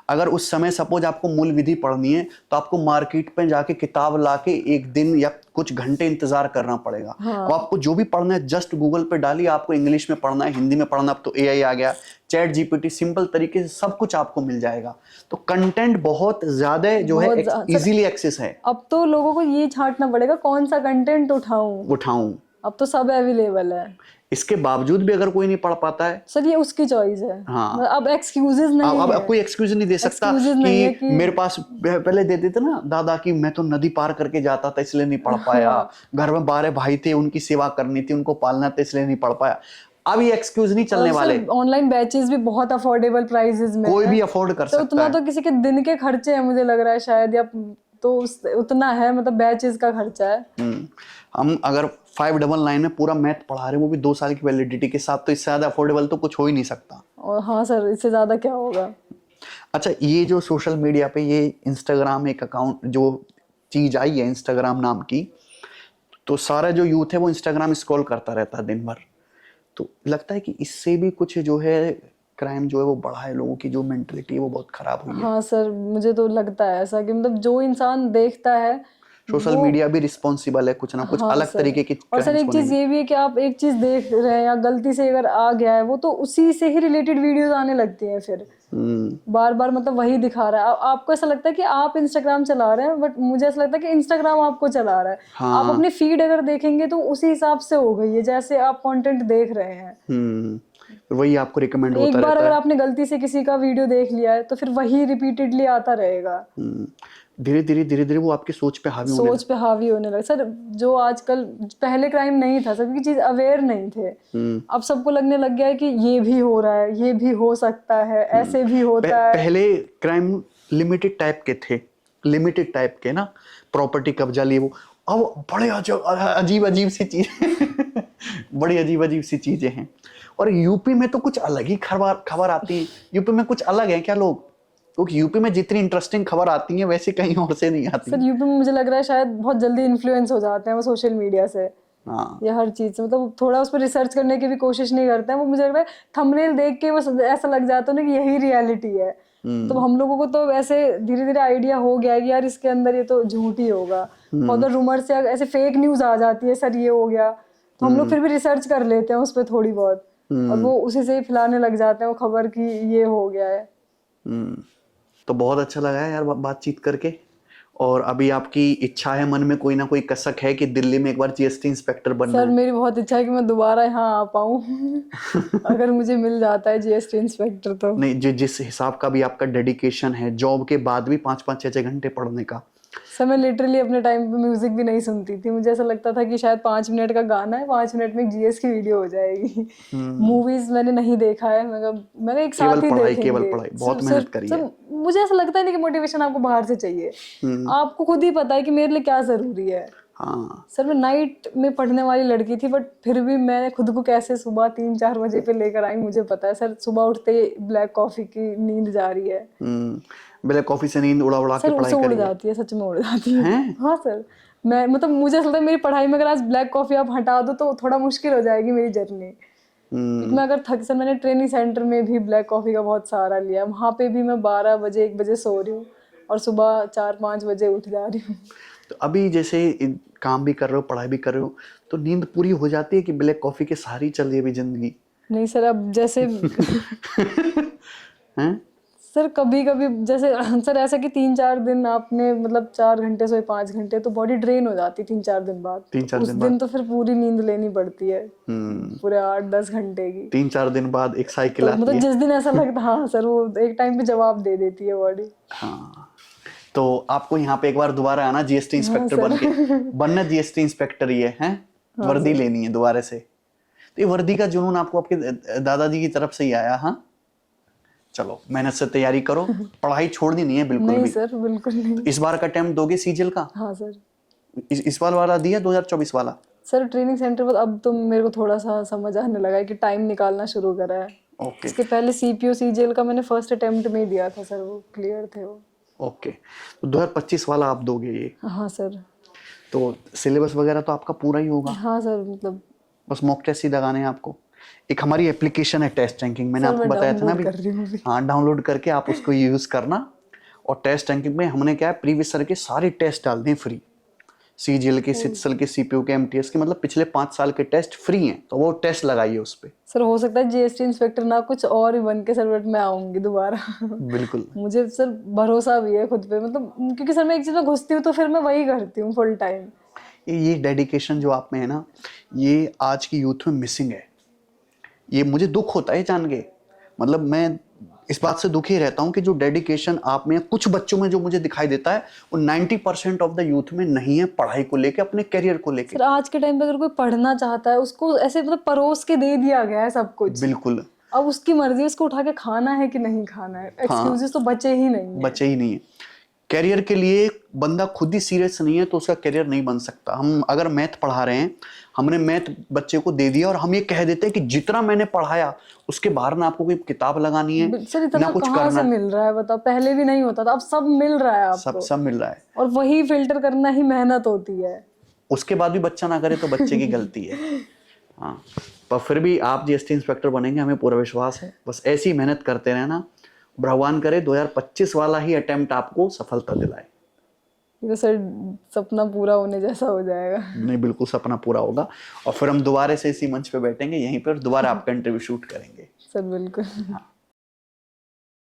अगर उस समय सपोज आपको मूल विधि पढ़नी है तो आपको मार्केट पे जाके किताब लाके एक दिन या कुछ घंटे इंतजार करना पड़ेगा। हाँ। तो आपको जो भी पढ़ना है जस्ट गूगल पे डालिए, आपको इंग्लिश में पढ़ना है, हिंदी में पढ़ना, अब तो AI आ गया, चैट GPT, सिंपल तरीके से सब कुछ आपको मिल जाएगा। तो कंटेंट बहुत ज्यादा जो है इजीली एक्सेस है। अब तो लोगों को ये छांटना पड़ेगा कौन सा कंटेंट उठाऊं, अब तो सब अवेलेबल है। इसके बावजूद भी अगर कोई नहीं पढ़ पाता है सर ये उसकी चॉइस है। हाँ, अब एक्सक्यूजेस नहीं है, अब कोई एक्सक्यूज नहीं दे सकता कि मेरे पास पहले दे देते ना दादा कि मैं तो नदी पार करके जाता था इसलिए नहीं पढ़ पाया, घर में 12 भाई थे उनकी सेवा करनी थी, उनको पालना था इसलिए नहीं पढ़ पाया। अब ये एक्सक्यूज नहीं चलने वाले। ऑनलाइन बैचेस भी बहुत अफोर्डेबल प्राइसेस में कोई भी अफोर्ड कर सकता है। उतना तो किसी के दिन के खर्चे हैं मुझे लग रहा है शायद, या तो उतना है, मतलब बैचेस का खर्चा है। हम अगर 599 में पूरा मैथ पढ़ा रहे हैं वो भी 2 साल की वैलिडिटी के साथ, तो इससे ज्यादा अफोर्डेबल तो कुछ हो ही नहीं सकता। और हाँ सर, इससे ज्यादा क्या होगा। अच्छा, ये जो सोशल मीडिया पे ये इंस्टाग्राम एक अकाउंट जो चीज आई है इंस्टाग्राम नाम की, तो सारा जो यूथ है वो इंस्टाग्राम स्क्रॉल करता रहता है दिन भर, तो लगता है कि इससे भी कुछ जो है क्राइम जो है वो बढ़ा है, लोगों की जो मेंटलिटी है वो बहुत खराब हुई है। हाँ सर, मुझे तो लगता है ऐसा कि मतलब जो इंसान देखता है, सोशल मीडिया भी रिस्पॉन्सिबल है कुछ ना कुछ अलग तरीके की। और सर एक चीज ये भी है कि आप एक चीज देख रहे हैं या गलती से अगर आ गया है वो, तो उसी से ही रिलेटेड वीडियोस आने लगती हैं फिर बार बार, मतलब वही दिखा रहा है। आपको ऐसा लगता है कि आप इंस्टाग्राम चला रहे हैं, बट मुझे ऐसा लगता है कि इंस्टाग्राम आपको चला रहा है। हाँ। आप अपनी फीड अगर देखेंगे तो उसी हिसाब से हो गई है जैसे आप कंटेंट देख रहे हैं, वही आपको रिकमेंड होता रहता है। एक बार अगर आपने गलती से किसी का वीडियो देख लिया है तो फिर वही रिपीटेडली आता रहेगा। धीरे धीरे वो आपकी सोच पे हावी होने सोच पे हावी होने लगा सर। जो आजकल पहले क्राइम नहीं था सर, क्योंकि चीज अवेयर नहीं थे। अब सबको लगने लग गया है कि ये भी हो रहा है, ये भी हो सकता है, ऐसे भी होता है। पहले क्राइम लिमिटेड टाइप के थे, लिमिटेड टाइप के ना, प्रॉपर्टी कब्जा लिए वो। अब बड़े अजीब अजीब सी चीजें बड़ी अजीब अजीब सी चीजें हैं। और यूपी में तो कुछ अलग ही खबर आती है। यूपी में कुछ अलग है क्या लोग? क्योंकि यूपी में जितनी इंटरेस्टिंग खबर आती है वैसे कहीं और से नहीं आती। सर यूपी में मुझे लग रहा है शायद बहुत जल्दी इन्फ्लुएंस हो जाते हैं वो सोशल मीडिया से। हाँ, या हर चीज से, मतलब थोड़ा उस पर रिसर्च करने की भी कोशिश नहीं करते हैं वो। मुझे लग रहा है थंबनेल देख के बस ऐसा लग जाता है ना कि यही रियलिटी है। तो हम लोगों को तो ऐसे धीरे धीरे आइडिया हो गया है कि यार इसके अंदर ये तो झूठ ही होगा। और उधर रूमर से ऐसे फेक न्यूज आ जाती है सर ये हो गया, तो हम लोग फिर भी रिसर्च कर लेते हैं उस पर थोड़ी बहुत, और वो उसी से ही फैलाने लग जाते हैं वो खबर की ये हो गया है। तो बहुत अच्छा लगा है यार बातचीत करके। और अभी आपकी इच्छा है, मन में कोई ना कोई कसक है कि दिल्ली में एक बार जीएसटी इंस्पेक्टर बनना सर है? मेरी बहुत इच्छा है कि मैं दोबारा यहाँ आ पाऊँ अगर मुझे मिल जाता है जीएसटी इंस्पेक्टर तो। नहीं, जिस हिसाब का भी आपका डेडिकेशन है, जॉब के बाद भी 5-5 6-6 घंटे पढ़ने का। सर मैं लिटरली अपने टाइम पे म्यूजिक भी नहीं सुनती थी। मुझे ऐसा लगता था कि शायद 5 मिनट का गाना है, 5 मिनट में एक जीएस की वीडियो हो जाएगी। मूवीज मैंने नहीं देखा है। मैंने एक साथ ही देखेंगे। केवल पढ़ाई, बहुत मेहनत करी है। मुझे ऐसा लगता है नहीं कि मोटिवेशन आपको बाहर से चाहिए। आपको खुद ही पता है कि मेरे लिए क्या जरूरी है। हाँ सर मैं नाइट में पढ़ने वाली लड़की थी, बट फिर भी मैंने खुद को कैसे सुबह 3-4 बजे पे लेकर आई मुझे पता है सर। सुबह उठते ही ब्लैक कॉफी की नींद जा रही है। ब्लैक कॉफी से नींद उड़ा के सर पढ़ाई उड़ करी जाती है, सच में उड़ जाती है। हाँ सर, मैं मतलब मुझे ऐसा लगता है मेरी पढ़ाई में अगर आज ब्लैक कॉफी आप हटा दो तो थोड़ा मुश्किल हो जाएगी मेरी जर्नी। मैं अगर थक सर, मैंने ट्रेनिंग सेंटर में भी ब्लैक कॉफी का बहुत सहारा लिया। वहाँ पे भी मैं 12 बजे 1 बजे सो रही हूँ और सुबह 4-5 बजे उठ जा रही हूँ। तो अभी जैसे काम भी कर रहे हो, पढ़ाई भी कर रहे हो, तो नींद पूरी हो जाती है कि ब्लैक कॉफी के सहारे चल रही है अभी जिंदगी? नहीं सर, अब जैसे हैं? सर कभी कभी जैसे सर ऐसा कि 3-4 दिन आपने मतलब 4 घंटे सोए 5 घंटे तो बॉडी ड्रेन हो जाती है 3-4 दिन बाद। 3-4 उस दिन दिन तो फिर पूरी नींद लेनी पड़ती है, पूरे 8-10 घंटे की। 3-4 दिन बाद एक साइकिल तो आती मतलब है। जिस दिन ऐसा लगता, हाँ सर, वो एक टाइम पे जवाब दे देती है बॉडी। हाँ, तो आपको यहाँ पे एक बार दोबारा आना जीएसटी इंस्पेक्टर बनना जीएसटी इंस्पेक्टर ही है? वर्दी लेनी है दोबारा से। तो ये वर्दी का जुनून आपको आपके दादाजी की तरफ से ही आया? हाँ, चलो मेहनत से तैयारी करो, पढ़ाई छोड़नी नहीं है बिल्कुल नहीं भी। सर बिल्कुल नहीं। तो इस बार का अटेम्प्ट दोगे सीजीएल का? हाँ सर। इस बार वाला दिया 2024 वाला? सर ट्रेनिंग सेंटर पर अब तो मेरे को थोड़ा सा समझ आने लगा है कि टाइम निकालना शुरू करा है। ओके। इसके पहले सीपीओ सीजीएल का मैंने फर्स्ट अटेम्प्ट में ही दिया था सर, वो क्लियर थे वो। ओके, तो 2025 वाला आप दोगे ये? हाँ सर। तो सिलेबस वगैरह तो आपका पूरा ही होगा? हाँ सर, मतलब बस मॉक टेस्ट ही लगाने हैं आपको। एक हमारी एप्लीकेशन है टेस्ट रैंकिंग, मैंने आपको बताया था ना अभी। हाँ, डाउनलोड करके आप उसको यूज करना। और टेस्ट रैंकिंग में हमने क्या है, प्रीवियस ईयर के सारे टेस्ट डाल दें फ्री। सीजीएल के, सिटसल के, सीपीयू के, एमटीएस के, मतलब पिछले 5 साल के टेस्ट फ्री हैं। तो वो टेस्ट लगाइए उस पे। सर हो सकता है जीएसटी इंस्पेक्टर ना कुछ और ही बन के सर, बट मैं आऊंगी दोबारा। बिल्कुल। मुझे सर भरोसा भी है खुद पे, मतलब क्योंकि सर मैं एक चीज में घुसती हूँ तो फिर मैं वही करती हूँ फुल टाइम। ये डेडिकेशन जो आप में है ना, ये आज की यूथ में मिसिंग है। ये मुझे दुख होता है जान के। मतलब मैं इस बात से दुखी रहता हूँ कि जो डेडिकेशन आप में, कुछ बच्चों में जो मुझे दिखाई देता है, वो 90% ऑफ द यूथ में नहीं है, पढ़ाई को लेके, अपने करियर को लेके। सर आज के टाइम पे अगर कोई पढ़ना चाहता है उसको ऐसे मतलब परोस के दे दिया गया है सब कुछ। बिल्कुल। अब उसकी मर्जी, उसको उठा के खाना है कि नहीं खाना है। एक्सक्यूजेस तो बचे ही नहीं है। बचे ही नहीं है। करियर के लिए बंदा खुद ही सीरियस नहीं है तो उसका करियर नहीं बन सकता। हम अगर मैथ पढ़ा रहे हैं, हमने मैथ बच्चे को दे दिया और हम ये कह देते हैं कि जितना मैंने पढ़ाया उसके बाहर ना आपको कोई किताब लगानी है, सर इतना ना कुछ कहाँ करना से मिल रहा है बताओ? पहले भी नहीं होता था, अब सब मिल रहा है आपको। सब मिल रहा है। और वही फिल्टर करना ही मेहनत होती है। उसके बाद भी बच्चा ना करे तो बच्चे की गलती है। हाँ, पर फिर भी आप जीएसटी इंस्पेक्टर बनेंगे, हमें पूरा विश्वास है। बस ऐसी मेहनत करते रहना। भगवान करे 2025 वाला ही अटेम्प्ट आपको सफलता दिलाए। ये सर सपना पूरा होने जैसा हो जाएगा। नहीं, बिल्कुल सपना पूरा होगा। और फिर हम दोबारा से इसी मंच पे बैठेंगे यहीं पर, दोबारा आपका इंटरव्यू शूट करेंगे। सर बिल्कुल। हाँ।